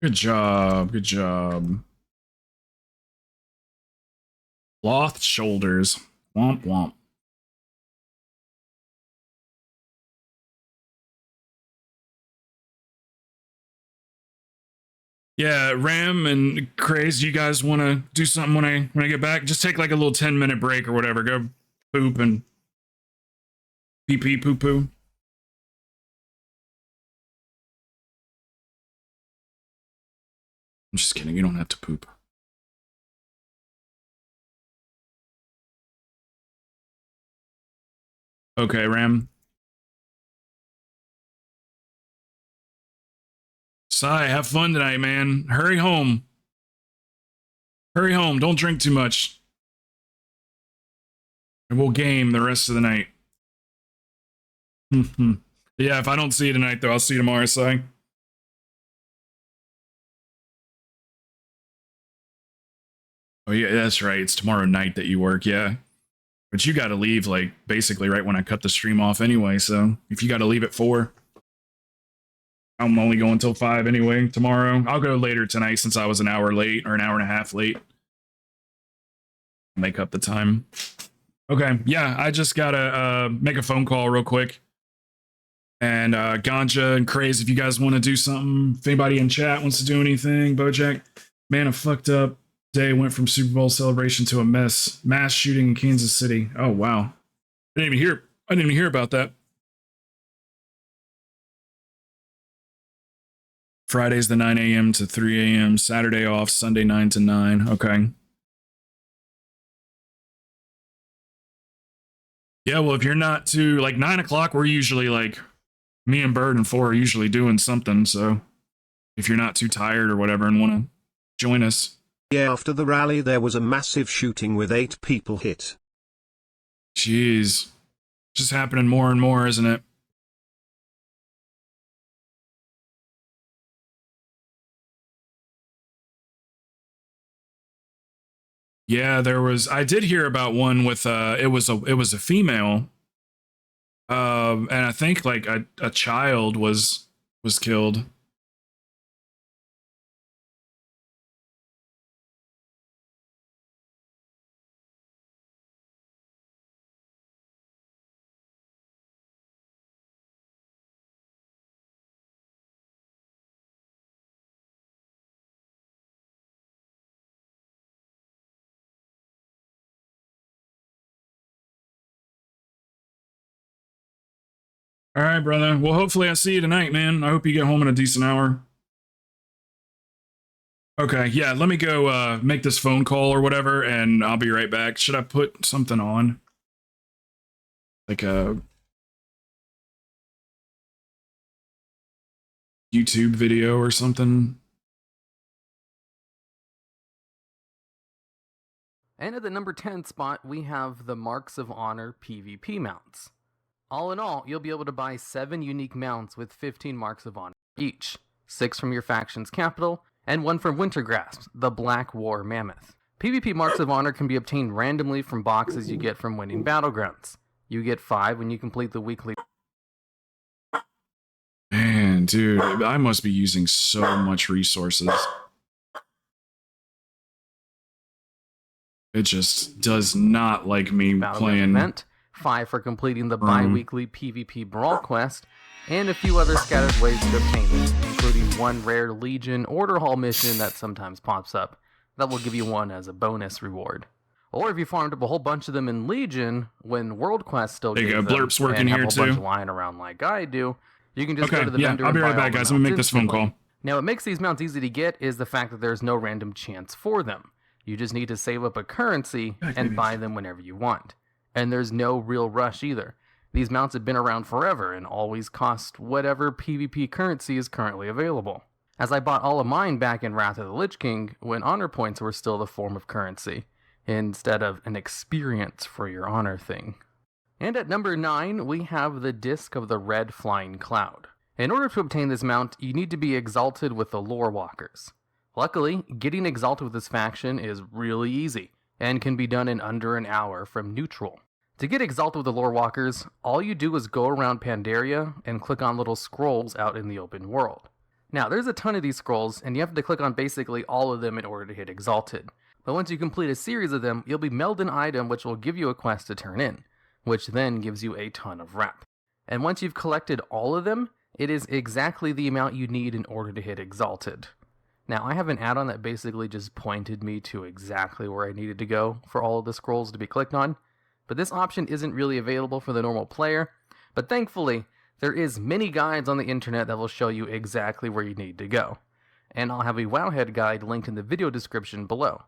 Good job. Good job. Cloth shoulders. Womp womp. Yeah, Ram and Craze, you guys want to do something when I get back? Just take like a little 10-minute break or whatever. Go poop and pee pee poo poo. I'm just kidding. You don't have to poop. Okay, Ram. Sai, have fun tonight, man. Hurry home. Hurry home. Don't drink too much. And we'll game the rest of the night. Yeah, if I don't see you tonight, though, I'll see you tomorrow, Sai. Oh, yeah, that's right. It's tomorrow night that you work, yeah. But you got to leave, like, basically right when I cut the stream off anyway, so if you got to leave at 4... I'm only going till 5 anyway tomorrow. I'll go later tonight since I was an hour late or an hour and a half late. Make up the time. Okay, yeah, I just gotta make a phone call real quick. And Ganja and Craze, if you guys want to do something, if anybody in chat wants to do anything, Bojack, man, a fucked up day went from Super Bowl celebration to a mass shooting in Kansas City. Oh wow, I didn't even hear about that. Friday's the 9 a.m. to 3 a.m. Saturday off, Sunday 9 to 9. Okay. Yeah, well, if you're not too, like 9 o'clock, we're usually like, me and Bird and 4 are usually doing something. So if you're not too tired or whatever and want to join us. Yeah, after the rally, there was a massive shooting with 8 people hit. Jeez. Just happening more and more, isn't it? Yeah, I did hear about one with it was a female. And I think like a child was killed. All right, brother. Well, hopefully I see you tonight, man. I hope you get home in a decent hour. Okay, yeah, let me go make this phone call or whatever, and I'll be right back. Should I put something on? Like a YouTube video or something? And at the number 10 spot, we have the Marks of Honor PvP mounts. All in all, you'll be able to buy 7 unique mounts with 15 Marks of Honor each, 6 from your faction's capital, and 1 from Wintergrasp, the Black War Mammoth. PvP Marks of Honor can be obtained randomly from boxes you get from winning Battlegrounds. You get 5 when you complete the weekly... Man, dude, I must be using so much resources. It just does not like me playing... event, 5 for completing the bi-weekly PvP Brawl quest, and a few other scattered ways to obtain them, including 1 rare Legion Order Hall mission that sometimes pops up. That will give you 1 as a bonus reward. Or if you farmed up a whole bunch of them in Legion, when World Quest still there you gave go. them, Blurp's working and have here a too. bunch lying around like I do, you can just go to the vendor I'll be and right buy back, all guys. the I'm gonna mounts make this phone instantly. call. Now, what makes these mounts easy to get is the fact that there's no random chance for them. You just need to save up a currency and buy them whenever you want. And there's no real rush either. These mounts have been around forever and always cost whatever PvP currency is currently available. As I bought all of mine back in Wrath of the Lich King when honor points were still the form of currency, instead of an experience for your honor thing. And at number 9, we have the Disc of the Red Flying Cloud. In order to obtain this mount, you need to be exalted with the Lore Walkers. Luckily, getting exalted with this faction is really easy, and can be done in under an hour from neutral. To get exalted with the Lore Walkers, all you do is go around Pandaria and click on little scrolls out in the open world. Now, there's a ton of these scrolls, and you have to click on basically all of them in order to hit Exalted. But once you complete a series of them, you'll be mailed an item which will give you a quest to turn in, which then gives you a ton of rep. And once you've collected all of them, it is exactly the amount you need in order to hit Exalted. Now, I have an add-on that basically just pointed me to exactly where I needed to go for all of the scrolls to be clicked on, but this option isn't really available for the normal player, but thankfully, there is many guides on the internet that will show you exactly where you need to go, and I'll have a Wowhead guide linked in the video description below.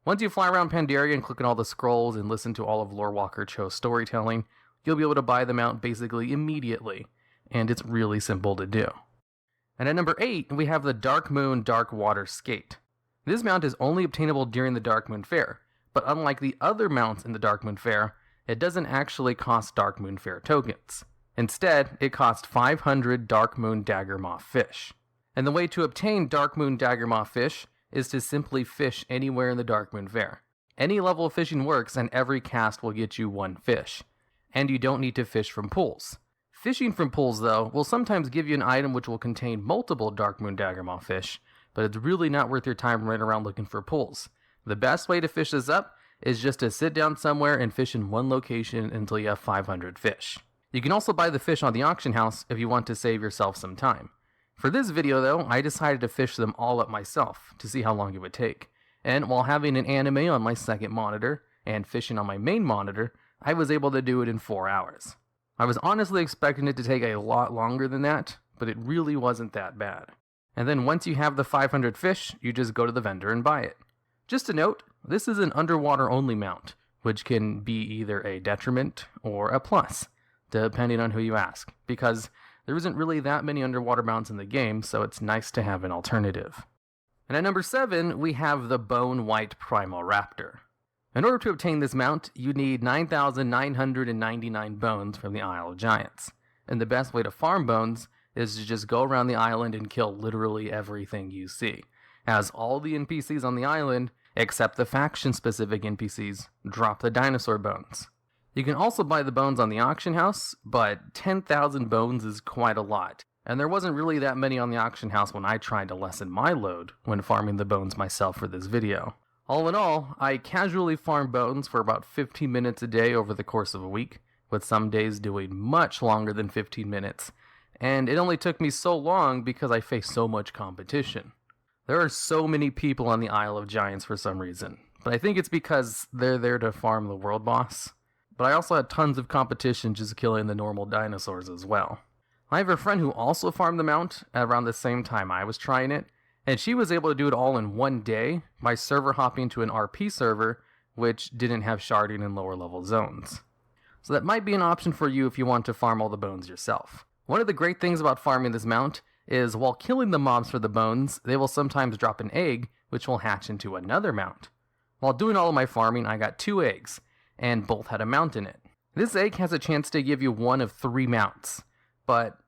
Once you fly around Pandaria and click on all the scrolls and listen to all of Lorewalker Cho's storytelling, you'll be able to buy them out basically immediately, and it's really simple to do. And at number 8, we have the Dark Moon Dark Water Skate. This mount is only obtainable during the Dark Moon Fair, but unlike the other mounts in the Dark Moon Fair, it doesn't actually cost Dark Moon Fair tokens. Instead, it costs 500 Dark Moon Daggermaw fish. And the way to obtain Dark Moon Daggermaw fish is to simply fish anywhere in the Dark Moon Fair. Any level of fishing works, and every cast will get you 1 fish. And you don't need to fish from pools. Fishing from pools, though, will sometimes give you an item which will contain multiple Dark Moon Daggermaw fish, but it's really not worth your time running around looking for pools. The best way to fish this up is just to sit down somewhere and fish in one location until you have 500 fish. You can also buy the fish on the auction house if you want to save yourself some time. For this video though, I decided to fish them all up myself to see how long it would take. And while having an anime on my second monitor and fishing on my main monitor, I was able to do it in 4 hours. I was honestly expecting it to take a lot longer than that, but it really wasn't that bad. And then once you have the 500 fish, you just go to the vendor and buy it. Just a note, this is an underwater only mount, which can be either a detriment or a plus, depending on who you ask, because there isn't really that many underwater mounts in the game, so it's nice to have an alternative. And at number 7, we have the Bone White Primal Raptor. In order to obtain this mount, you need 9,999 bones from the Isle of Giants. And the best way to farm bones is to just go around the island and kill literally everything you see, as all the NPCs on the island, except the faction-specific NPCs, drop the dinosaur bones. You can also buy the bones on the auction house, but 10,000 bones is quite a lot, and there wasn't really that many on the auction house when I tried to lessen my load when farming the bones myself for this video. All in all, I casually farm bones for about 15 minutes a day over the course of a week, with some days doing much longer than 15 minutes, and it only took me so long because I faced so much competition. There are so many people on the Isle of Giants for some reason, but I think it's because they're there to farm the world boss. But I also had tons of competition just killing the normal dinosaurs as well. I have a friend who also farmed the mount around the same time I was trying it, and she was able to do it all in one day by server hopping to an RP server, which didn't have sharding in lower level zones. So that might be an option for you if you want to farm all the bones yourself. One of the great things about farming this mount is while killing the mobs for the bones, they will sometimes drop an egg, which will hatch into another mount. While doing all of my farming, I got 2 eggs, and both had a mount in it. This egg has a chance to give you one of 3 mounts, but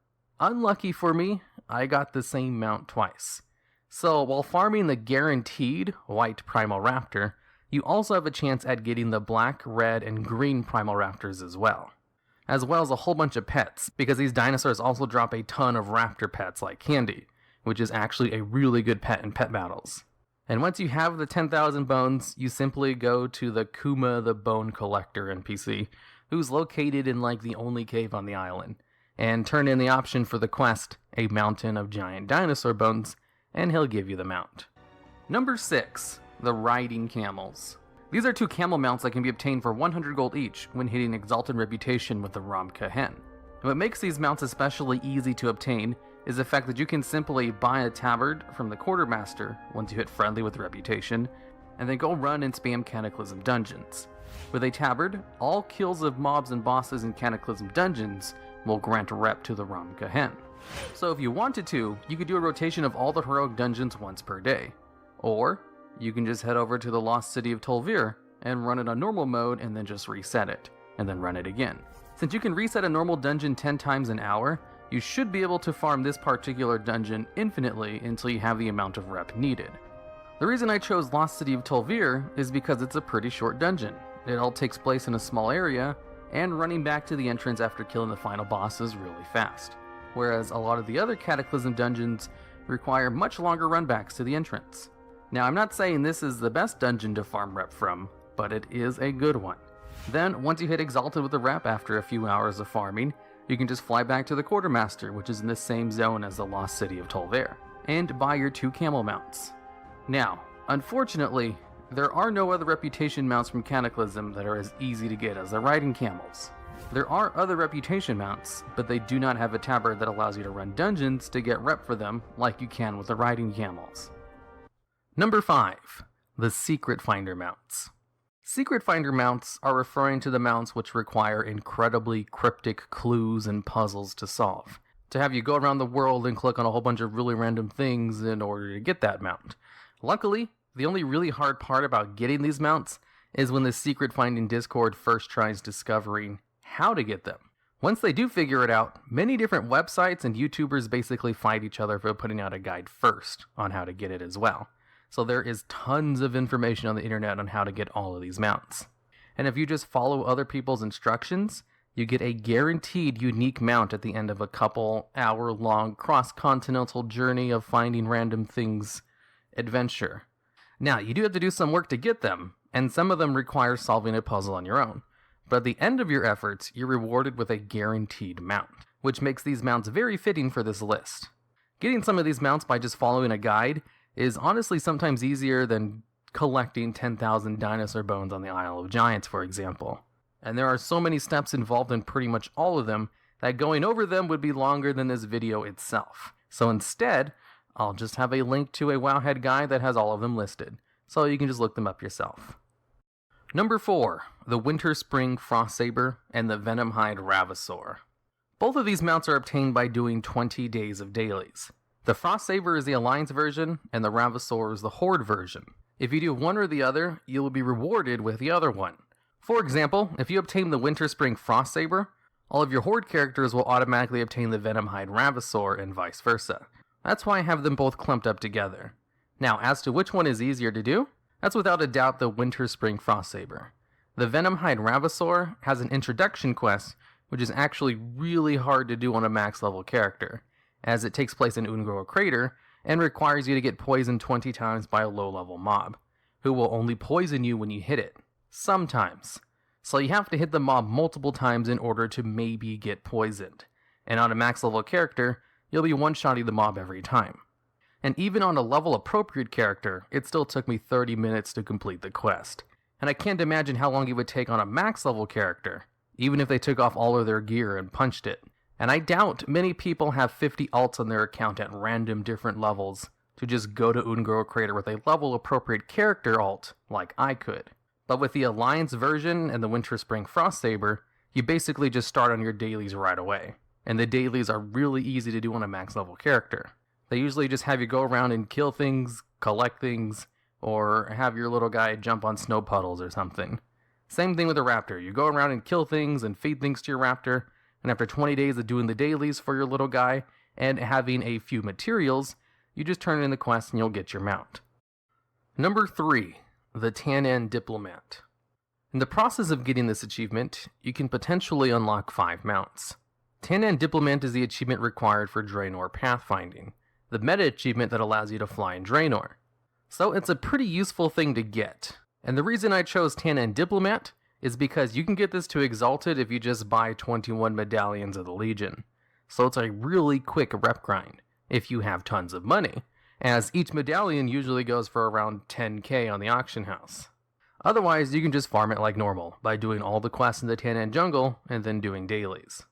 unlucky for me, I got the same mount twice. So while farming the guaranteed White Primal Raptor, you also have a chance at getting the Black, Red, and Green Primal Raptors as well as a whole bunch of pets, because these dinosaurs also drop a ton of raptor pets like Candy, which is actually a really good pet in pet battles. And once you have the 10,000 bones, you simply go to the Kuma the Bone Collector NPC, who's located in like the only cave on the island, and turn in the option for the quest, a mountain of giant dinosaur bones, and he'll give you the mount. Number 6, the Riding Camels. These are 2 camel mounts that can be obtained for 100 gold each when hitting Exalted Reputation with the Ramka Hen. And what makes these mounts especially easy to obtain is the fact that you can simply buy a tabard from the Quartermaster once you hit friendly with Reputation, and then go run and spam Cataclysm dungeons. With a tabard, all kills of mobs and bosses in Cataclysm dungeons will grant rep to the Ramka Hen. So if you wanted to, you could do a rotation of all the heroic dungeons once per day. Or you can just head over to the Lost City of Tolvir and run it on normal mode and then just reset it, and then run it again. Since you can reset a normal dungeon 10 times an hour, you should be able to farm this particular dungeon infinitely until you have the amount of rep needed. The reason I chose Lost City of Tolvir is because it's a pretty short dungeon. It all takes place in a small area, and running back to the entrance after killing the final boss is really fast. Whereas a lot of the other Cataclysm dungeons require much longer runbacks to the entrance. Now, I'm not saying this is the best dungeon to farm rep from, but it is a good one. Then, once you hit Exalted with the rep after a few hours of farming, you can just fly back to the Quartermaster, which is in the same zone as the Lost City of Tolvair, and buy your 2 camel mounts. Now, unfortunately, there are no other reputation mounts from Cataclysm that are as easy to get as the riding camels. There are other reputation mounts, but they do not have a tabard that allows you to run dungeons to get rep for them like you can with the riding camels. Number 5. The Secret Finder mounts. Secret Finder mounts are referring to the mounts which require incredibly cryptic clues and puzzles to solve, to have you go around the world and click on a whole bunch of really random things in order to get that mount. Luckily, the only really hard part about getting these mounts is when the Secret Finding Discord first tries discovering how to get them. Once they do figure it out, many different websites and YouTubers basically fight each other for putting out a guide first on how to get it as well. So there is tons of information on the internet on how to get all of these mounts. And if you just follow other people's instructions, you get a guaranteed unique mount at the end of a couple hour-long cross-continental journey of finding random things adventure. Now, you do have to do some work to get them, and some of them require solving a puzzle on your own. But at the end of your efforts, you're rewarded with a guaranteed mount, which makes these mounts very fitting for this list. Getting some of these mounts by just following a guide is honestly sometimes easier than collecting 10,000 dinosaur bones on the Isle of Giants, for example. And there are so many steps involved in pretty much all of them that going over them would be longer than this video itself. So instead, I'll just have a link to a Wowhead guide that has all of them listed, so you can just look them up yourself. Number 4, the Winter Spring Frostsaber and the Venomhide Ravasaur. Both of these mounts are obtained by doing 20 days of dailies. The Frostsaber is the Alliance version, and the Ravasaur is the Horde version. If you do one or the other, you will be rewarded with the other one. For example, if you obtain the Winter Spring Frostsaber, all of your Horde characters will automatically obtain the Venomhide Ravasaur and vice versa. That's why I have them both clumped up together. Now, as to which one is easier to do, that's without a doubt the Winter Spring Frostsaber. The Venomhide Ravasaur has an introduction quest, which is actually really hard to do on a max level character, as it takes place in Ungro Crater and requires you to get poisoned 20 times by a low-level mob, who will only poison you when you hit it. Sometimes. So you have to hit the mob multiple times in order to maybe get poisoned. And on a max-level character, you'll be one-shotting the mob every time. And even on a level-appropriate character, it still took me 30 minutes to complete the quest. And I can't imagine how long it would take on a max-level character, even if they took off all of their gear and punched it. And I doubt many people have 50 alts on their account at random different levels to just go to Ungro Crater with a level-appropriate character alt like I could. But with the Alliance version and the Winter Spring Frostsaber, you basically just start on your dailies right away. And the dailies are really easy to do on a max-level character. They usually just have you go around and kill things, collect things, or have your little guy jump on snow puddles or something. Same thing with a raptor. You go around and kill things and feed things to your raptor, and after 20 days of doing the dailies for your little guy and having a few materials, you just turn in the quest and you'll get your mount. Number 3, the Tannan Diplomat. In the process of getting this achievement, you can potentially unlock 5 mounts. Tannan Diplomat is the achievement required for Draenor pathfinding, the meta achievement that allows you to fly in Draenor. So it's a pretty useful thing to get. And the reason I chose Tannan Diplomat is because you can get this to Exalted if you just buy 21 medallions of the Legion. So it's a really quick rep grind if you have tons of money, as each medallion usually goes for around 10k on the auction house. Otherwise, you can just farm it like normal by doing all the quests in the Tannan Jungle and then doing dailies.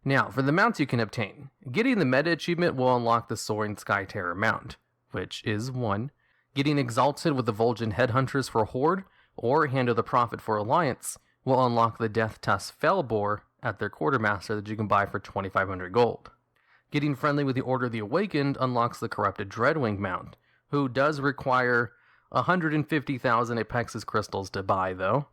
Now, for the mounts you can obtain, getting the meta achievement will unlock the Soaring Sky Terror mount, which is 1. Getting Exalted with the Vol'jin Headhunters for Horde, or Hand of the Prophet for Alliance, will unlock the Death Tusk Felboar at their Quartermaster that you can buy for 2,500 gold. Getting friendly with the Order of the Awakened unlocks the Corrupted Dreadwing mount, who does require 150,000 Apexis crystals to buy though.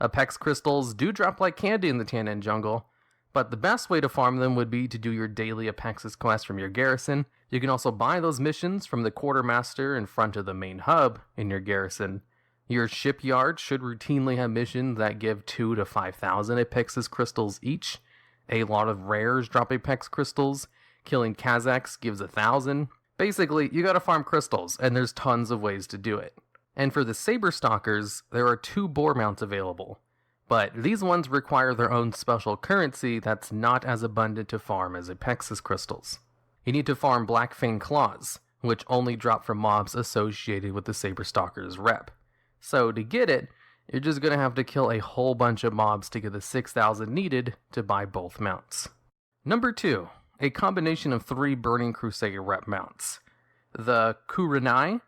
Apex crystals do drop like candy in the Tannan Jungle, but the best way to farm them would be to do your daily Apexis quest from your garrison. You can also buy those missions from the Quartermaster in front of the main hub in your garrison. Your shipyard should routinely have missions that give 2,000 to 5,000 Apexis crystals each. A lot of rares drop Apex crystals. Killing Kazakhs gives 1,000. Basically, you gotta farm crystals, and there's tons of ways to do it. And for the Saber Stalkers, there are 2 boar mounts available, but these ones require their own special currency that's not as abundant to farm as Apexis crystals. You need to farm Blackfang Claws, which only drop from mobs associated with the Saber Stalker's rep. So to get it, you're just gonna have to kill a whole bunch of mobs to get the 6,000 needed to buy both mounts. Number 2, a combination of 3 Burning Crusade rep mounts. The Kurenai,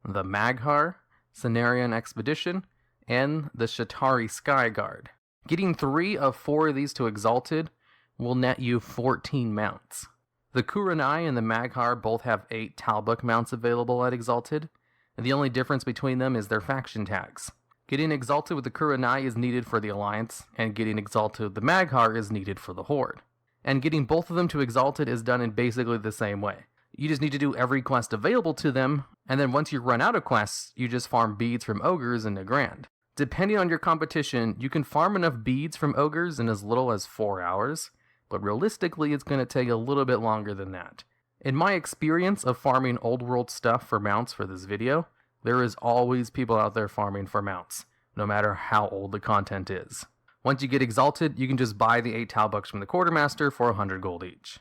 the Maghar, Cenarion Expedition, and the Shatari Skyguard. Getting 3 of 4 of these to Exalted will net you 14 mounts. The Kurenai and the Maghar both have 8 Talbuk mounts available at Exalted, and the only difference between them is their faction tags. Getting Exalted with the Kurenai is needed for the Alliance, and getting Exalted with the Maghar is needed for the Horde. And getting both of them to Exalted is done in basically the same way. You just need to do every quest available to them, and then once you run out of quests, you just farm beads from Ogres into Grand. Depending on your competition, you can farm enough beads from Ogres in as little as 4 hours, but realistically it's going to take a little bit longer than that. In my experience of farming old world stuff for mounts for this video, there is always people out there farming for mounts, no matter how old the content is. Once you get Exalted, you can just buy the 8 Talbuks from the Quartermaster for 100 gold each.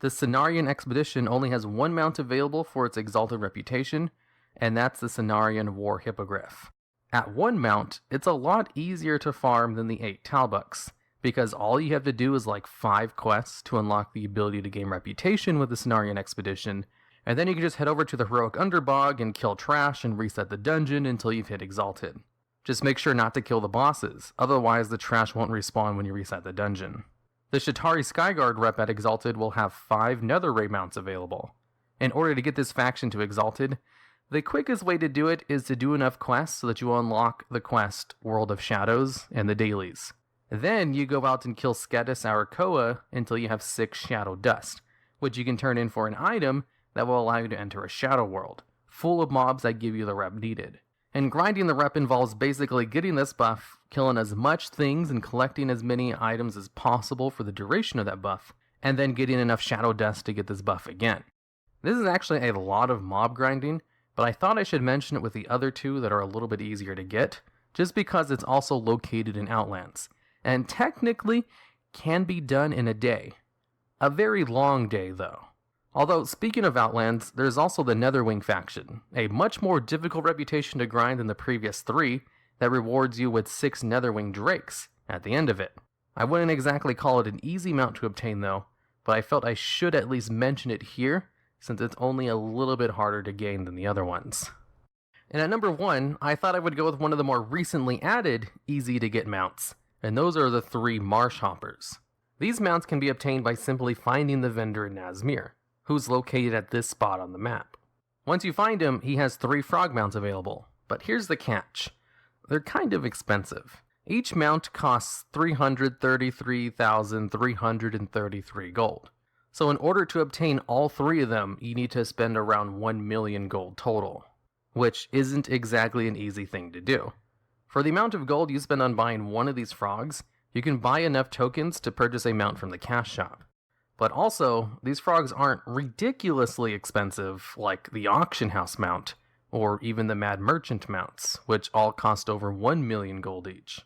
The Cenarion Expedition only has 1 mount available for its Exalted reputation, and that's the Cenarion War Hippogriff. At 1 mount, it's a lot easier to farm than the 8 Talbuks, because all you have to do is like 5 quests to unlock the ability to gain reputation with the Cenarion Expedition, and then you can just head over to the Heroic Underbog and kill trash and reset the dungeon until you've hit Exalted. Just make sure not to kill the bosses, otherwise the trash won't respawn when you reset the dungeon. The Shatari Skyguard rep at Exalted will have 5 Netherray mounts available. In order to get this faction to Exalted, the quickest way to do it is to do enough quests so that you unlock the quest World of Shadows and the dailies. Then you go out and kill Sketis Arakoa until you have 6 Shadow Dust, which you can turn in for an item that will allow you to enter a Shadow World, full of mobs that give you the rep needed. And grinding the rep involves basically getting this buff, killing as much things and collecting as many items as possible for the duration of that buff, and then getting enough Shadow Dust to get this buff again. This is actually a lot of mob grinding, but I thought I should mention it with the other 2 that are a little bit easier to get, just because it's also located in Outlands, and technically can be done in a day. A very long day though. Although, speaking of Outlands, there's also the Netherwing faction, a much more difficult reputation to grind than the previous 3, that rewards you with 6 Netherwing Drakes at the end of it. I wouldn't exactly call it an easy mount to obtain though, but I felt I should at least mention it here, since it's only a little bit harder to gain than the other ones. And at number 1, I thought I would go with one of the more recently added easy to get mounts, and those are the 3 Marsh Hoppers. These mounts can be obtained by simply finding the vendor in Nazmir, who's located at this spot on the map. Once you find him, he has 3 frog mounts available, but here's the catch. They're kind of expensive. Each mount costs 333,333 gold. So in order to obtain all 3 of them, you need to spend around 1 million gold total, which isn't exactly an easy thing to do. For the amount of gold you spend on buying one of these frogs, you can buy enough tokens to purchase a mount from the cash shop. But also, these frogs aren't ridiculously expensive like the Auction House mount, or even the Mad Merchant mounts, which all cost over 1 million gold each.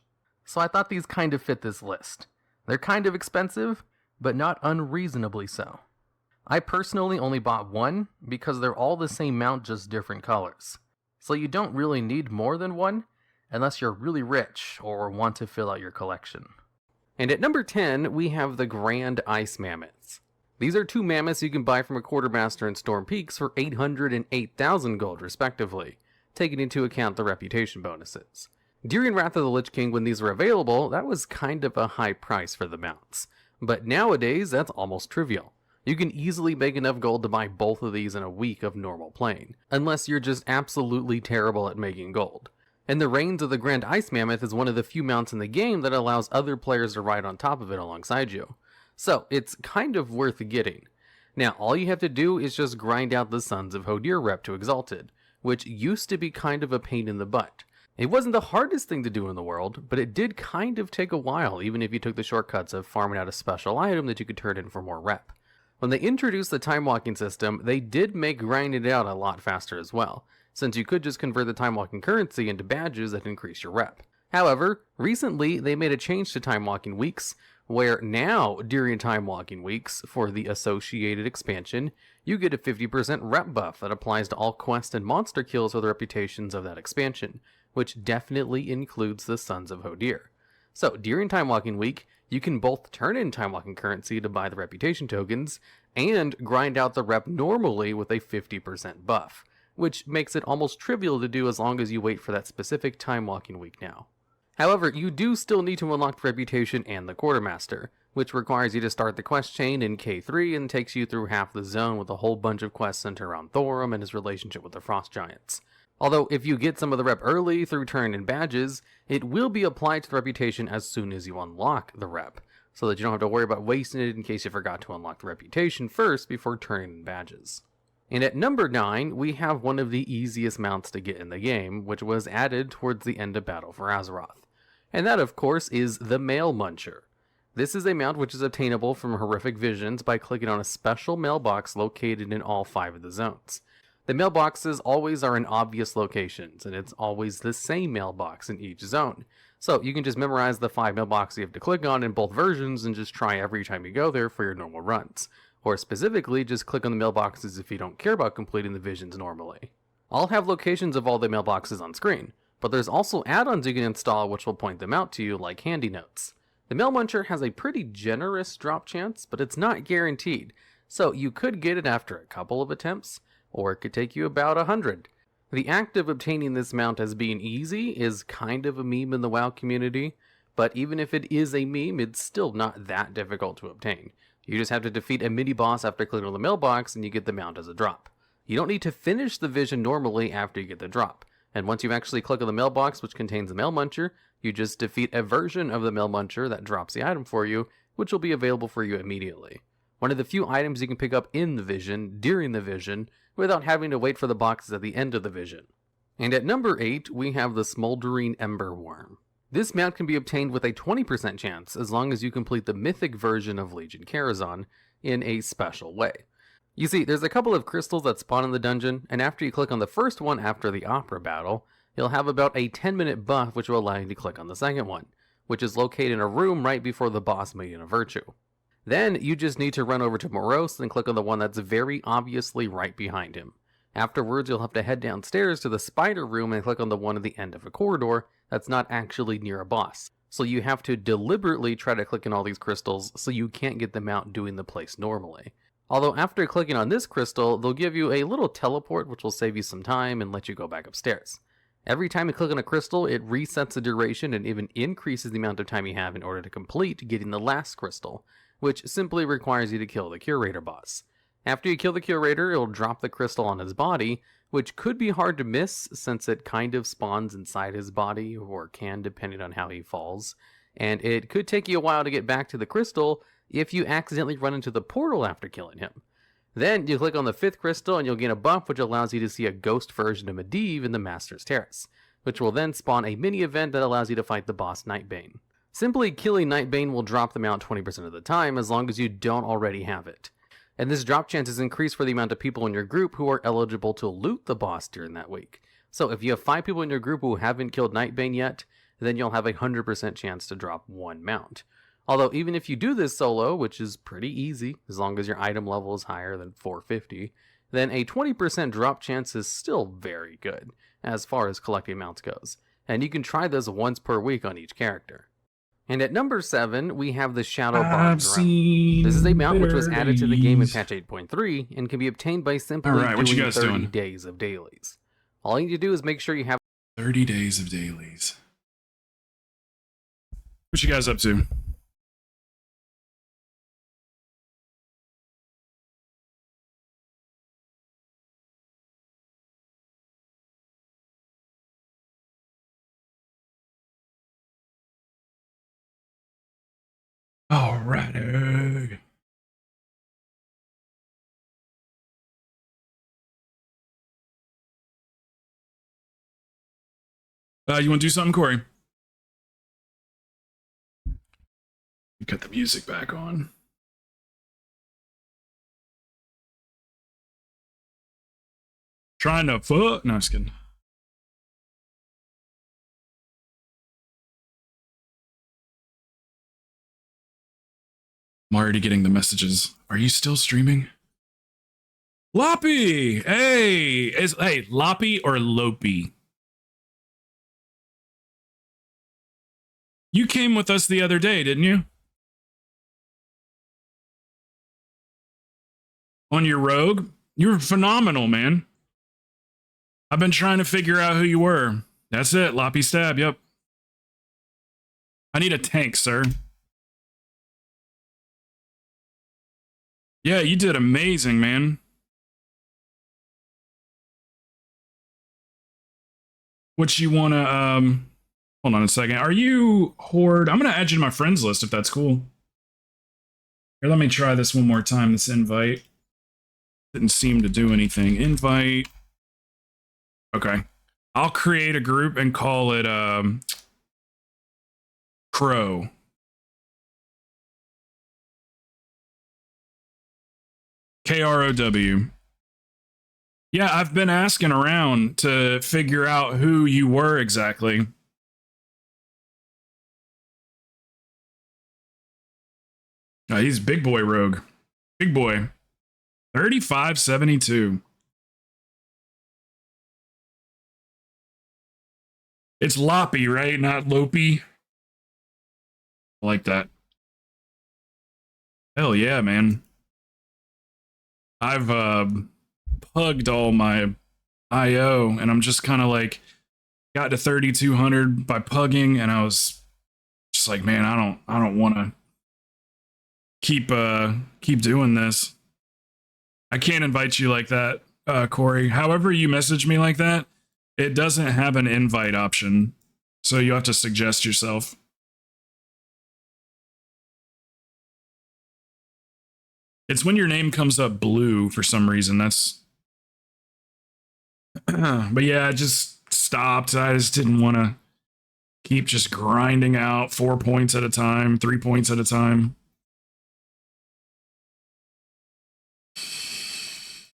So I thought these kind of fit this list. They're kind of expensive, but not unreasonably so. I personally only bought 1 because they're all the same mount, just different colors. So you don't really need more than 1, unless you're really rich or want to fill out your collection. And at number 10, we have the Grand Ice Mammoths. These are 2 mammoths you can buy from a Quartermaster in Storm Peaks for 800 and 8,000 gold respectively, taking into account the reputation bonuses. During Wrath of the Lich King, when these were available, that was kind of a high price for the mounts. But nowadays, that's almost trivial. You can easily make enough gold to buy both of these in a week of normal playing, unless you're just absolutely terrible at making gold. And the Reigns of the Grand Ice Mammoth is one of the few mounts in the game that allows other players to ride on top of it alongside you. So it's kind of worth getting. Now all you have to do is just grind out the Sons of Hodir rep to Exalted, which used to be kind of a pain in the butt. It wasn't the hardest thing to do in the world, but it did kind of take a while, even if you took the shortcuts of farming out a special item that you could turn in for more rep. When they introduced the time walking system, they did make grinding it out a lot faster as well, since you could just convert the time walking currency into badges that increase your rep. However, recently they made a change to time walking weeks, where now during time walking weeks for the associated expansion, you get a 50% rep buff that applies to all quest and monster kills with the reputations of that expansion, which definitely includes the Sons of Hodir. So during time walking week, you can both turn in time walking currency to buy the reputation tokens and grind out the rep normally with a 50% buff, which makes it almost trivial to do as long as you wait for that specific time walking week now. However, you do still need to unlock the reputation and the quartermaster, which requires you to start the quest chain in K3 and takes you through half the zone with a whole bunch of quests centered around Thorum and his relationship with the Frost Giants. Although if you get some of the rep early through turn in badges, it will be applied to the reputation as soon as you unlock the rep, so that you don't have to worry about wasting it in case you forgot to unlock the reputation first before turning in badges. And at number 9, we have one of the easiest mounts to get in the game, which was added towards the end of Battle for Azeroth. And that, of course, is the Mail Muncher. This is a mount which is obtainable from Horrific Visions by clicking on a special mailbox located in all 5 of the zones. The mailboxes always are in obvious locations, and it's always the same mailbox in each zone. So you can just memorize the 5 mailboxes you have to click on in both versions and just try every time you go there for your normal runs. Or specifically, just click on the mailboxes if you don't care about completing the visions normally. I'll have locations of all the mailboxes on screen, but there's also add-ons you can install which will point them out to you, like Handy Notes. The Mail Muncher has a pretty generous drop chance, but it's not guaranteed, so you could get it after a couple of attempts, or it could take you about 100. The act of obtaining this mount as being easy is kind of a meme in the WoW community, but even if it is a meme, it's still not that difficult to obtain. You just have to defeat a mini-boss after clicking on the mailbox and you get the mount as a drop. You don't need to finish the vision normally after you get the drop. And once you actually click on the mailbox which contains the Mail Muncher, you just defeat a version of the Mail Muncher that drops the item for you, which will be available for you immediately. One of the few items you can pick up in the vision, during the vision, without having to wait for the boxes at the end of the vision. And at number 8, we have the Smoldering Ember Worm. This mount can be obtained with a 20% chance as long as you complete the mythic version of Legion Karazhan in a special way. You see, there's a couple of crystals that spawn in the dungeon, and after you click on the first one after the Opera battle, you'll have about a 10-minute buff which will allow you to click on the second one, which is located in a room right before the boss Maiden of Virtue. Then you just need to run over to Morose and click on the one that's very obviously right behind him. Afterwards, you'll have to head downstairs to the spider room and click on the one at the end of a corridor that's not actually near a boss. So you have to deliberately try to click on all these crystals so you can't get them out doing the place normally. Although after clicking on this crystal, they'll give you a little teleport which will save you some time and let you go back upstairs. Every time you click on a crystal, it resets the duration and even increases the amount of time you have in order to complete getting the last crystal, which simply requires you to kill the Curator boss. After you kill the Curator, it'll drop the crystal on his body, which could be hard to miss since it kind of spawns inside his body, or can depending on how he falls, and it could take you a while to get back to the crystal if you accidentally run into the portal after killing him. Then you click on the 5th crystal and you'll gain a buff which allows you to see a ghost version of Medivh in the Master's Terrace, which will then spawn a mini event that allows you to fight the boss Nightbane. Simply killing Nightbane will drop the mount 20% of the time as long as you don't already have it. And this drop chance is increased for the amount of people in your group who are eligible to loot the boss during that week. So if you have 5 people in your group who haven't killed Nightbane yet, then you'll have a 100% chance to drop 1 mount. Although even if you do this solo, which is pretty easy, as long as your item level is higher than 450, then a 20% drop chance is still very good, as far as collecting mounts goes. And you can try this once per week on each character. And at number 7, we have the Shadow Barbed Drum. This is a mount which was added to the game in patch 8.3 and can be obtained by simply doing 30 days of dailies. All you need to do is make sure you have 30 days of dailies. What you guys up to? Alrighty. You want to do something, Corey? Cut the music back on. Trying to fuck. No, I'm just kidding. I'm already getting the messages. Are you still streaming? Loppy! Hey! Hey, Loppy or Lopey? You came with us the other day, didn't you? On your rogue? You were phenomenal, man. I've been trying to figure out who you were. That's it, Loppy Stab, yep. I need a tank, sir. Yeah, you did amazing, man. What you wanna, hold on a second. Are you Horde? I'm gonna add you to my friends list if that's cool. Here, let me try this one more time, this invite. Didn't seem to do anything. Invite. Okay. I'll create a group and call it, Crow. Krow. Yeah, I've been asking around to figure out who you were exactly. Oh, he's big boy rogue. Big boy. 3572. It's Loppy, right? Not Lopey. I like that. Hell yeah, man. I've pugged all my IO and I'm just kind of like got to 3200 by pugging and I was just like, man, I don't want to keep doing this. I can't invite you like that, Corey. However you message me like that, it doesn't have an invite option. So you have to suggest yourself. It's when your name comes up blue for some reason. That's but yeah, I just stopped. I just didn't want to keep just grinding out 4 points at a time, 3 points at a time.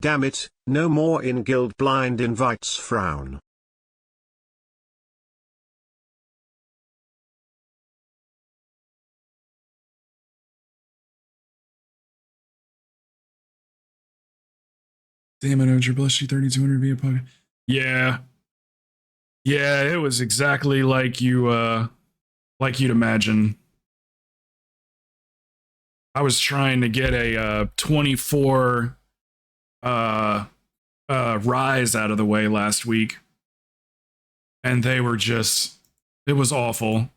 Damn it, no more in guild blind invites frown. Damn it, Oger, bless you, 3200 via pocket. Yeah. Yeah, it was exactly like you'd imagine. I was trying to get a 24 rise out of the way last week. And they were just, it was awful.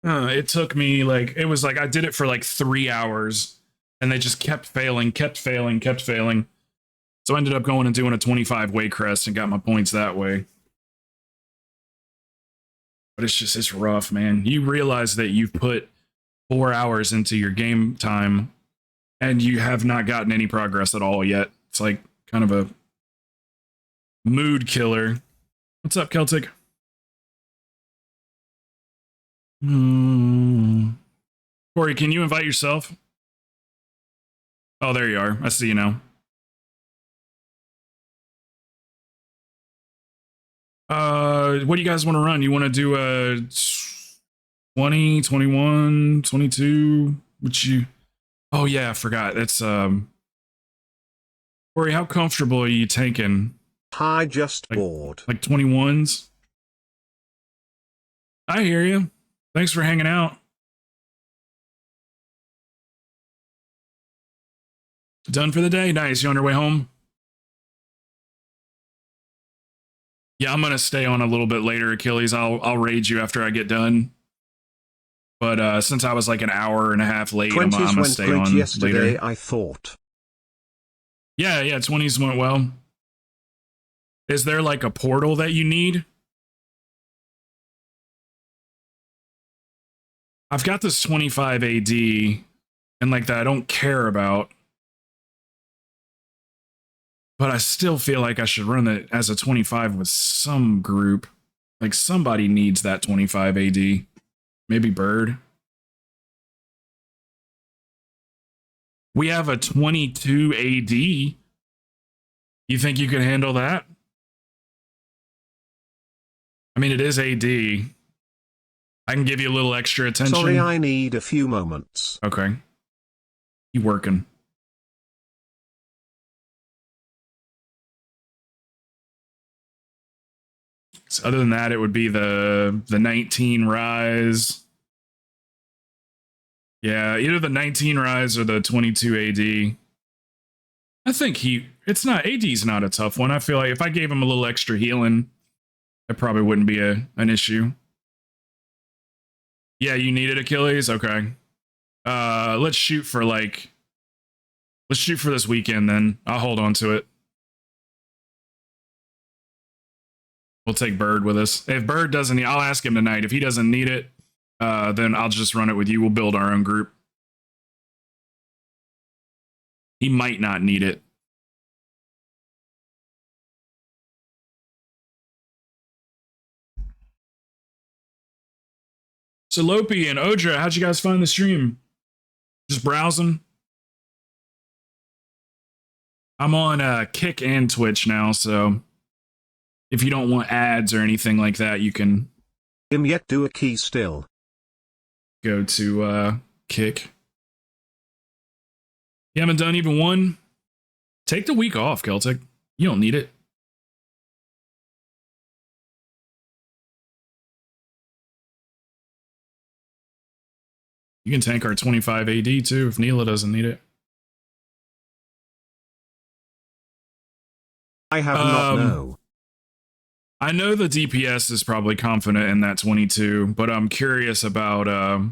It took me it was like I did it for like 3 hours and they just kept failing. So I ended up going and doing a 25 way crest and got my points that way. But it's rough, man. You realize that you've put 4 hours into your game time and you have not gotten any progress at all yet. It's like kind of a mood killer. What's up, Celtic? Corey, can you invite yourself? Oh, there you are. I see you now. What do you guys want to run? You want to do a 20, 21, 22? Which you... Oh, yeah, I forgot. That's, Corey, how comfortable are you tanking? I just bored. Like 21s? I hear you. Thanks for hanging out. Done for the day? Nice. You on your way home? Yeah, I'm going to stay on a little bit later, Achilles. I'll raid you after I get done. But since I was like an hour and a half late, I'm going to stay on yesterday, later. I thought. Yeah, 20s went well. Is there like a portal that you need? I've got this 25 AD and like that I don't care about. But I still feel like I should run it as a 25 with some group. Like somebody needs that 25 AD. Maybe Bird. We have a 22 AD You think you can handle that? I mean, it is AD. I can give you a little extra attention. Sorry, I need a few moments. Okay. You working. So other than that, it would be the 19 rise. Yeah, either the 19 rise or the 22 AD. I think it's not, AD's not a tough one. I feel like if I gave him a little extra healing, it probably wouldn't be an issue. Yeah, you needed Achilles? Okay. Let's shoot for this weekend then. I'll hold on to it. We'll take Bird with us. If Bird doesn't need, I'll ask him tonight. If he doesn't need it, then I'll just run it with you. We'll build our own group. He might not need it. So Lopi and Odra, how'd you guys find the stream? Just browsing? I'm on Kick and Twitch now, so if you don't want ads or anything like that, you can Yet do a key still. go to Kick. You haven't done even one? Take the week off, Celtic. You don't need it. You can tank our 25 AD too if Neela doesn't need it. I have not know. I know the DPS is probably confident in that 22, but I'm curious about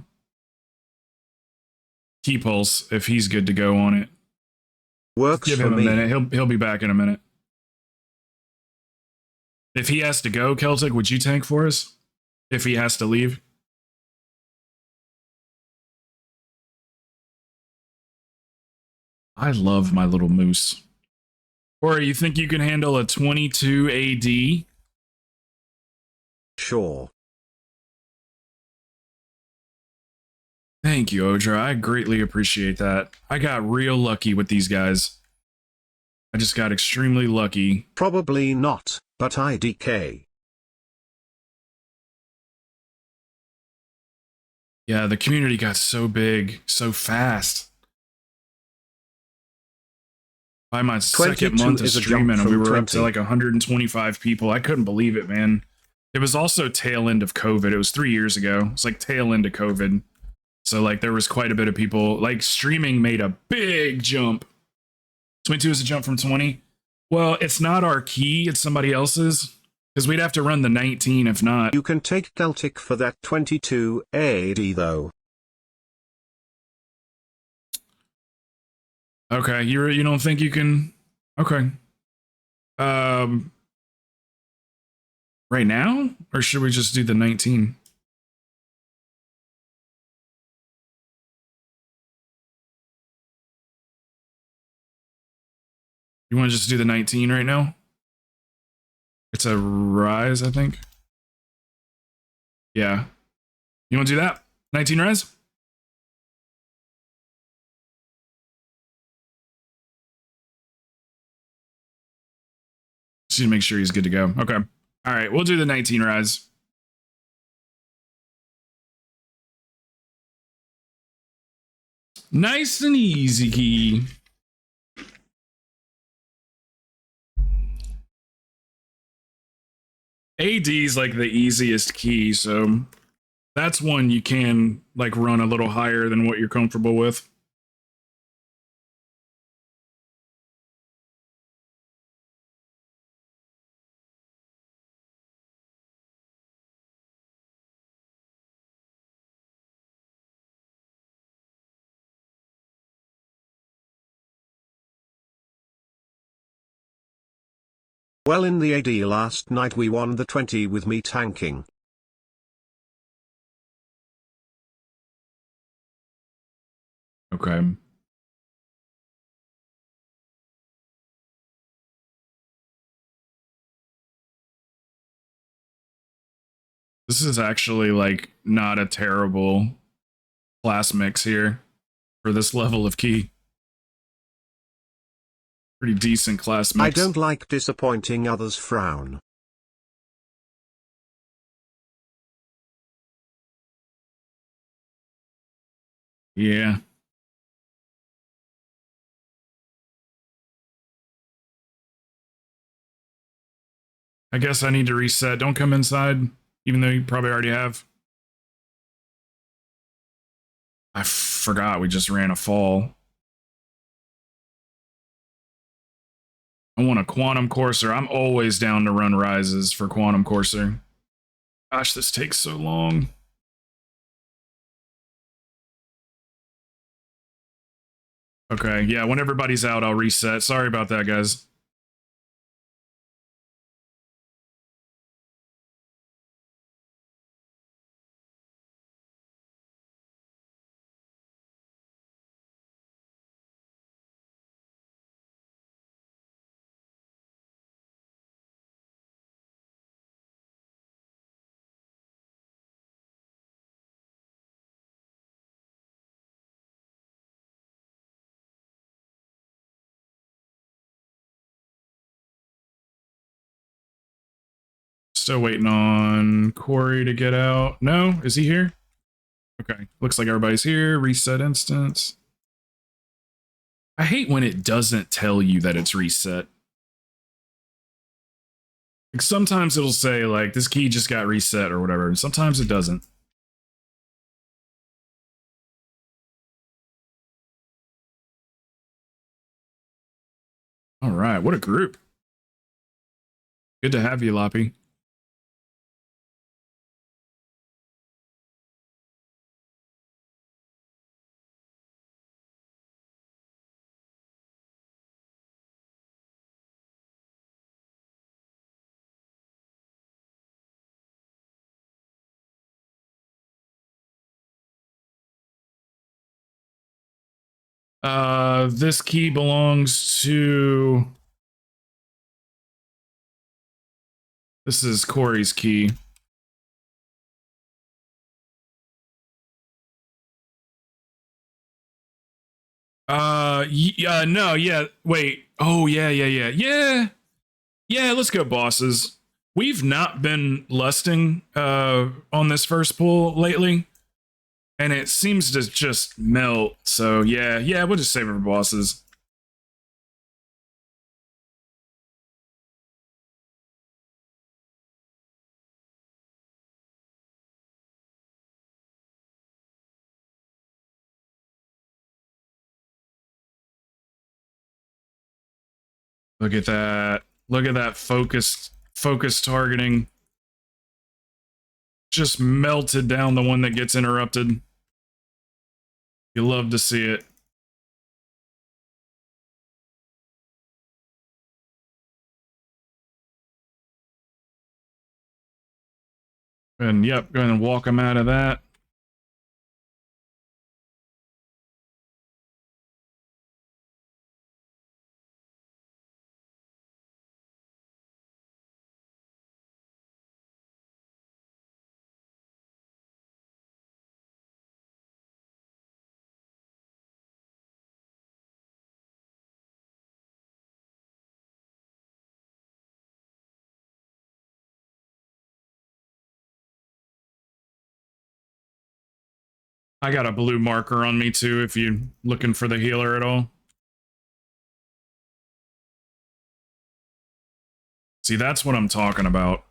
Key Pulse if he's good to go on it. Works Give for him a me. minute. He'll be back in a minute. If he has to go, Celtic, would you tank for us? If he has to leave? I love my little moose. Or you think you can handle a 22 AD? Sure. Thank you, Odra. I greatly appreciate that. I got real lucky with these guys. I just got extremely lucky. Probably not, but IDK. Yeah, the community got so big, so fast. By my second month of is a jump streaming, and we from were up to 20. like 125 people. I couldn't believe it, man. It was also tail end of COVID. It was 3 years ago. It's like tail end of COVID. So like there was quite a bit of people. Like streaming made a big jump. 22 is a jump from 20. Well, it's not our key. It's somebody else's. Because we'd have to run the 19 if not. You can take Celtic for that 22 AD though. Okay, you don't think you can? Okay. Right now, or should we just do the 19? You want to just do the 19 right now? It's a rise, I think. Yeah. You want to do that? 19 rise? Just need to make sure he's good to go. Okay. All right, we'll do the 19 rise. Nice and easy, key. AD is like the easiest key, so that's one you can like run a little higher than what you're comfortable with. Well, in the AD last night we won the 20 with me tanking. Okay. This is actually like not a terrible class mix here for this level of key. Pretty decent class I mix. don't like disappointing others. Frown. Yeah. I guess I need to reset. Don't come inside, even though you probably already have. I forgot we just ran a fall. I want a Quantum Courser. I'm always down to run rises for Quantum Courser. Gosh, this takes so long. Okay, yeah, when everybody's out, I'll reset. Sorry about that, guys. Still waiting on Corey to get out. No? Is he here? Okay. Looks like everybody's here. Reset instance. I hate when it doesn't tell you that it's reset. Like sometimes it'll say, like, this key just got reset or whatever, and sometimes it doesn't. All right. What a group. Good to have you, Loppy. This key belongs to... This is Corey's key. No, yeah, wait. Oh, yeah, let's go, bosses. We've not been lusting, on this first pull lately, and it seems to just melt, so yeah, we'll just save it for bosses. Look at that. Look at that focus targeting. Just melted down the one that gets interrupted. You love to see it. And yep, go ahead and walk them out of that. I got a blue marker on me too if you're looking for the healer at all. See, that's what I'm talking about.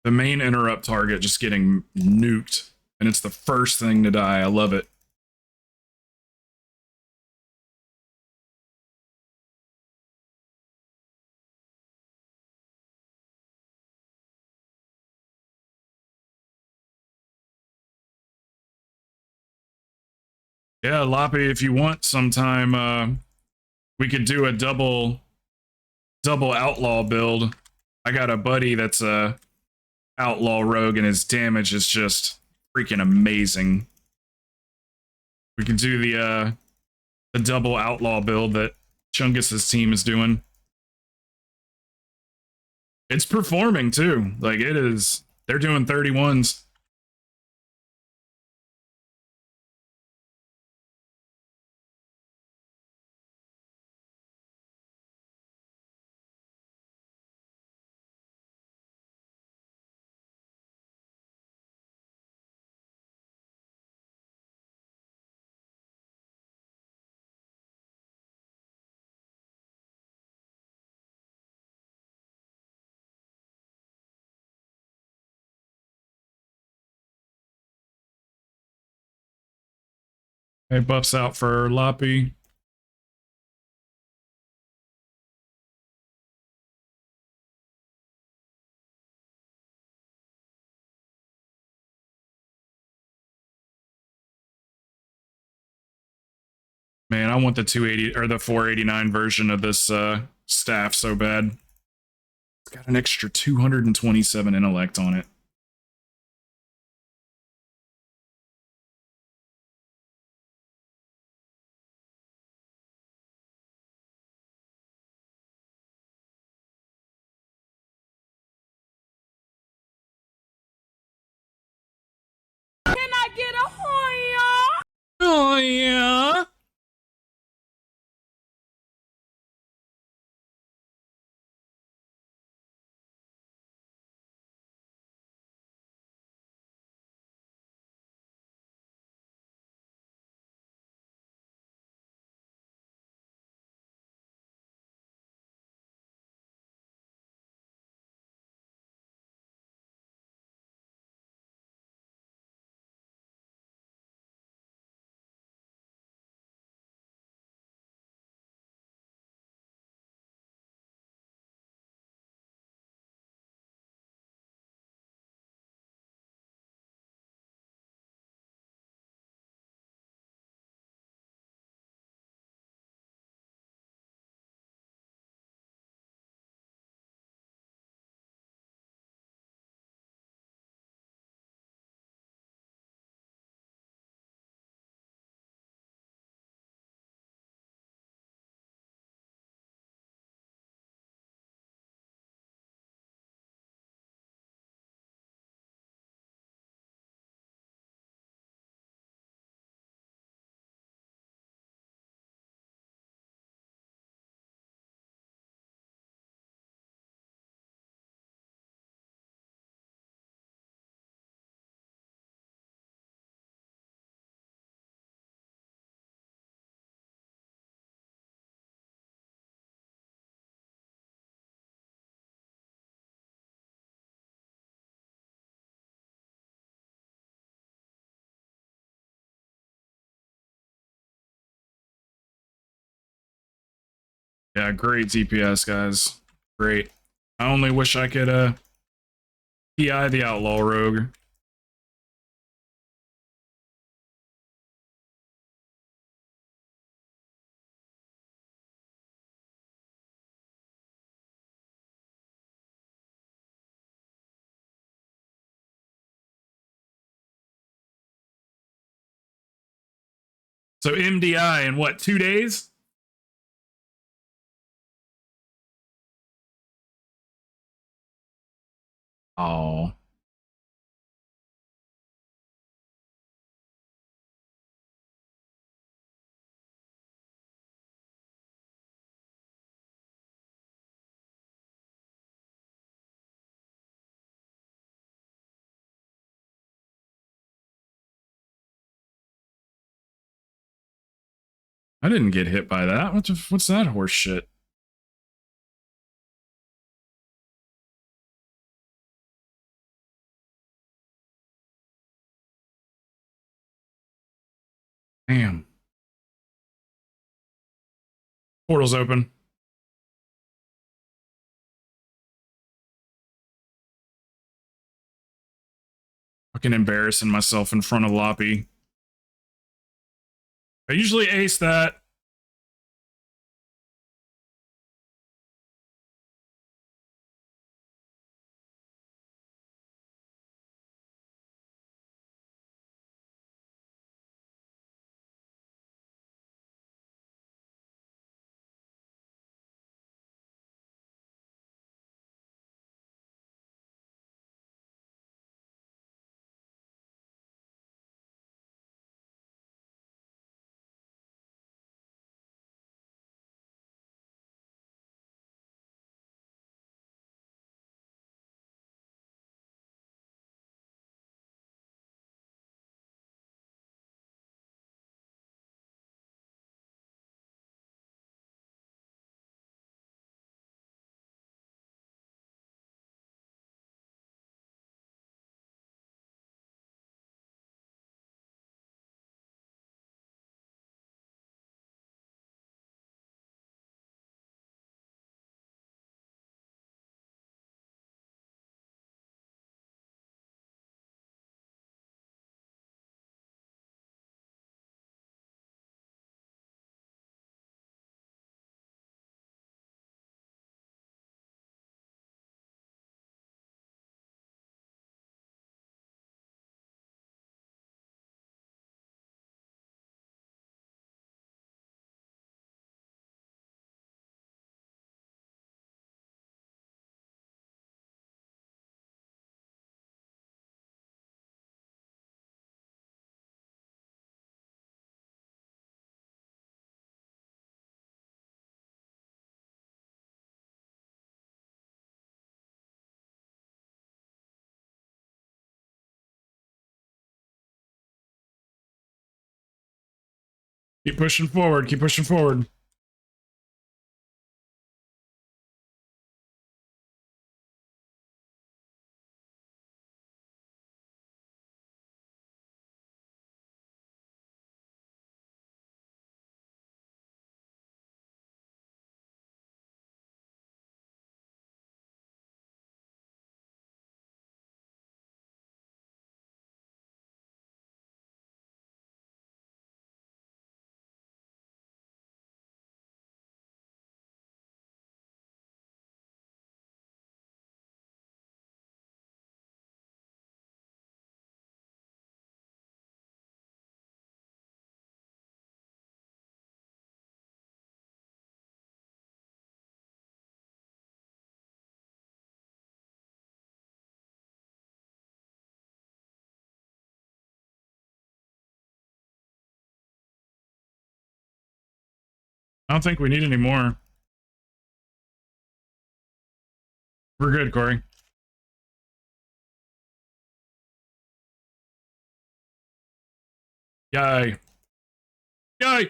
The main interrupt target just getting nuked, and it's the first thing to die. I love it. Yeah, Loppy, if you want sometime, we could do a double outlaw build. I got a buddy that's a outlaw rogue, and his damage is just freaking amazing. We can do the double outlaw build that Chungus's team is doing. It's performing too. Like it is. They're doing 31s. Okay, buffs out for Loppy. Man, I want the 280 or the 489 version of this staff so bad. It's got an extra 227 intellect on it. Can I get a Hoya? Oh, yeah. Yeah, great DPS, guys. Great. I only wish I could PI the Outlaw Rogue. So MDI in what, 2 days? Oh. I didn't get hit by that. What's that horse shit? Damn. Portal's open. Fucking embarrassing myself in front of Loppy. I usually ace that. Keep pushing forward. Keep pushing forward. I don't think we need any more. We're good, Corey. Yay. Yay!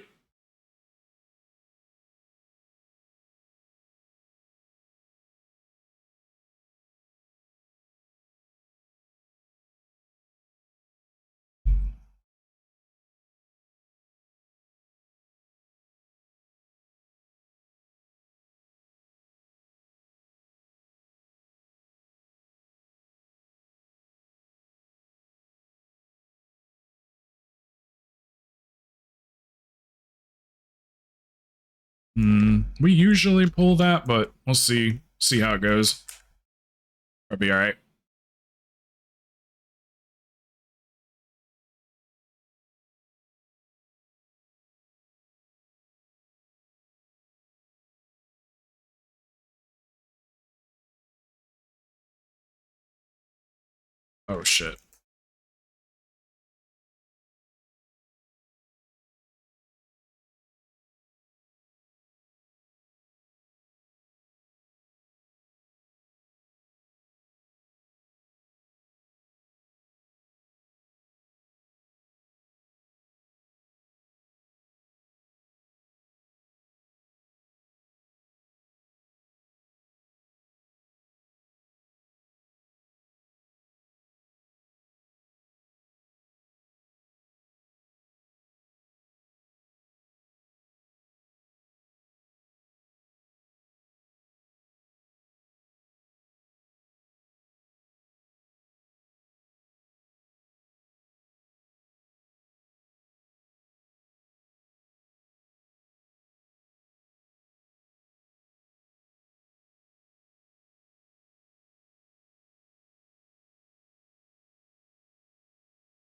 We usually pull that, but we'll see. See how it goes. I'll be all right. Oh shit.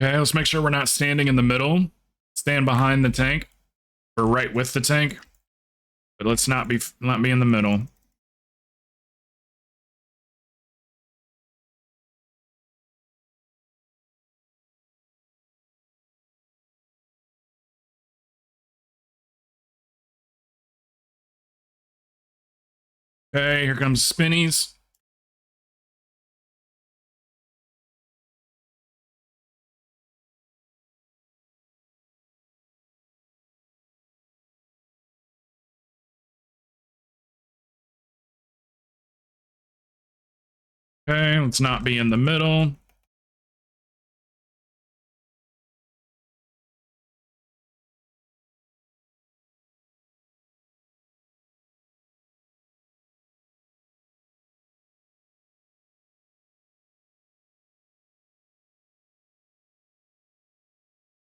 Okay, let's make sure we're not standing in the middle. Stand behind the tank. Or right with the tank. But let's not be in the middle. Okay, here comes Spinnies. Okay, let's not be in the middle.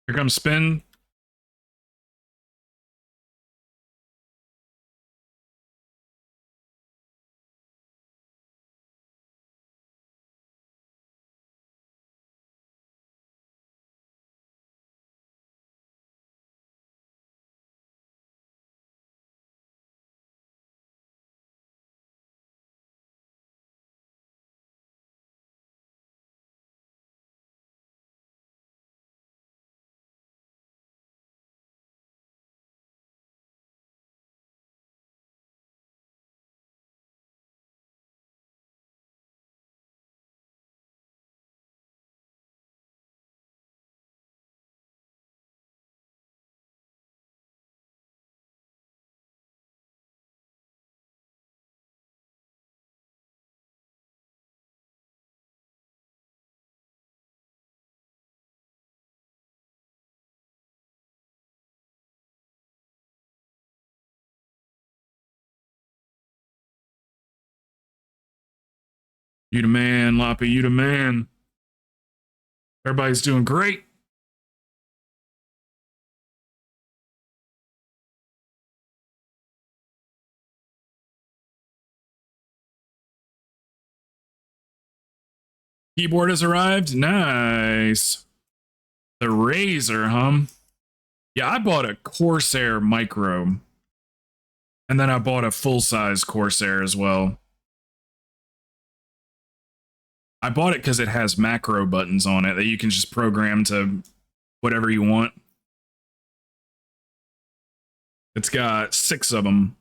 Here comes Spin. You the man, Loppy. You the man. Everybody's doing great. Keyboard has arrived. Nice. The Razer, huh? Yeah, I bought a Corsair Micro. And then I bought a full-size Corsair as well. I bought it because it has macro buttons on it that you can just program to whatever you want. It's got 6 of them.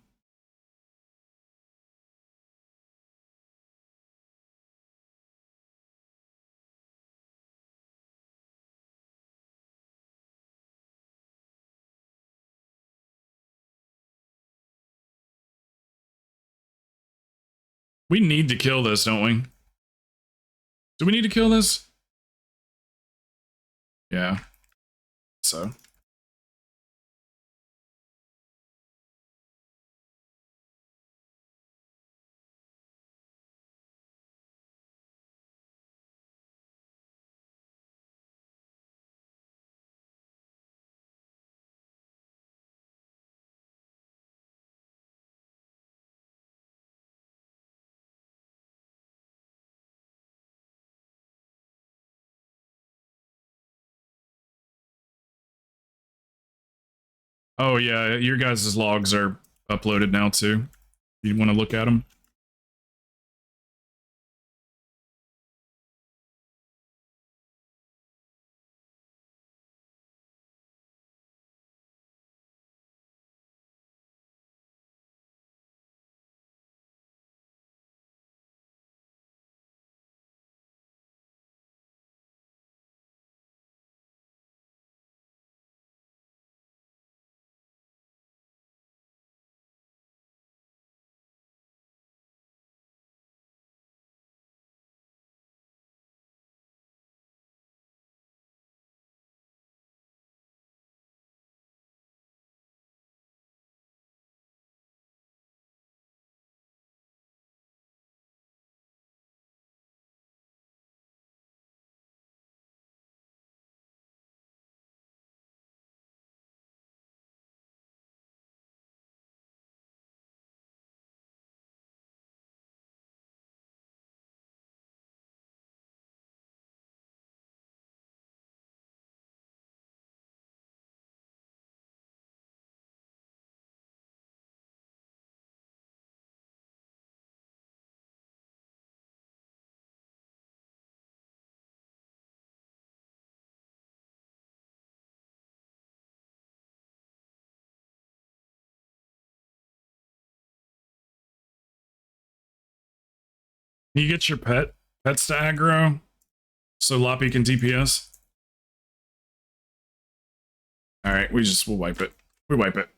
We need to kill this, don't we? Do we need to kill this? Yeah. So. Oh yeah, your guys' logs are uploaded now too. You want to look at them? Can you get your pets to aggro so Loppy can DPS? All right, we'll wipe it. We wipe it.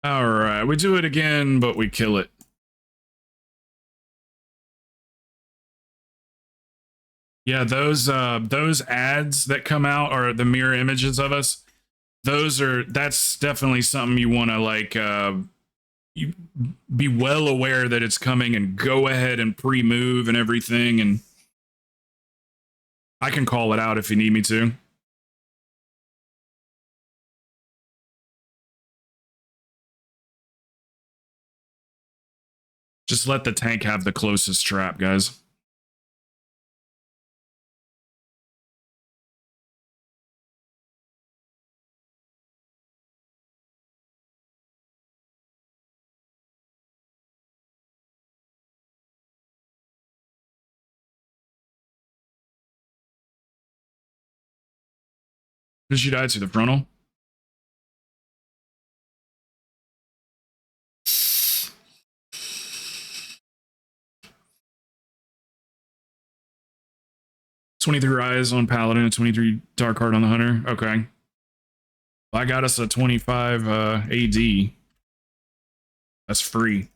All right, we do it again, but we kill it. Yeah, those ads that come out are the mirror images of us. That's definitely something you want to like you be well aware that it's coming and go ahead and pre-move and everything, and I can call it out if you need me to. Just let the tank have the closest trap, guys. Did you die to the frontal? $23 Rise on Paladin and 23 Dark Heart on the Hunter. Okay. Well, I got us a 25 AD. That's free.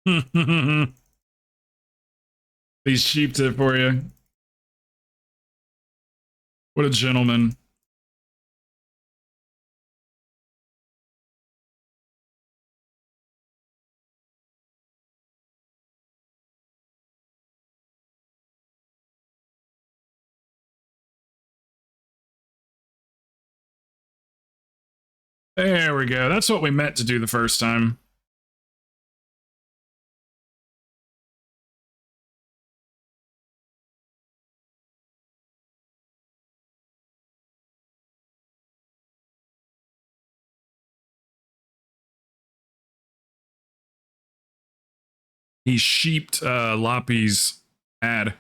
He's sheeped it for you. What a gentleman. There we go. That's what we meant to do the first time. He sheeped Loppy's ad.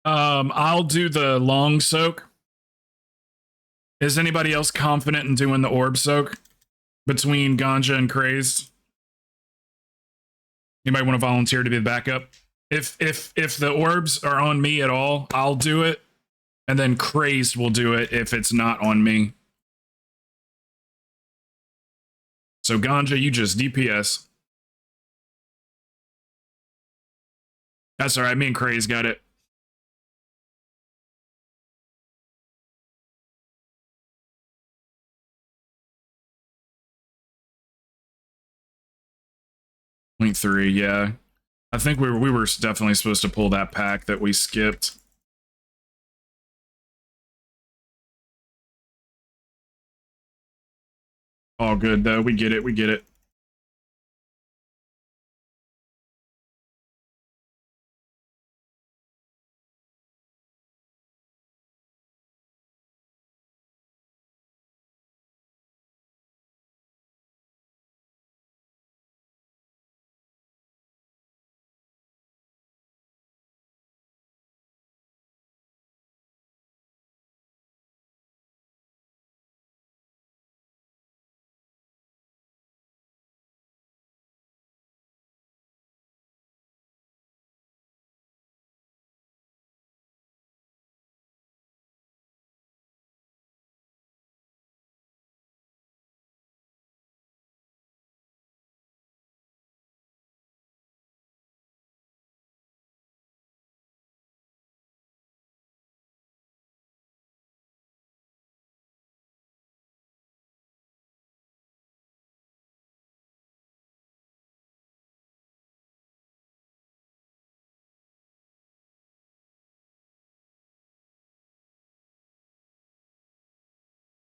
I'll do the long soak. Is anybody else confident in doing the orb soak between Ganja and Crazed? Anybody want to volunteer to be the backup? If the orbs are on me at all, I'll do it, and then Crazed will do it if it's not on me. So Ganja, you just DPS. That's all right. Me and Crazed got it. Point 3, yeah. I think we were definitely supposed to pull that pack that we skipped. All good though. We get it. We get it.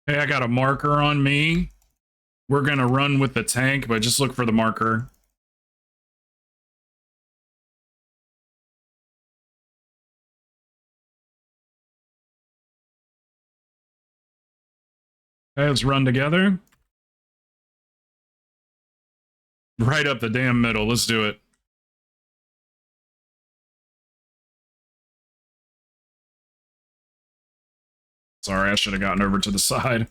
Hey, I got a marker on me. We're going to run with the tank, but just look for the marker. Okay, let's run together. Right up the damn middle. Let's do it. Sorry, I should have gotten over to the side.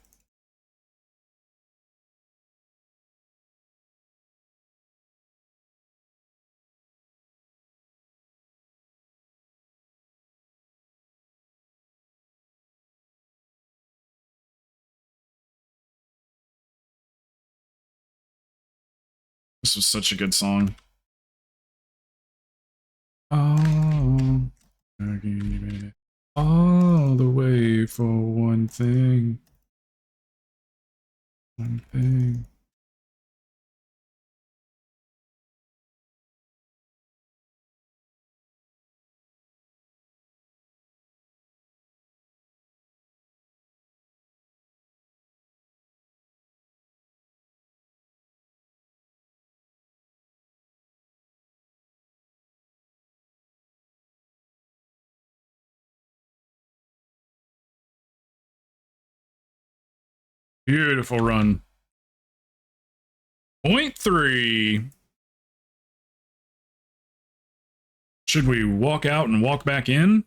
This was such a good song. Oh, I gave it all the way for one thing. One thing. Beautiful run. Point 3. Should we walk out and walk back in?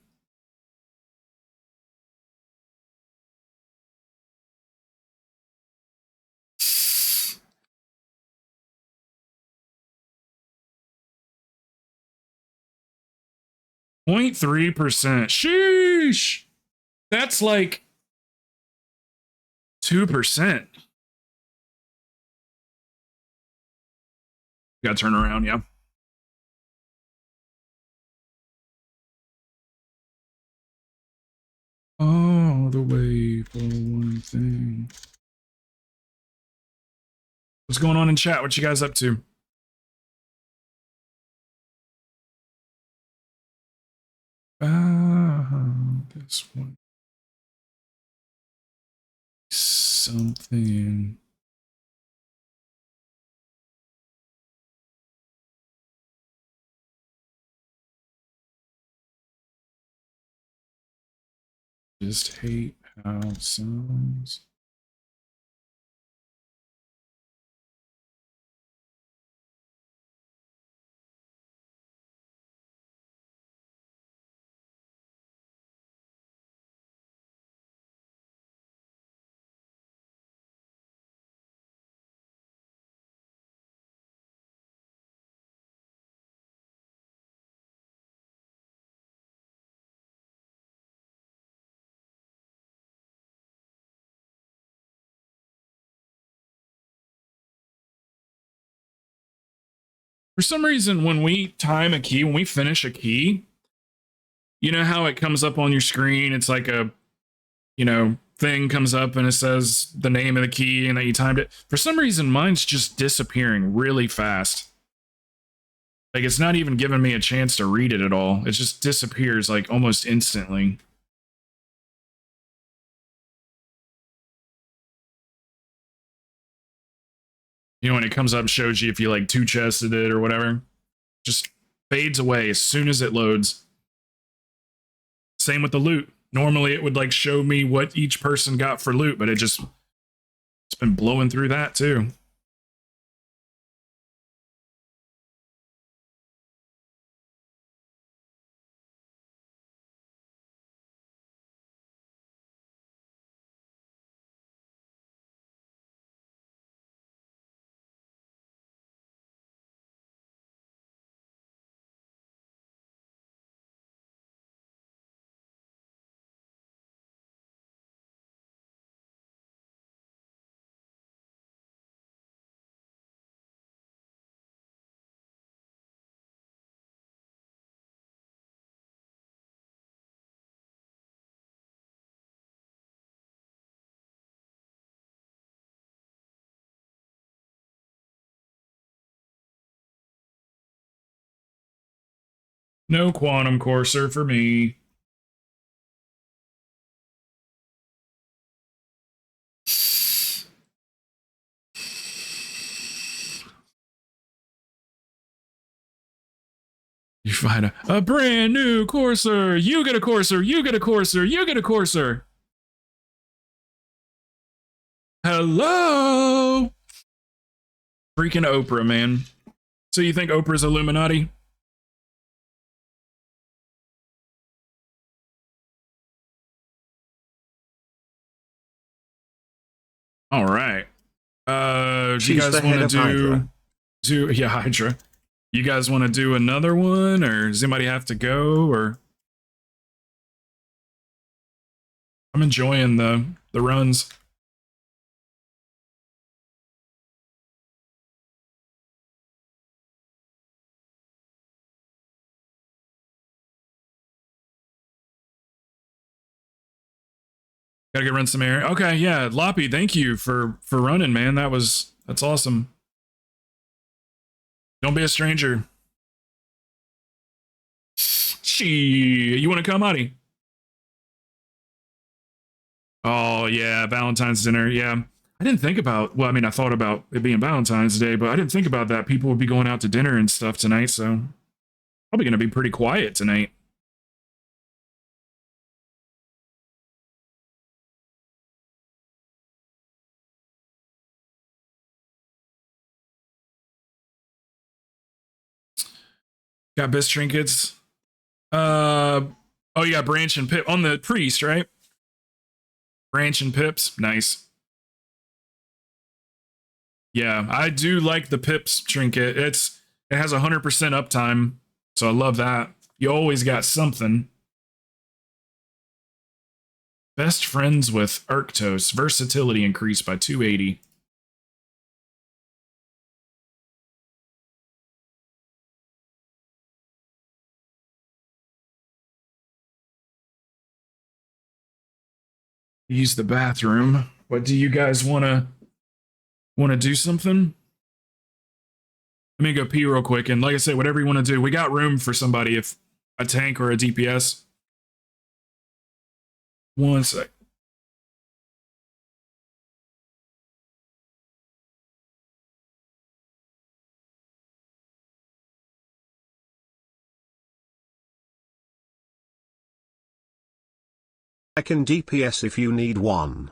.3%. Sheesh. That's like 2%. Gotta turn around, yeah. All the way for one thing. What's going on in chat? What you guys up to? This one. Something. Just hate how it sounds. For some reason, when we time a key, when we finish a key, you know how it comes up on your screen? It's like a, thing comes up and it says the name of the key and that you timed it. For some reason, mine's just disappearing really fast. Like, it's not even giving me a chance to read it at all. It just disappears, like, almost instantly. You know, when it comes up, shows you if you, like, two-chested it or whatever. Just fades away as soon as it loads. Same with the loot. Normally, it would, like, show me what each person got for loot, but it's been blowing through that, too. No quantum courser for me. You find a brand new courser. You get a courser. You get a courser. You get a courser. Hello. Freaking Oprah, man. So you think Oprah's Illuminati? All right. Do She's you guys the head want to of Hydra. yeah, Hydra. You guys want to do another one, or does anybody have to go? Or I'm enjoying the runs. Gotta go run some air. Okay, yeah, Loppy, thank you for running, man. That's awesome. Don't be a stranger. You want to come, Adi? Oh yeah, Valentine's dinner. Yeah, I didn't think about. Well, I mean, I thought about it being Valentine's Day, but I didn't think about that. People would be going out to dinner and stuff tonight, so probably gonna be pretty quiet tonight. Got best trinkets. Oh, you got Branch and Pip on the priest, right? Branch and Pips, nice. Yeah, I do like the Pips trinket. It has 100% uptime, so I love that. You always got something. Best friends with Arctos. Versatility increased by 280. Use the bathroom. What do you guys want to do something? Let me go pee real quick, and like I said, whatever you want to do, we got room for somebody, if a tank or a DPS. One sec. I can DPS if you need one.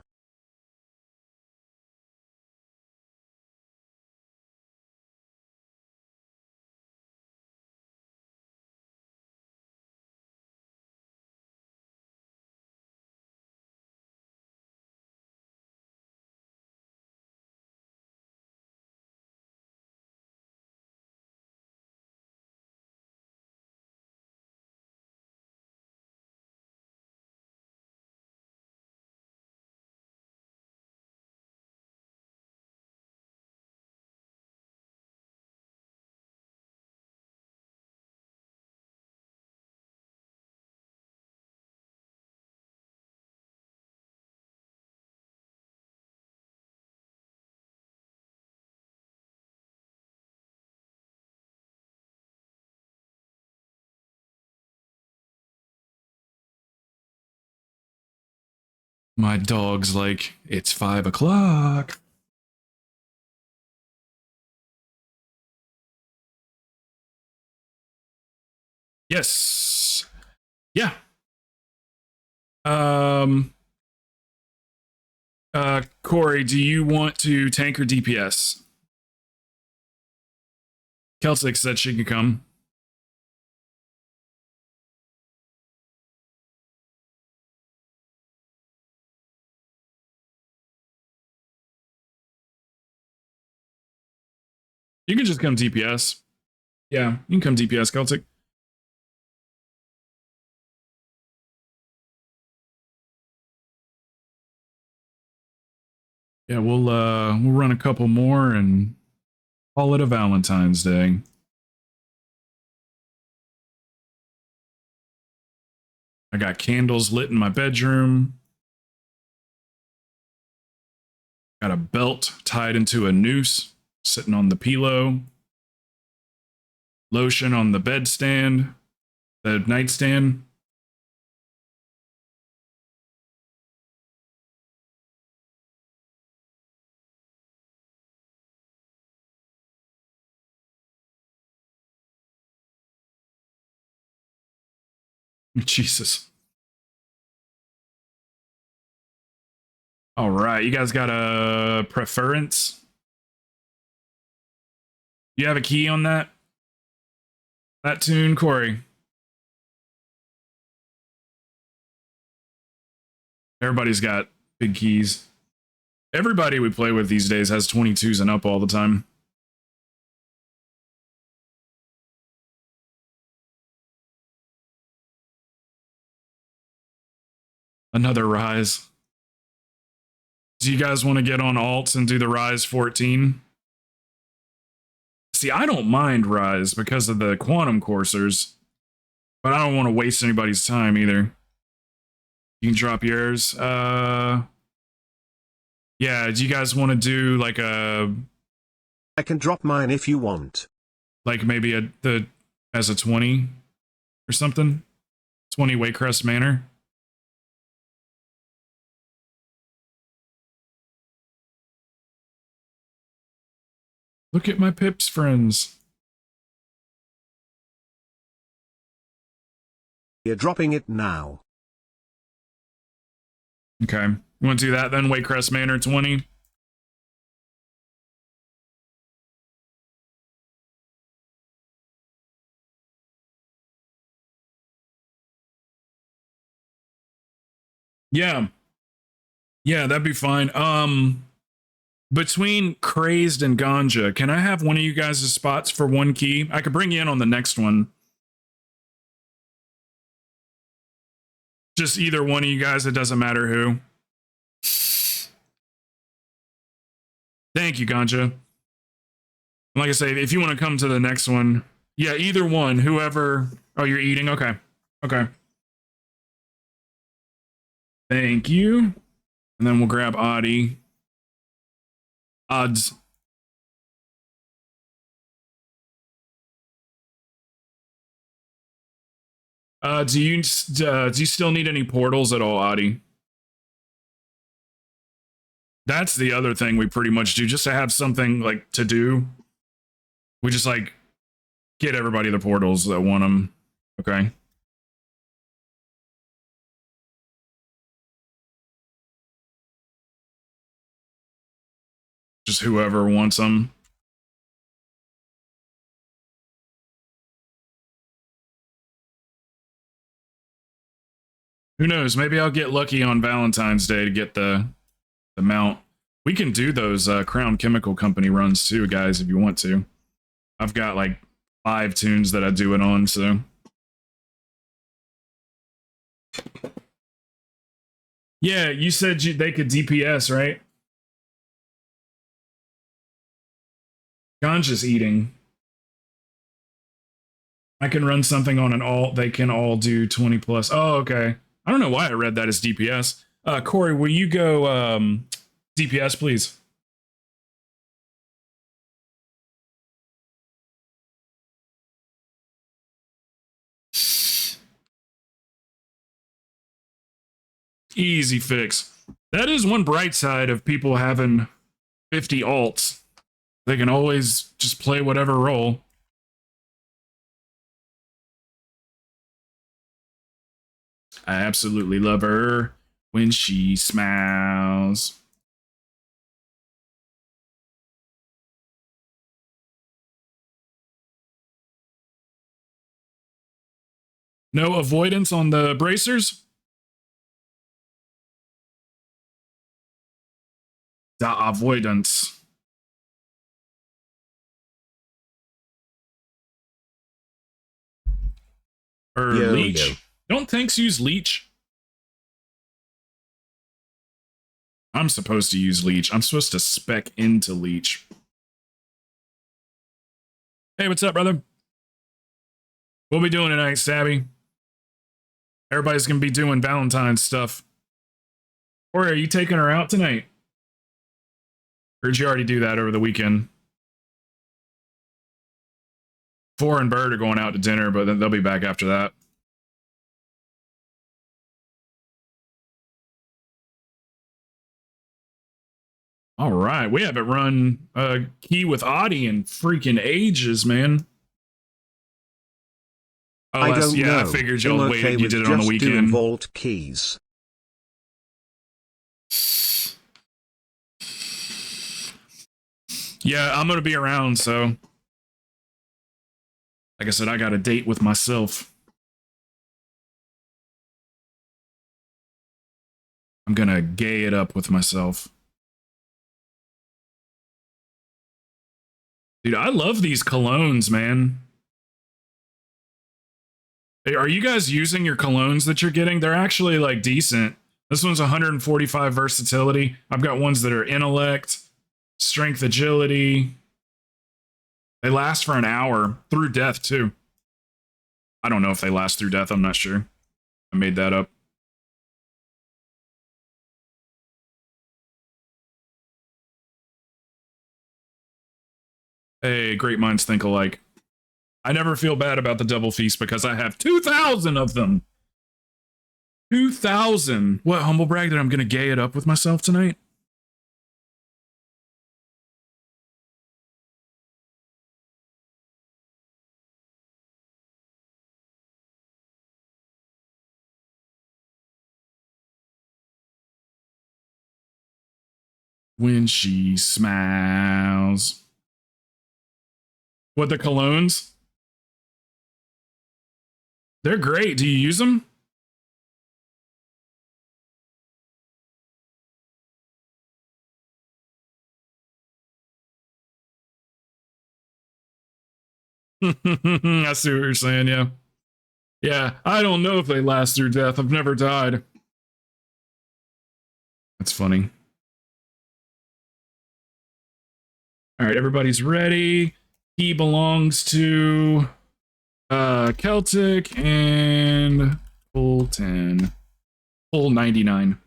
My dog's like, it's 5 o'clock. Yes. Yeah. Corey, do you want to tank or DPS? Celtic said she could come. You can just come DPS. Yeah, you can come DPS, Celtic. Yeah, we'll run a couple more and call it a Valentine's Day. I got candles lit in my bedroom. Got a belt tied into a noose sitting on the pillow. Lotion on the bedstand, the nightstand. Jesus. All right, you guys got a preference? You have a key on that? That tune, Corey? Everybody's got big keys. Everybody we play with these days has 22s and up all the time. Another Rise. Do you guys want to get on alts and do the Rise 14? See, I don't mind Rise because of the quantum coursers, but I don't want to waste anybody's time either. You can drop yours. Yeah, do you guys want to do like a... I can drop mine if you want. Like maybe as a 20 or something? 20 Waycrest Manor? Look at my Pips friends. You're dropping it now. Okay. You want to do that then? Waycrest Manor 20? Yeah. Yeah, that'd be fine. Between Crazed and Ganja, can I have one of you guys' spots for one key? I could bring you in on the next one. Just either one of you guys, it doesn't matter who. Thank you, Ganja. Like I say, if you want to come to the next one, yeah, either one, whoever. Oh, you're eating? Okay. Okay. Thank you. And then we'll grab Adi. Odds. Do you still need any portals at all, Adi? That's the other thing we pretty much do, just to have something like to do. We just like get everybody the portals that want them. Okay. Just whoever wants them. Who knows? Maybe I'll get lucky on Valentine's Day to get the mount. We can do those Crown Chemical Company runs too, guys, if you want to. I've got like 5 tunes that I do it on, so. Yeah, you said they could DPS, right? Ganja's eating. I can run something on an alt. They can all do 20 plus. Oh, okay. I don't know why I read that as DPS. Corey, will you go DPS, please? Easy fix. That is one bright side of people having 50 alts. They can always just play whatever role. I absolutely love her when she smiles. No avoidance on the bracers? The avoidance. Or leech. Yo. Don't tanks use leech? I'm supposed to use leech. I'm supposed to spec into leech. Hey, what's up, brother? We'll be doing tonight, Stabby. Everybody's gonna be doing Valentine's stuff. Or are you taking her out tonight? Or did you already do that over the weekend? 4 and Bird are going out to dinner, but then they'll be back after that. All right, we haven't run a key with Adi in freaking ages, man. Oh, I don't yeah, know. I figured I'm y'all okay waited. You with did it on the just doing weekend. vault keys. Yeah, I'm gonna be around, so like I said, I got a date with myself. I'm gonna gay it up with myself. Dude, I love these colognes, man. Hey, are you guys using your colognes that you're getting? They're actually like decent. This one's 145 versatility. I've got ones that are intellect, strength, agility. They last for an hour through death too. I don't know if they last through death. I'm not sure. I made that up. Hey, great minds think alike. I never feel bad about the double feast because I have 2,000 of them. 2,000. What, humble brag that I'm going to gay it up with myself tonight? When she smiles. What, the colognes? They're great. Do you use them? I see what you're saying, yeah. Yeah, I don't know if they last through death. I've never died. That's funny. All right, everybody's ready. He belongs to Celtic and full 10. Full 99.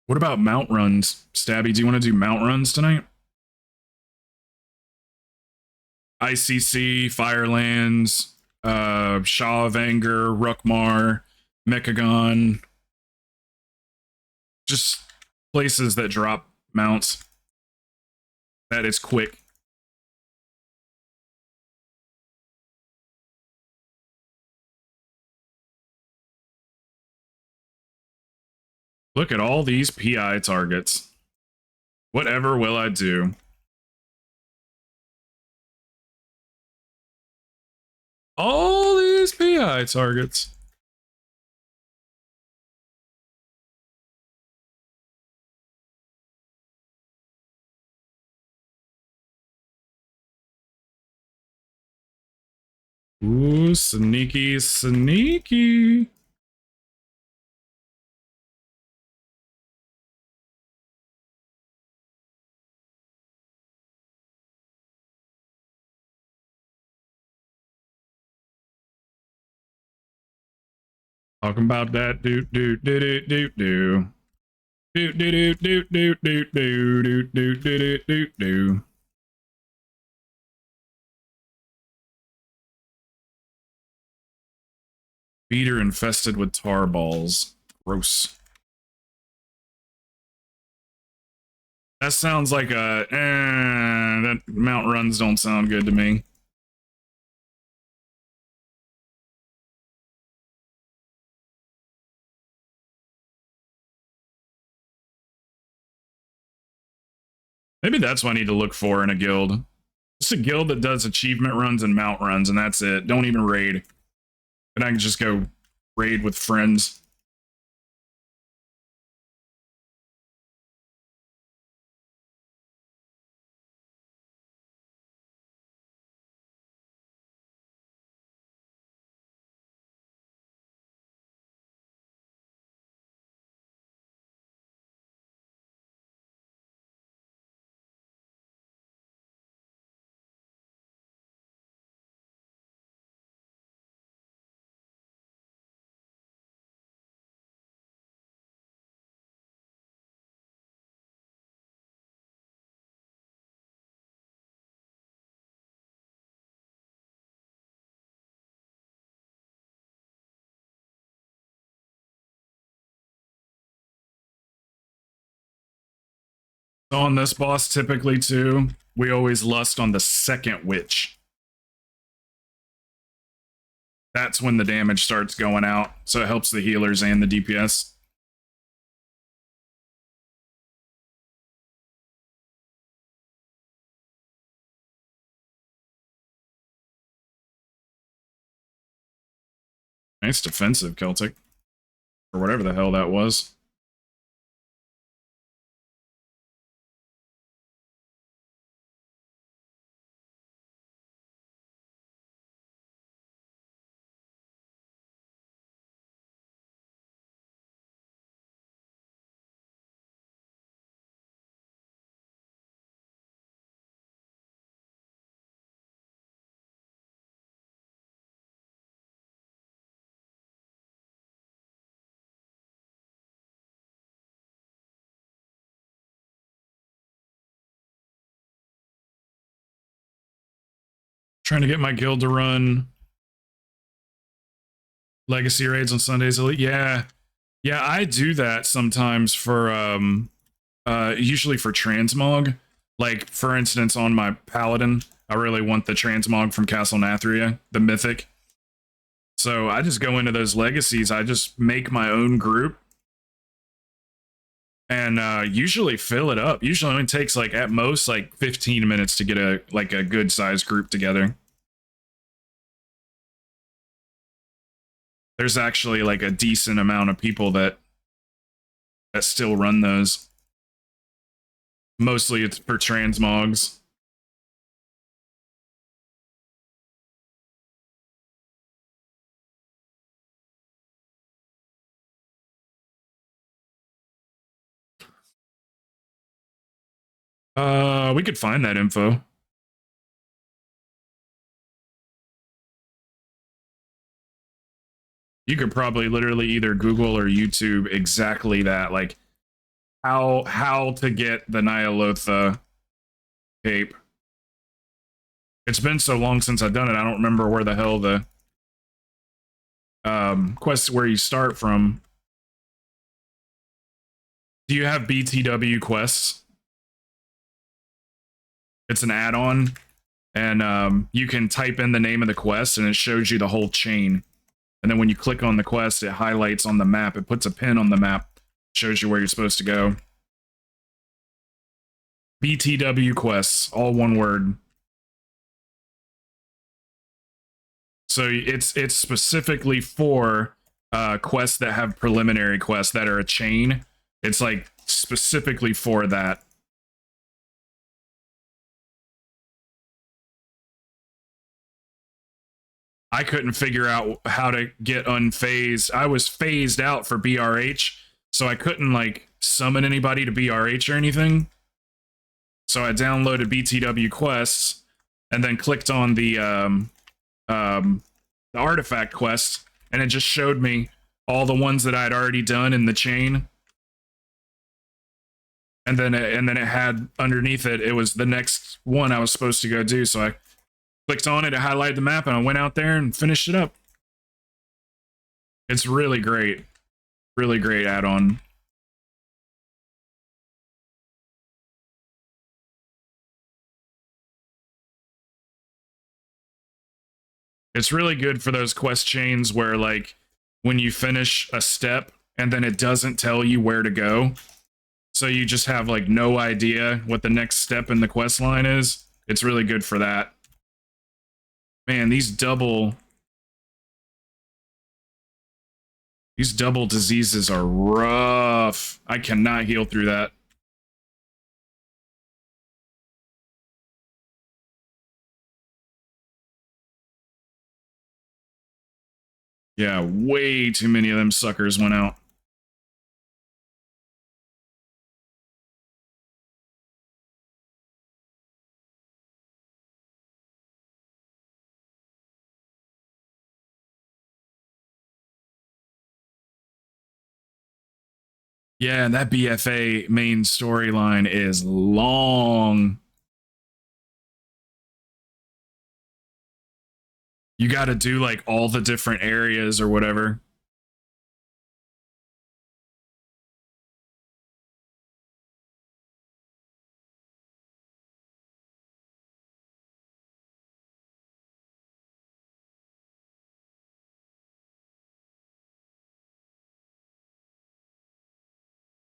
What about mount runs? Stabby, do you want to do mount runs tonight? ICC, Firelands, Shaw of Anger, Rukmar, Mechagon. Just places that drop mounts. That is quick. Look at all these PI targets. Whatever will I do? All these PI targets. Ooh, sneaky, sneaky. Talking about that do do do do do do. Do do do do do do do do do do do. Beater infested with tar balls. Gross. That sounds like a that mount runs don't sound good to me. Maybe that's what I need to look for in a guild. Just a guild that does achievement runs and mount runs, and that's it. Don't even raid. And I can just go raid with friends. On this boss typically too, we always lust on the second witch. That's when the damage starts going out, so it helps the healers and the DPS. Nice defensive, Celtic. Or whatever the hell that was. Trying to get my guild to run legacy raids on Sundays. Yeah. Yeah, I do that sometimes for usually for transmog. Like, for instance, on my paladin, I really want the transmog from Castle Nathria, the mythic. So I just go into those legacies, I just make my own group and usually fill it up. Usually only takes like at most like 15 minutes to get a good sized group together. There's actually like a decent amount of people that still run those. Mostly it's for transmogs. We could find that info. You could probably literally either Google or YouTube exactly that, like how to get the Nyalotha cape. It's been so long since I've done it, I don't remember where the hell the quest where you start from. Do you have BTW quests? It's an add-on, and you can type in the name of the quest, and it shows you the whole chain. And then when you click on the quest, it highlights on the map. It puts a pin on the map, shows you where you're supposed to go. BTW quests, all one word. So it's specifically for quests that have preliminary quests that are a chain. It's like specifically for that. I couldn't figure out how to get unphased. I was phased out for BRH, so I couldn't like summon anybody to BRH or anything. So I downloaded BTW quests and then clicked on the artifact quest, and it just showed me all the ones that I'd already done in the chain. And then it had underneath it, it was the next one I was supposed to go do. So I clicked on it, it highlighted the map, and I went out there and finished it up. It's really great. Really great add-on. It's really good for those quest chains where, like, when you finish a step and then it doesn't tell you where to go. So you just have, like, no idea what the next step in the quest line is. It's really good for that. Man, these double diseases are rough. I cannot heal through that. Yeah, way too many of them suckers went out. Yeah, and that BFA main storyline is long. You got to do like all the different areas or whatever.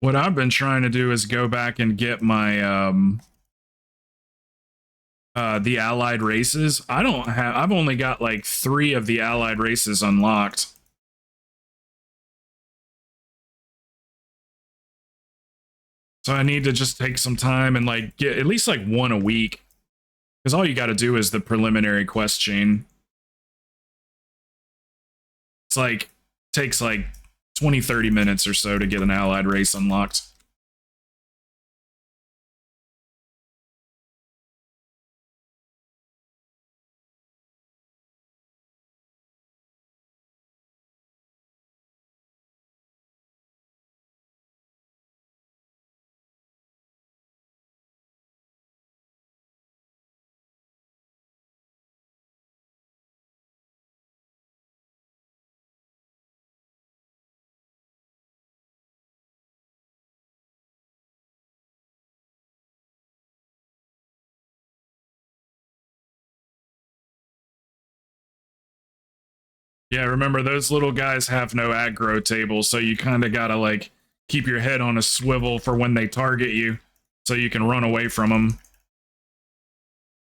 What I've been trying to do is go back and get my the allied races. I've only got like 3 of the allied races unlocked. So I need to just take some time and like get at least like 1 a week. Because all you got to do is the preliminary quest chain. It's like, takes like 20-30 minutes or so to get an allied race unlocked. Yeah, remember those little guys have no aggro table, so you kind of gotta like keep your head on a swivel for when they target you, so you can run away from them.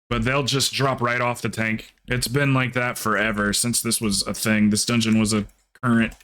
But they'll just drop right off the tank. It's been like that forever, since this was a thing. This dungeon was a current.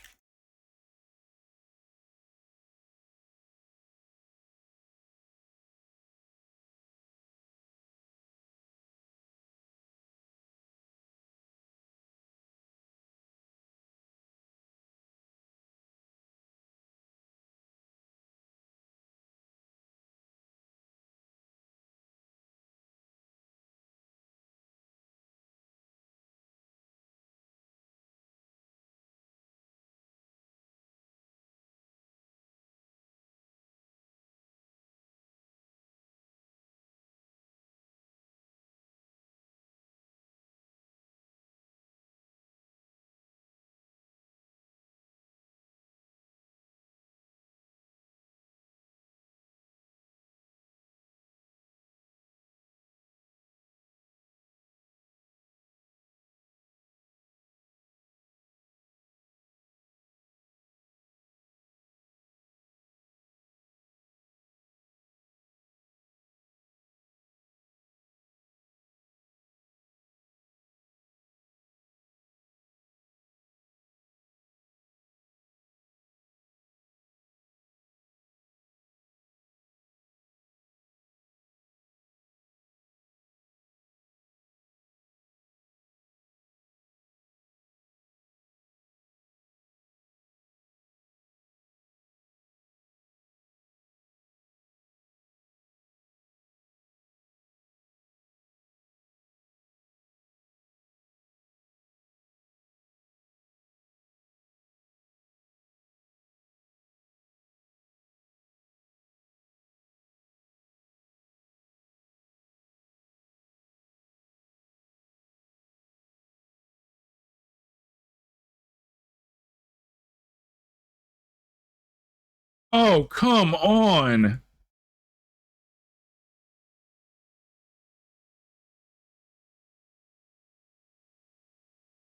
Oh, come on!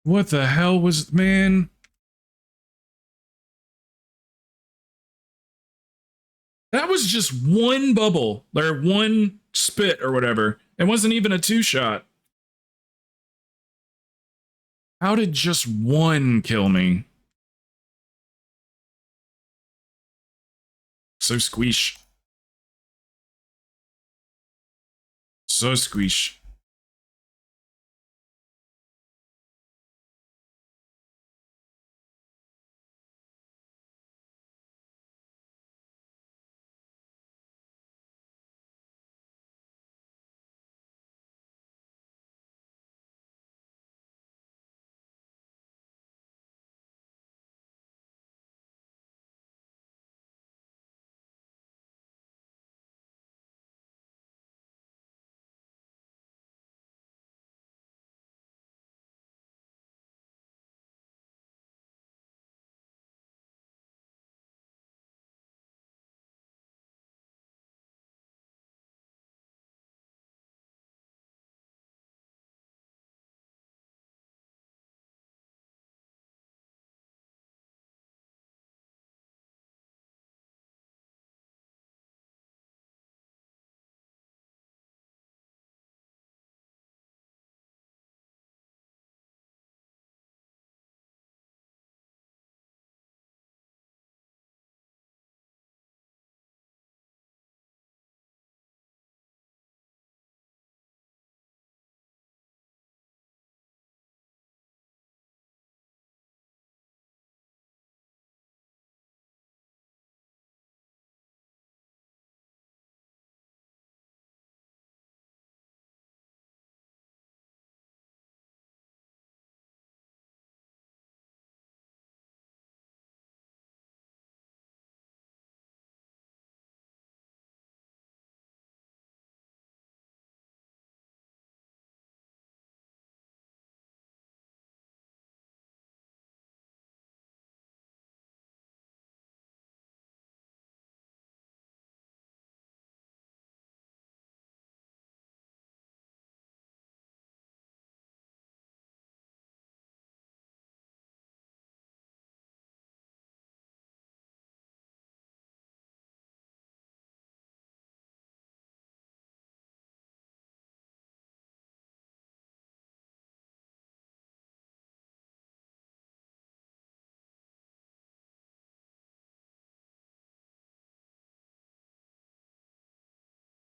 What the hell was, man? That was just one bubble, or one spit, or whatever. It wasn't even a 2-shot. How did just one kill me? So squeesh. So squeesh.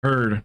Heard.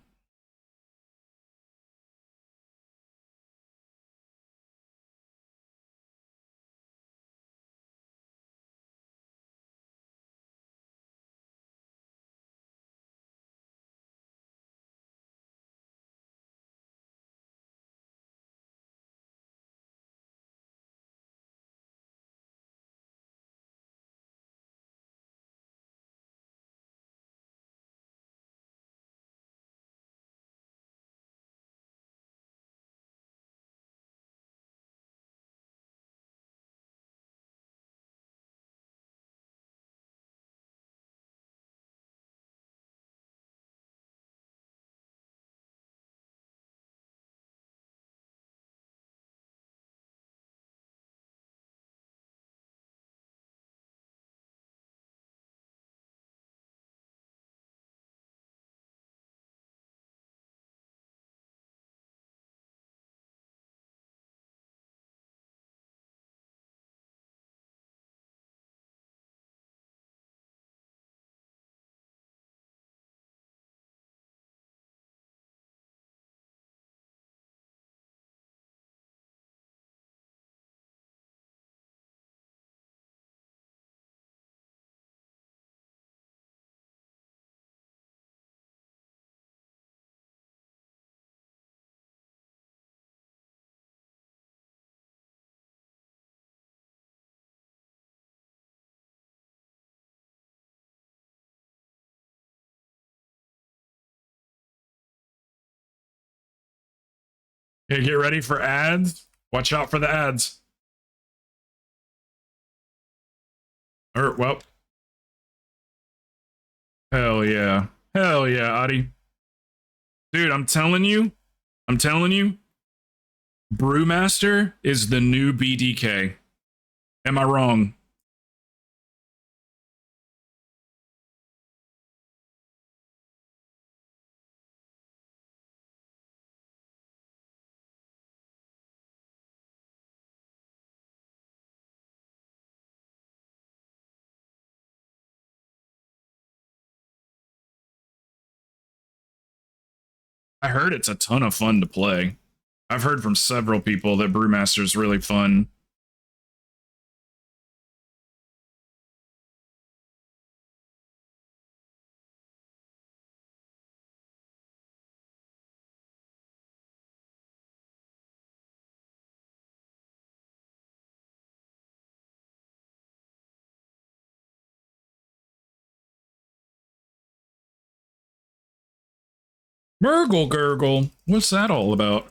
Okay, get ready for ads. Watch out for the ads. Well. Hell yeah. Hell yeah, Adi. Dude, I'm telling you, Brewmaster is the new BDK. Am I wrong? I heard it's a ton of fun to play. I've heard from several people that Brewmaster is really fun. Murgle Gurgle. What's that all about?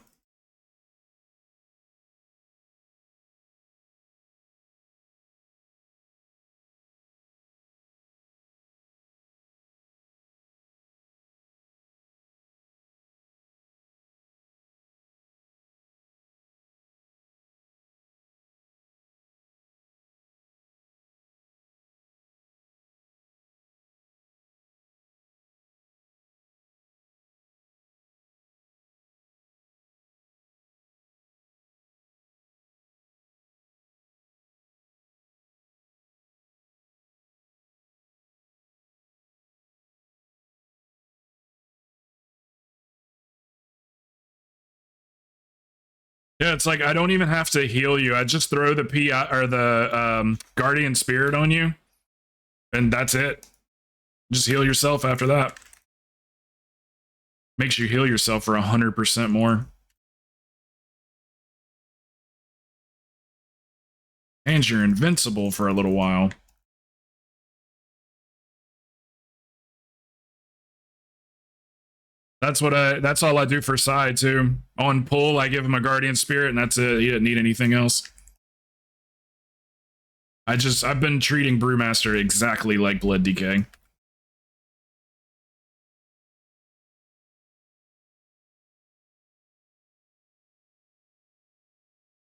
Yeah, it's like I don't even have to heal you. I just throw the PI or the Guardian Spirit on you, and that's it. Just heal yourself after that. Makes you heal yourself for 100% more. And you're invincible for a little while. That's all I do for side too. On pull, I give him a Guardian Spirit, and that's it. He didn't need anything else. I've been treating Brewmaster exactly like Blood DK.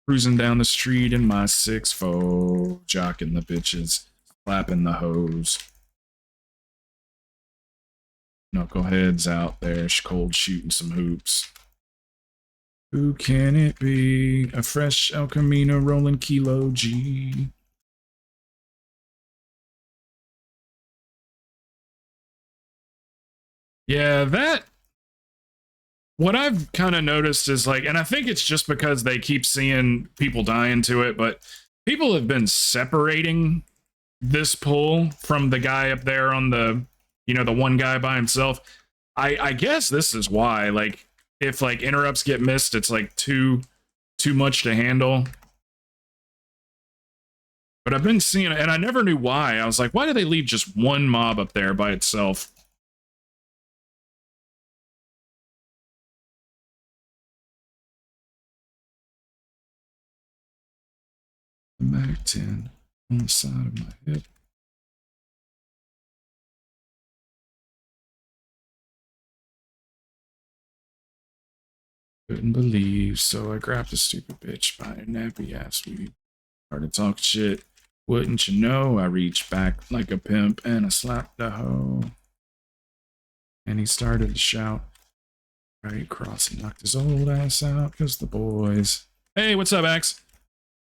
Cruising down the street in my 6'4", jocking the bitches, slapping the hoes. Knuckleheads out there, cold shooting some hoops. Who can it be? A fresh El Camino rolling Kilo G. Yeah, that what I've kind of noticed is like, and I think it's just because they keep seeing people die into it, but people have been separating this pool from the guy up there on the, the one guy by himself. I guess this is why, like, if like interrupts get missed, it's like too much to handle. But I've been seeing it, and I never knew why. I was like, why do they leave just one mob up there by itself? The Mag 10 on the side of my hip. Couldn't believe, so I grabbed the stupid bitch by her nappy ass weed. Started talking shit. Wouldn't you know, I reached back like a pimp and I slapped the hoe. And he started to shout. Right across and knocked his old ass out because the boys. Hey, what's up, Axe?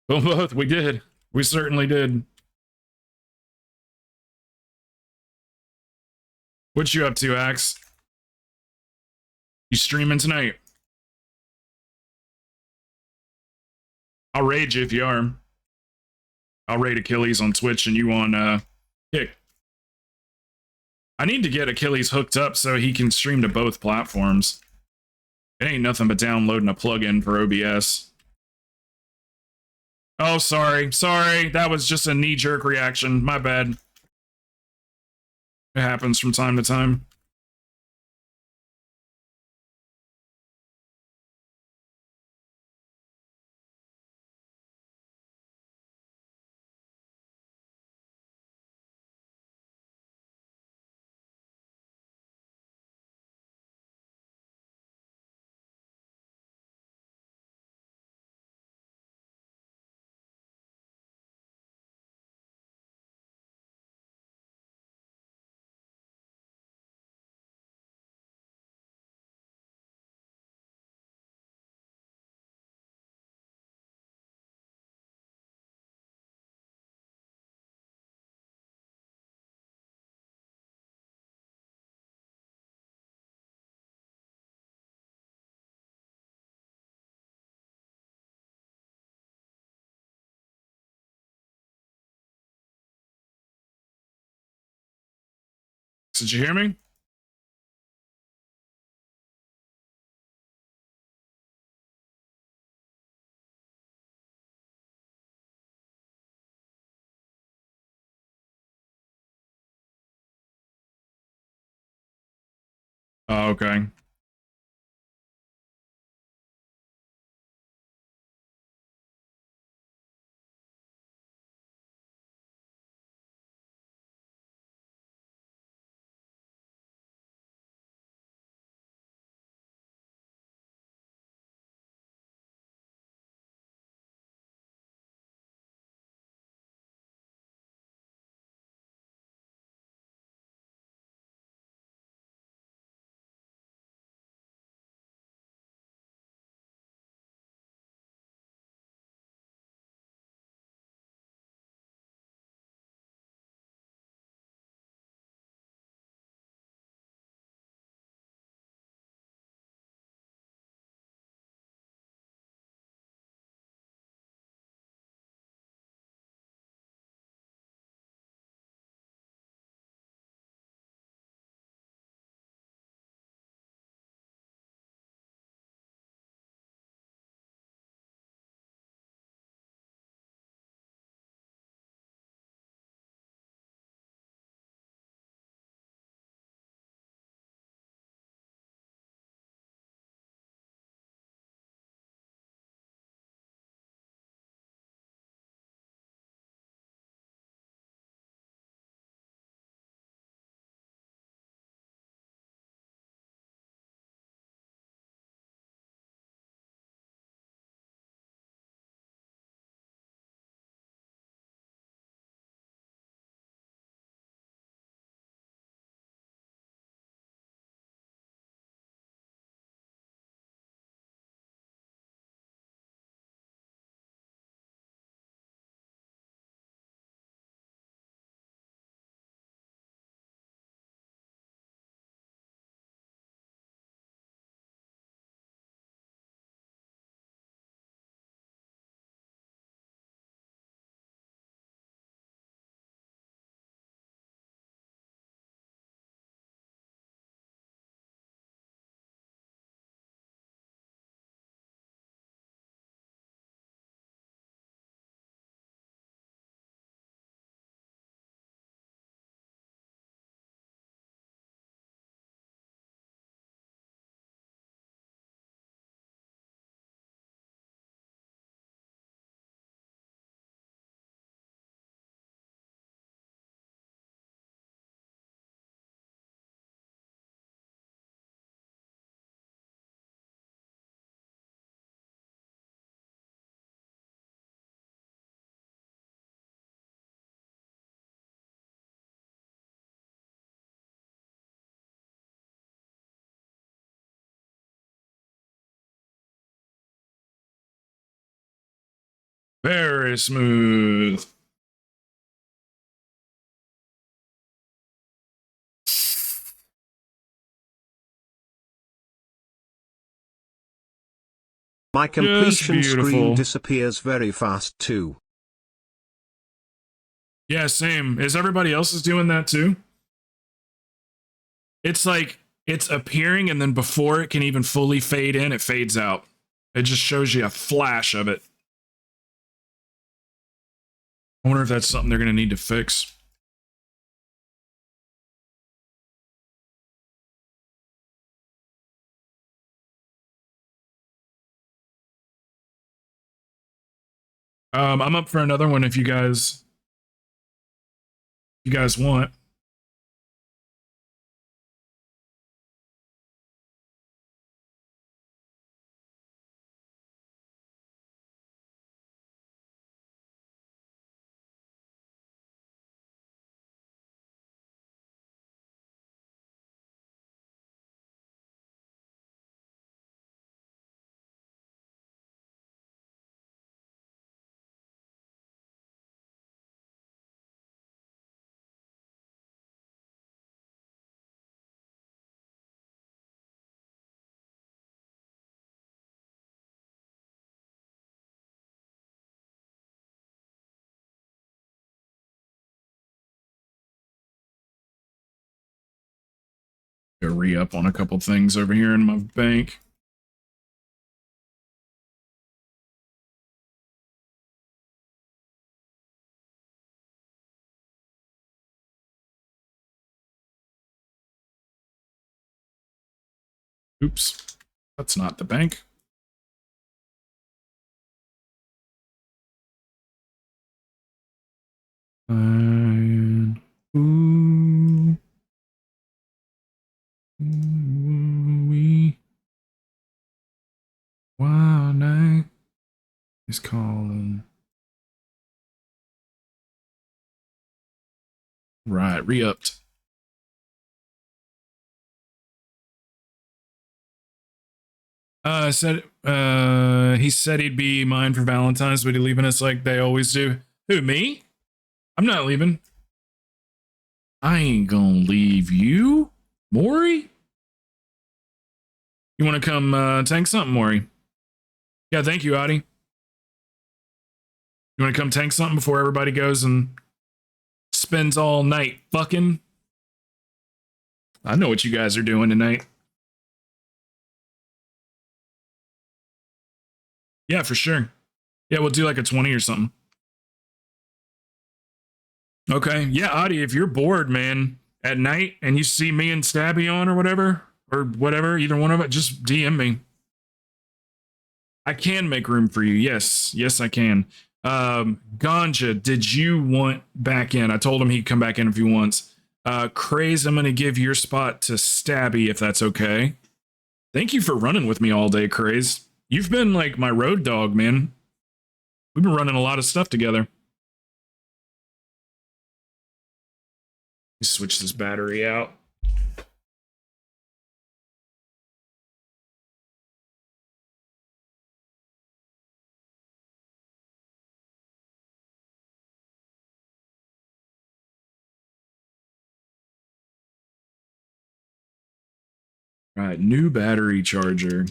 Well, both. We did. We certainly did. What you up to, Axe? You streaming tonight? I'll raid you if you are. I'll raid Achilles on Twitch and you on Kick. I need to get Achilles hooked up so he can stream to both platforms. It ain't nothing but downloading a plugin for OBS. Oh, sorry. Sorry. That was just a knee-jerk reaction. My bad. It happens from time to time. Did you hear me? Oh, okay. Very smooth. My completion screen beautiful. disappears very fast too. Yeah, same. Is everybody else is doing that too? It's like it's appearing and then before it can even fully fade in, it fades out. It just shows you a flash of it. I wonder if that's something they're going to need to fix. I'm up for another one if you guys want. Go re-up on a couple things over here in my bank. Oops, that's not the bank. And ooh, we wild night is calling. Right, re-upped. He said he'd be mine for Valentine's, but he leaving us like they always do. Who, me? I'm not leaving. I ain't gonna leave you, Maury. You want to come tank something, Maury? Yeah, thank you, Adi. You want to come tank something before everybody goes and spends all night fucking? I know what you guys are doing tonight. Yeah, for sure. Yeah, we'll do like a 20 or something. Okay. Yeah, Adi, if you're bored, man, at night and you see me and Stabby on or whatever, either one of it, just DM me. I can make room for you. Yes. Yes, I can. Ganja, did you want back in? I told him he'd come back in if he wants. Craze, I'm going to give your spot to Stabby if that's okay. Thank you for running with me all day, Craze. You've been like my road dog, man. We've been running a lot of stuff together. Switch this battery out. All right, new battery charger.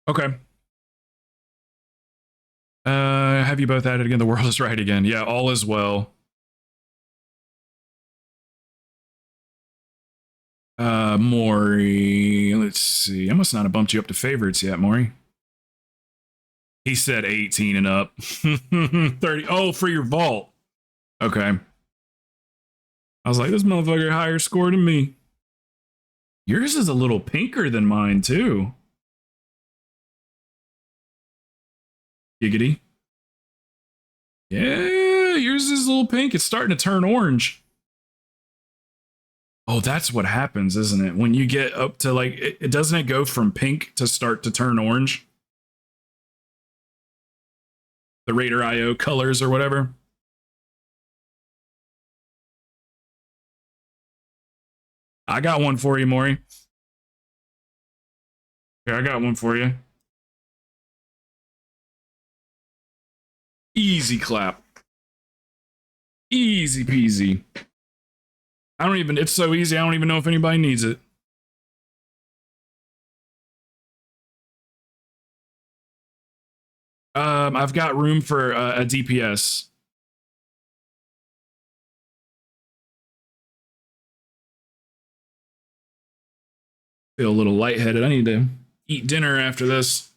Okay. Have you both added again? The world is right again. Yeah, all is well. Maury, let's see. I must not have bumped you up to favorites yet, Maury. He said 18 and up. 30. Oh, for your vault. Okay. I was like, this motherfucker higher score than me. Yours is a little pinker than mine, too. Giggity. Yeah, yours is a little pink. It's starting to turn orange. Oh, that's what happens, isn't it? When you get up to like, it doesn't it go from pink to start to turn orange? The Raider IO colors or whatever. I got one for you, Maury. Here, I got one for you. Easy clap. Easy peasy. I don't even, it's so easy, I don't even know if anybody needs it. I've got room for a DPS. Feel a little lightheaded. I need to eat dinner after this.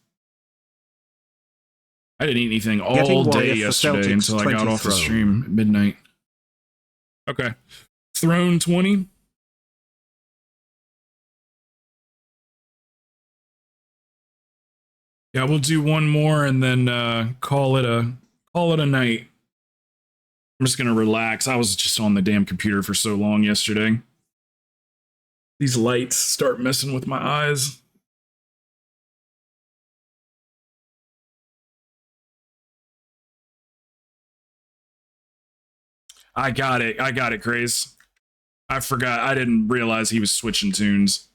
I didn't eat anything all day yesterday until I got off the stream at midnight. Okay. Throne 20. Yeah, we'll do one more and then call it a night. I'm just gonna relax. I was just on the damn computer for so long yesterday. These lights start messing with my eyes. I got it, Grace. I forgot. I didn't realize he was switching tunes.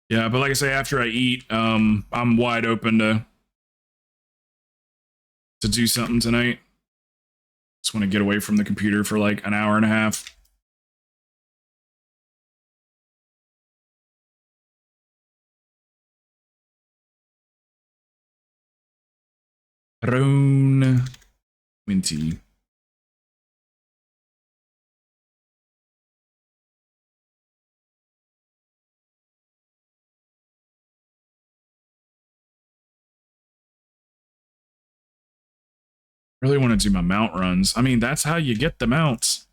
Yeah, but like I say, after I eat, I'm wide open to do something tonight. Just want to get away from the computer for like an hour and a half. Rone 20. Really want to do my mount runs. I mean, that's how you get the mounts.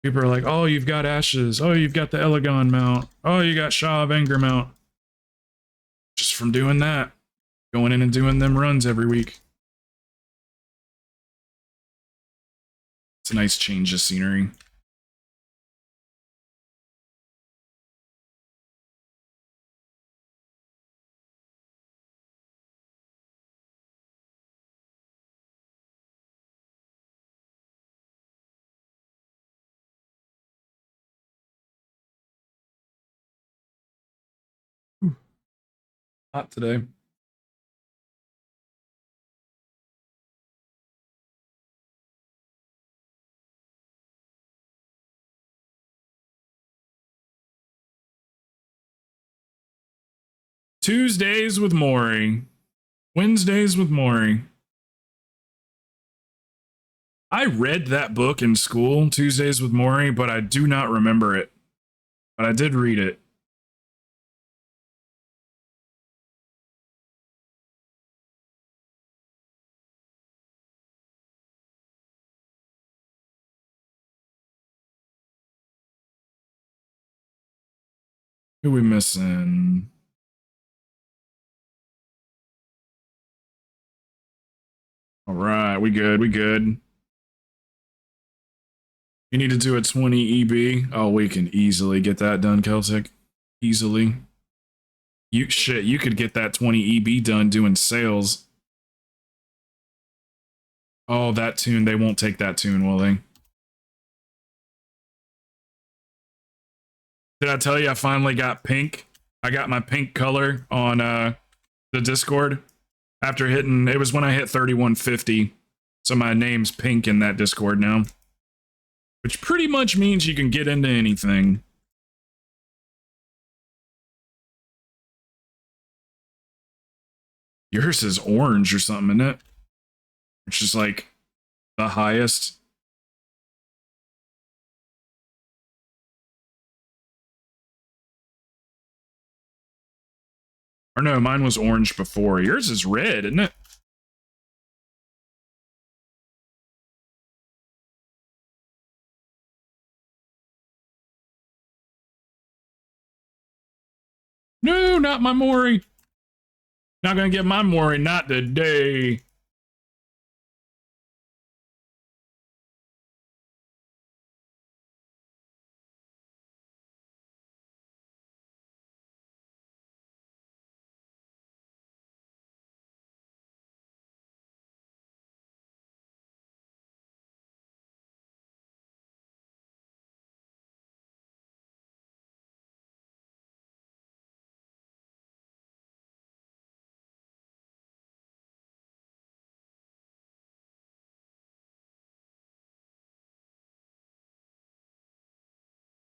People are like, oh, you've got Ashes. Oh, you've got the Elegon mount. Oh, you got Shaw of Anger mount. Just from doing that. Going in and doing them runs every week. It's a nice change of scenery. Hot today. Tuesdays with Maury. Wednesdays with Maury. I read that book in school, Tuesdays with Maury, but I do not remember it. But I did read it. Who we missing? All right, we good. You need to do a 20 EB. Oh, we can easily get that done, Celtic. Easily. You could get that 20 EB done doing sales. Oh, that tune. They won't take that tune, will they? Did I tell you I finally got pink? I got my pink color on the Discord after hitting, it was when I hit 3150. So my name's pink in that Discord now. Which pretty much means you can get into anything. Yours is orange or something, isn't it? Which is like the highest. Or no, mine was orange before. Yours is red, isn't it? No, not my Maury. Not gonna get my Maury, not today.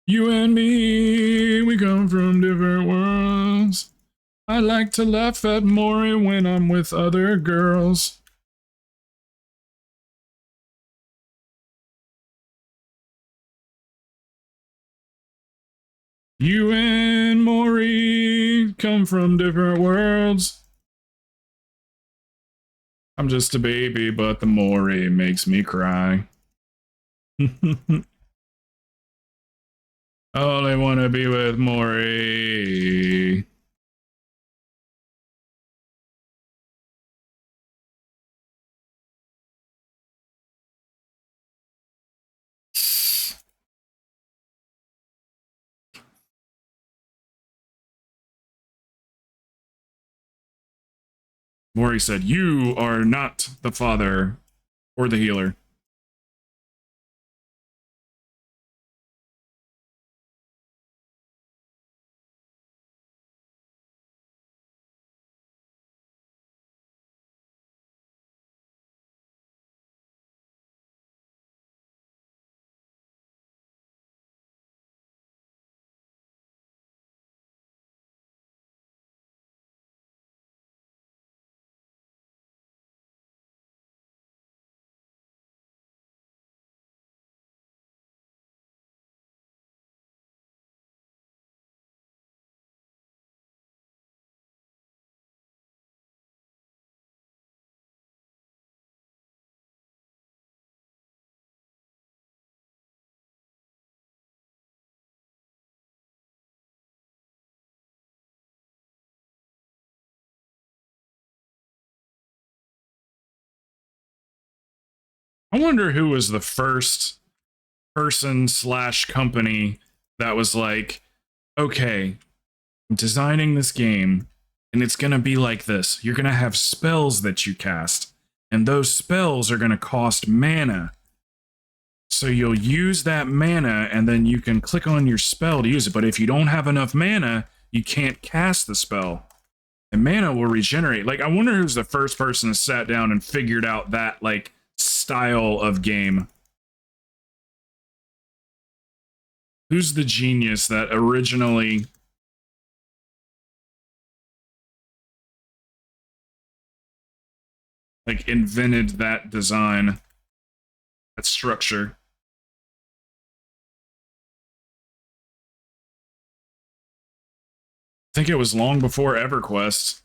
You and me, we come from different worlds. I like to laugh at Maury when I'm with other girls. You and Maury come from different worlds. I'm just a baby, but the Maury makes me cry. Oh, I want to be with Maury. Maury said, "You are not the father or the healer." I wonder who was the first person slash company that was like, okay, I'm designing this game and it's going to be like this. You're going to have spells that you cast, and those spells are going to cost mana. So you'll use that mana and then you can click on your spell to use it. But if you don't have enough mana, you can't cast the spell. And mana will regenerate. Like, I wonder who's the first person that sat down and figured out that, like, style of game. Who's the genius that originally like invented that design, that structure? I think it was long before EverQuest.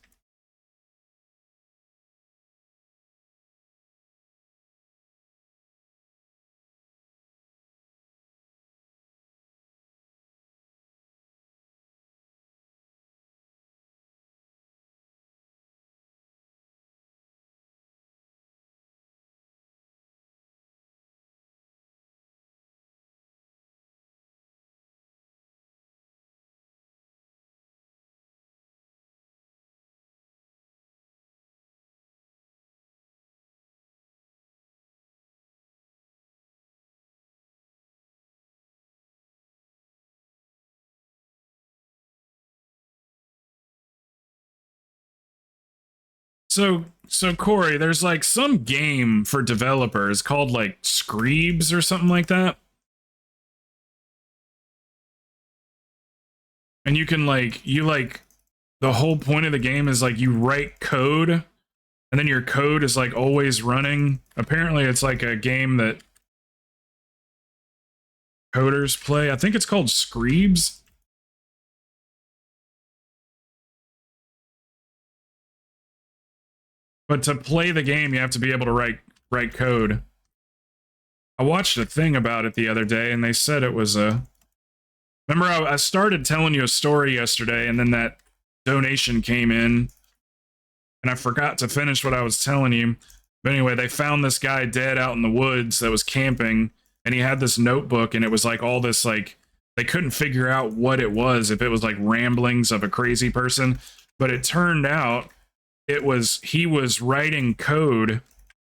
So Corey, there's like some game for developers called like Screebs or something like that. And you can like the whole point of the game is like you write code and then your code is like always running. Apparently it's like a game that coders play. I think it's called Screebs. But to play the game, you have to be able to write code. I watched a thing about it the other day, and they said it was a... Remember, I started telling you a story yesterday, and then that donation came in, and I forgot to finish what I was telling you. But anyway, they found this guy dead out in the woods that was camping, and he had this notebook, and it was like all this, like... They couldn't figure out what it was, if it was like ramblings of a crazy person. But it turned out he was writing code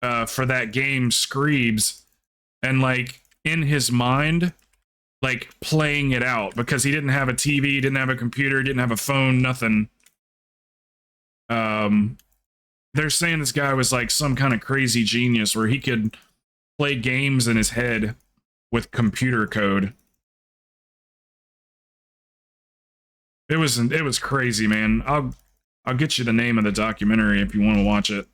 for that game Screebs, and like in his mind, like playing it out, because he didn't have a TV, didn't have a computer, didn't have a phone, nothing. They're saying this guy was like some kind of crazy genius where he could play games in his head with computer code. It was crazy, man. I'll get you the name of the documentary if you want to watch it.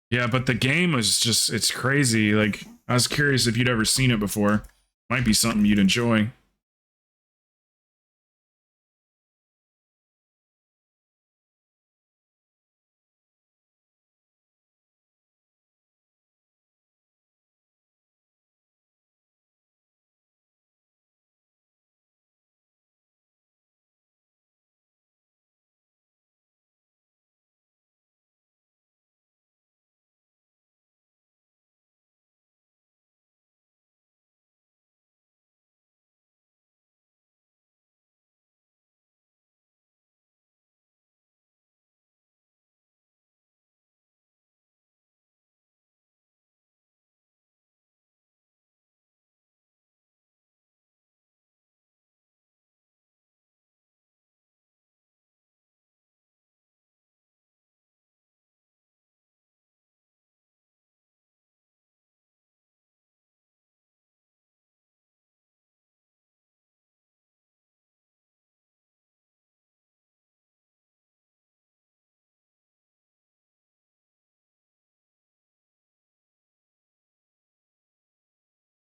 Yeah, but the game was just, it's crazy. Like, I was curious if you'd ever seen it before. Might be something you'd enjoy.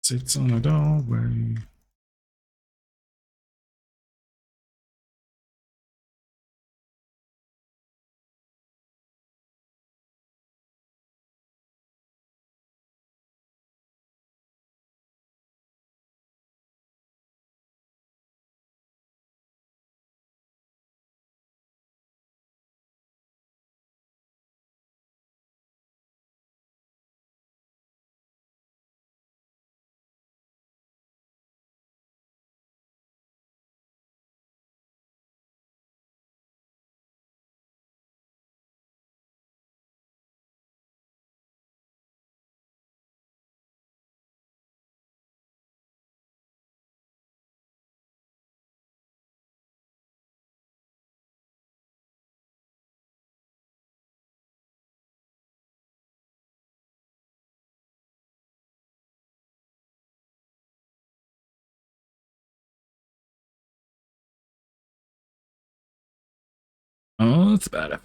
Sits on a doorway. Oh, that's bad.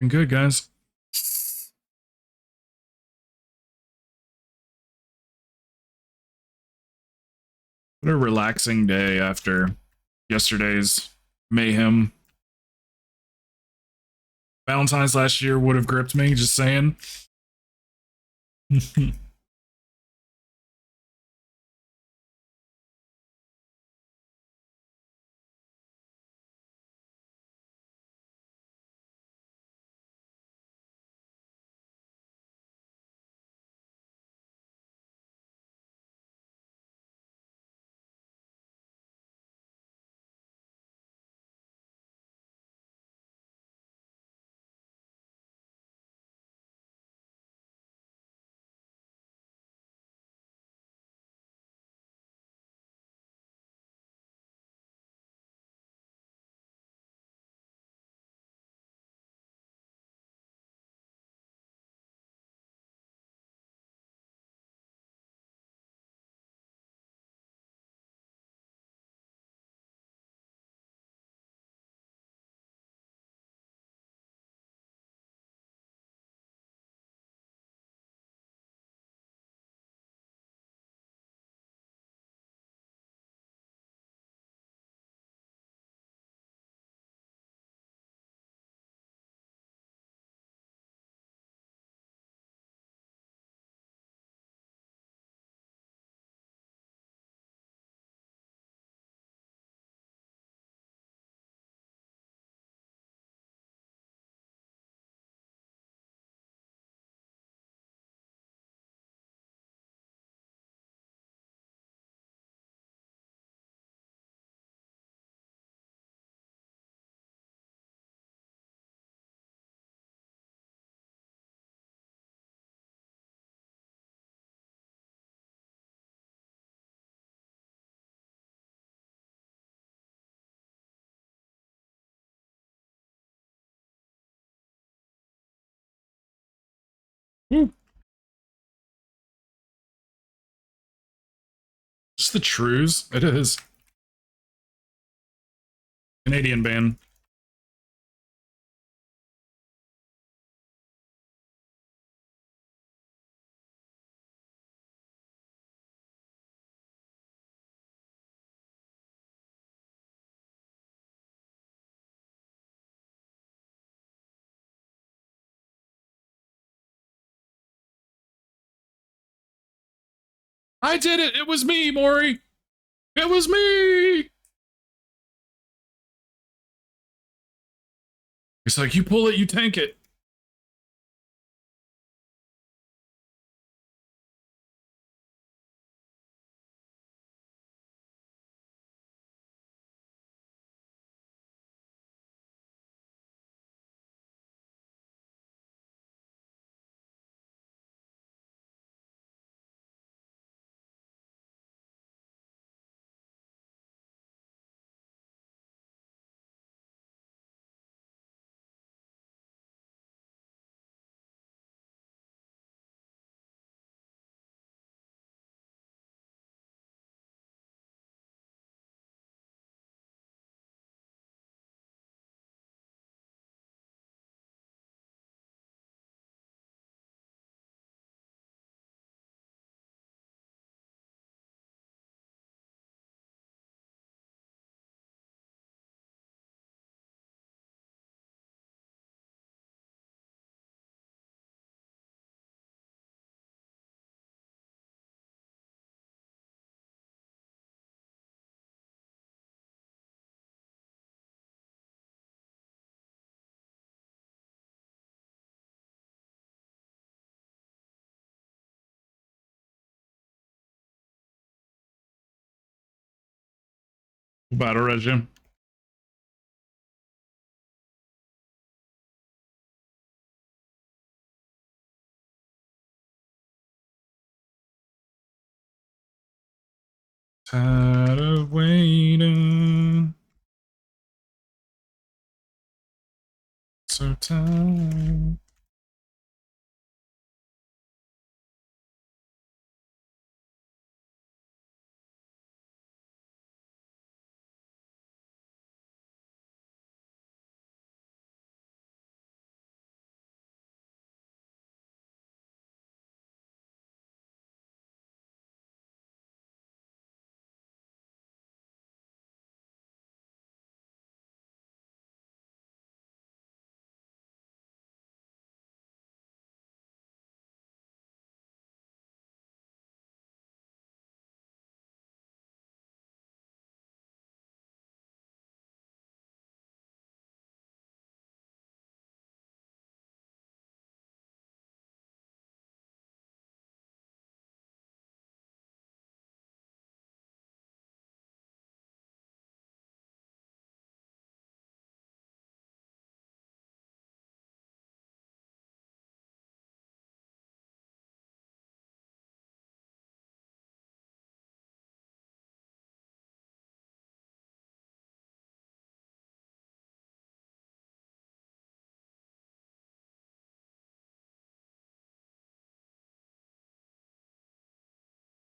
Been good, guys. What a relaxing day after yesterday's mayhem. Valentine's last year would have gripped me, just saying. Just the trues. It is. Canadian band. I did it! It was me, Maury! It was me! It's like, you pull it, you tank it. Battle regime. Tired of waiting. So tired.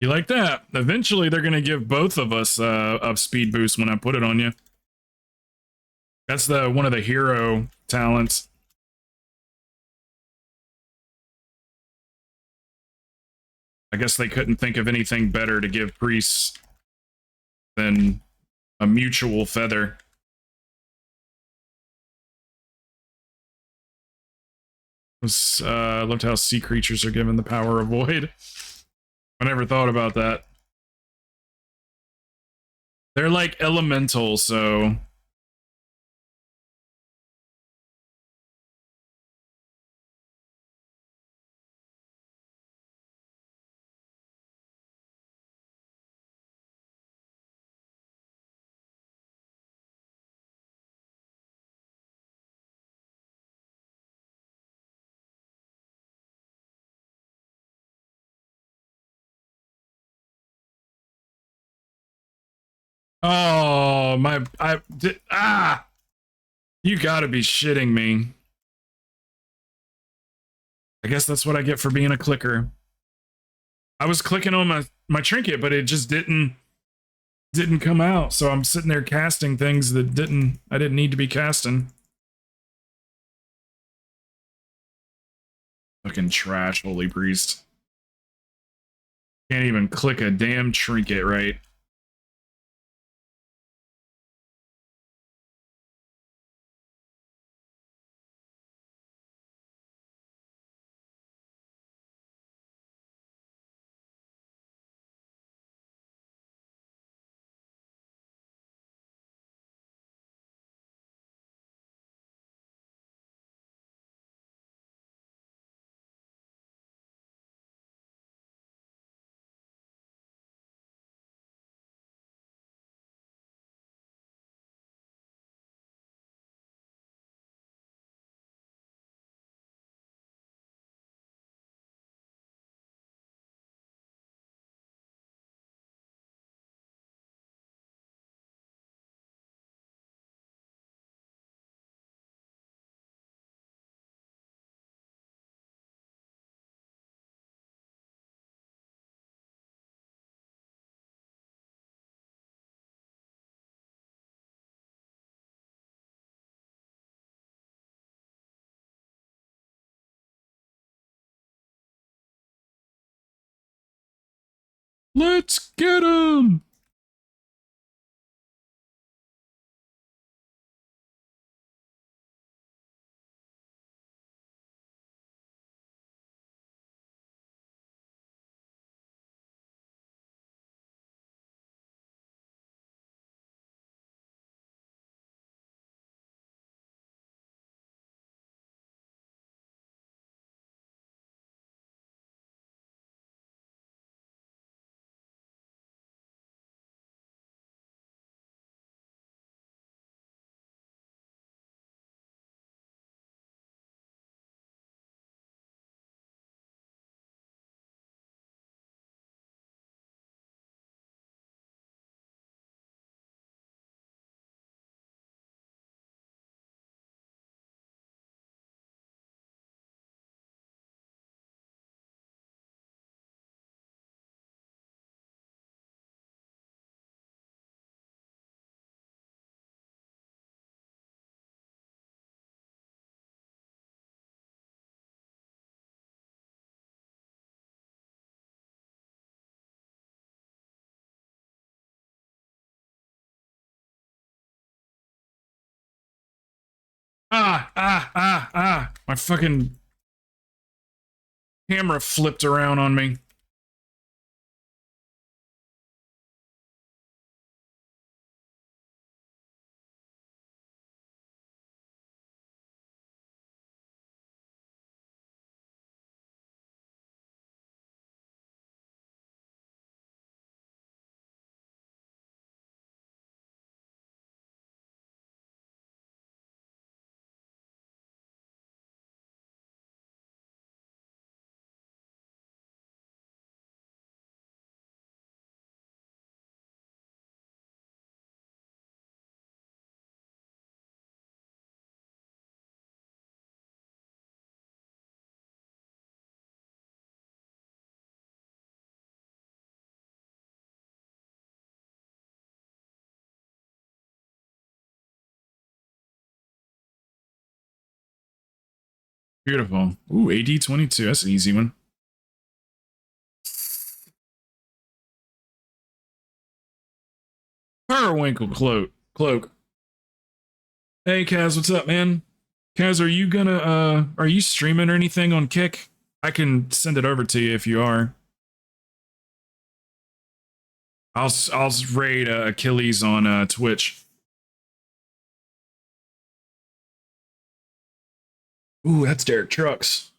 You like that? Eventually, they're gonna give both of us a speed boost when I put it on you. That's the one of the hero talents. I guess they couldn't think of anything better to give priests than a mutual feather. I loved how sea creatures are given the power of void. I never thought about that. They're like elemental, so... Oh, you gotta be shitting me. I guess that's what I get for being a clicker. I was clicking on my trinket, but it just didn't come out. So I'm sitting there casting things that I didn't need to be casting. Fucking trash, holy priest. Can't even click a damn trinket right. Let's get him! My fucking camera flipped around on me. Beautiful. Ooh, AD-22. That's an easy one. Periwinkle cloak. Hey, Kaz, what's up, man? Kaz, are you streaming or anything on Kick? I can send it over to you if you are. I'll raid Achilles on Twitch. Ooh, that's Derek Trucks.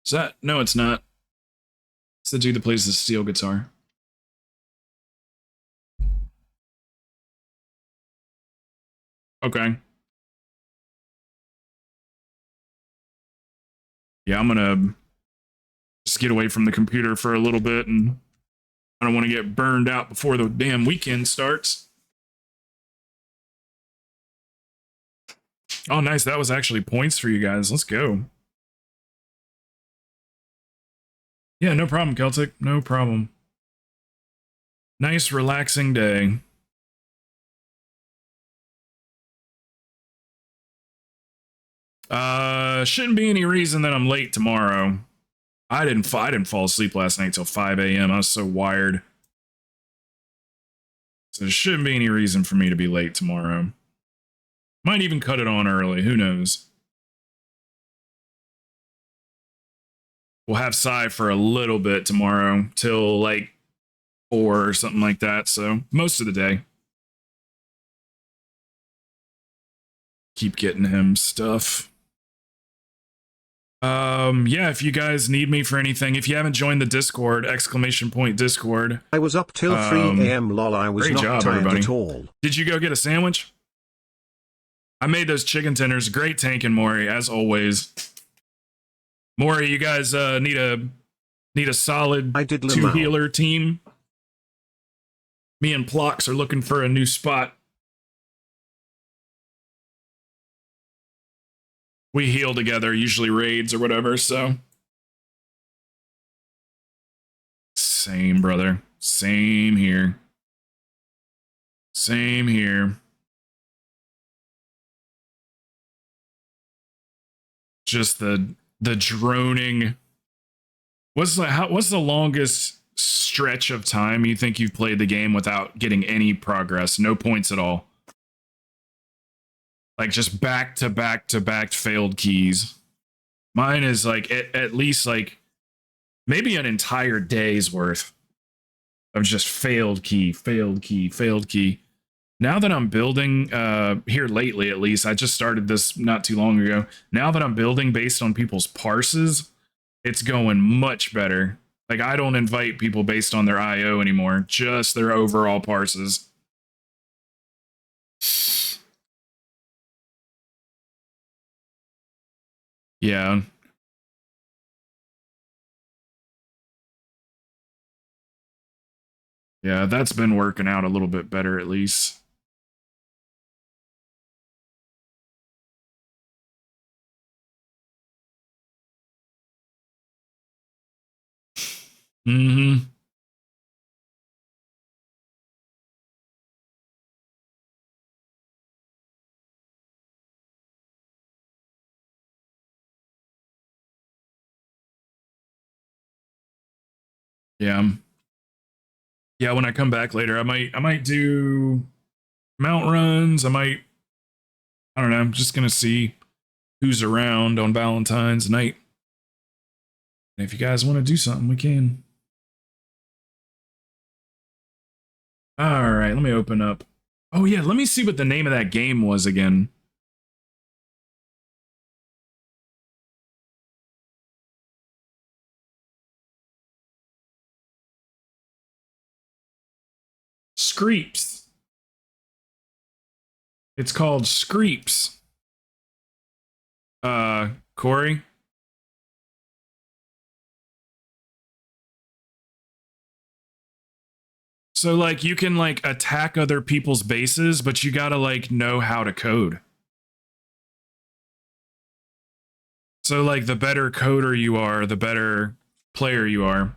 Is that? No, it's not. It's the dude that plays the steel guitar. Okay. Yeah, I'm gonna just get away from the computer for a little bit, and I don't want to get burned out before the damn weekend starts. Oh, nice. That was actually points for you guys. Let's go. Yeah, no problem, Celtic. No problem. Nice, relaxing day. Shouldn't be any reason that I'm late tomorrow. I didn't fall asleep last night till 5 a.m. I was so wired. So there shouldn't be any reason for me to be late tomorrow. Might even cut it on early. Who knows? We'll have Psy for a little bit tomorrow till like 4 or something like that. So most of the day. Keep getting him stuff. Yeah, if you guys need me for anything, if you haven't joined the Discord, ! Discord. I was up till 3 a.m. lol, I was great not job, tired everybody. at all. Did you go get a sandwich? I made those chicken tenders. Great tanking, Maury, as always. Maury, you guys need a solid I did 2 Lamau. healer team. Me and Plox are looking for a new spot. We heal together, usually raids or whatever, so. Same, brother. Same here. Same here. Just the droning. What's the longest stretch of time you think you've played the game without getting any progress? No points at all. Like just back to back to back failed keys. Mine is like at least like maybe an entire day's worth of just failed key, failed key, failed key. Now that I'm building here lately, at least, I just started this not too long ago. Now that I'm building based on people's parses, it's going much better. Like I don't invite people based on their IO anymore, just their overall parses. Yeah. Yeah, that's been working out a little bit better at least. Mm-hmm. Yeah. Yeah, when I come back later, I might do mount runs. I don't know, I'm just gonna see who's around on Valentine's night. And if you guys want to do something, we can. All right, let me open up. Oh yeah, let me see what the name of that game was again. Screeps. It's called Screeps. Corey? So like you can like attack other people's bases, but you gotta like know how to code. So like the better coder you are, the better player you are.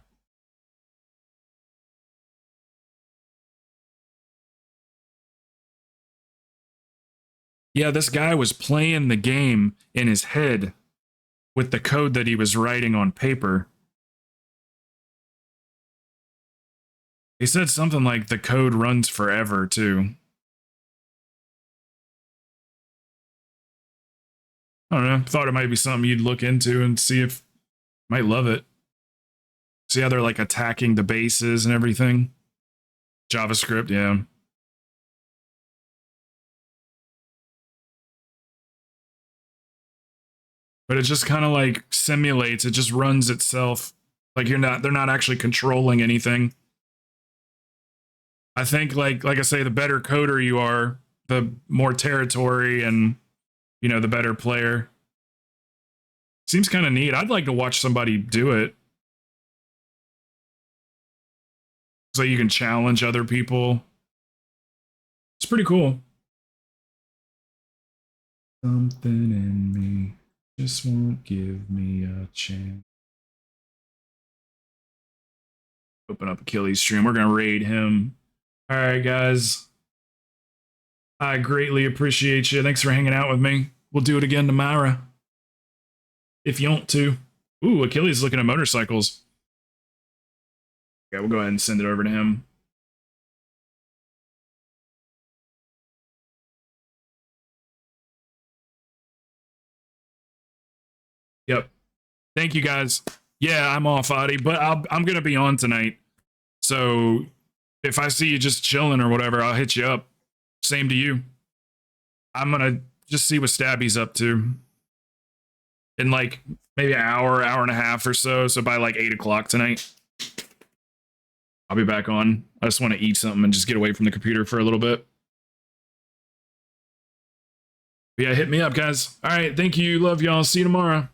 Yeah, this guy was playing the game in his head with the code that he was writing on paper. He said something like the code runs forever too. I don't know. Thought it might be something you'd look into and see if you might love it. See how they're like attacking the bases and everything. JavaScript, yeah. But it just kind of like simulates, it just runs itself. Like they're not actually controlling anything. I think like I say, the better coder you are, the more territory and, you know, the better player. Seems kind of neat. I'd like to watch somebody do it. So you can challenge other people. It's pretty cool. Something in me just won't give me a chance. Open up Achilles' stream. We're going to raid him. All right, guys. I greatly appreciate you. Thanks for hanging out with me. We'll do it again tomorrow. If you want to. Ooh, Achilles is looking at motorcycles. Yeah, we'll go ahead and send it over to him. Yep. Thank you, guys. Yeah, I'm off, Adi, but I'm going to be on tonight. So if I see you just chilling or whatever, I'll hit you up. Same to you. I'm going to just see what Stabby's up to. In like maybe an hour and a half or so. So by like 8 o'clock tonight, I'll be back on. I just want to eat something and just get away from the computer for a little bit. But yeah, hit me up, guys. All right. Thank you. Love y'all. See you tomorrow.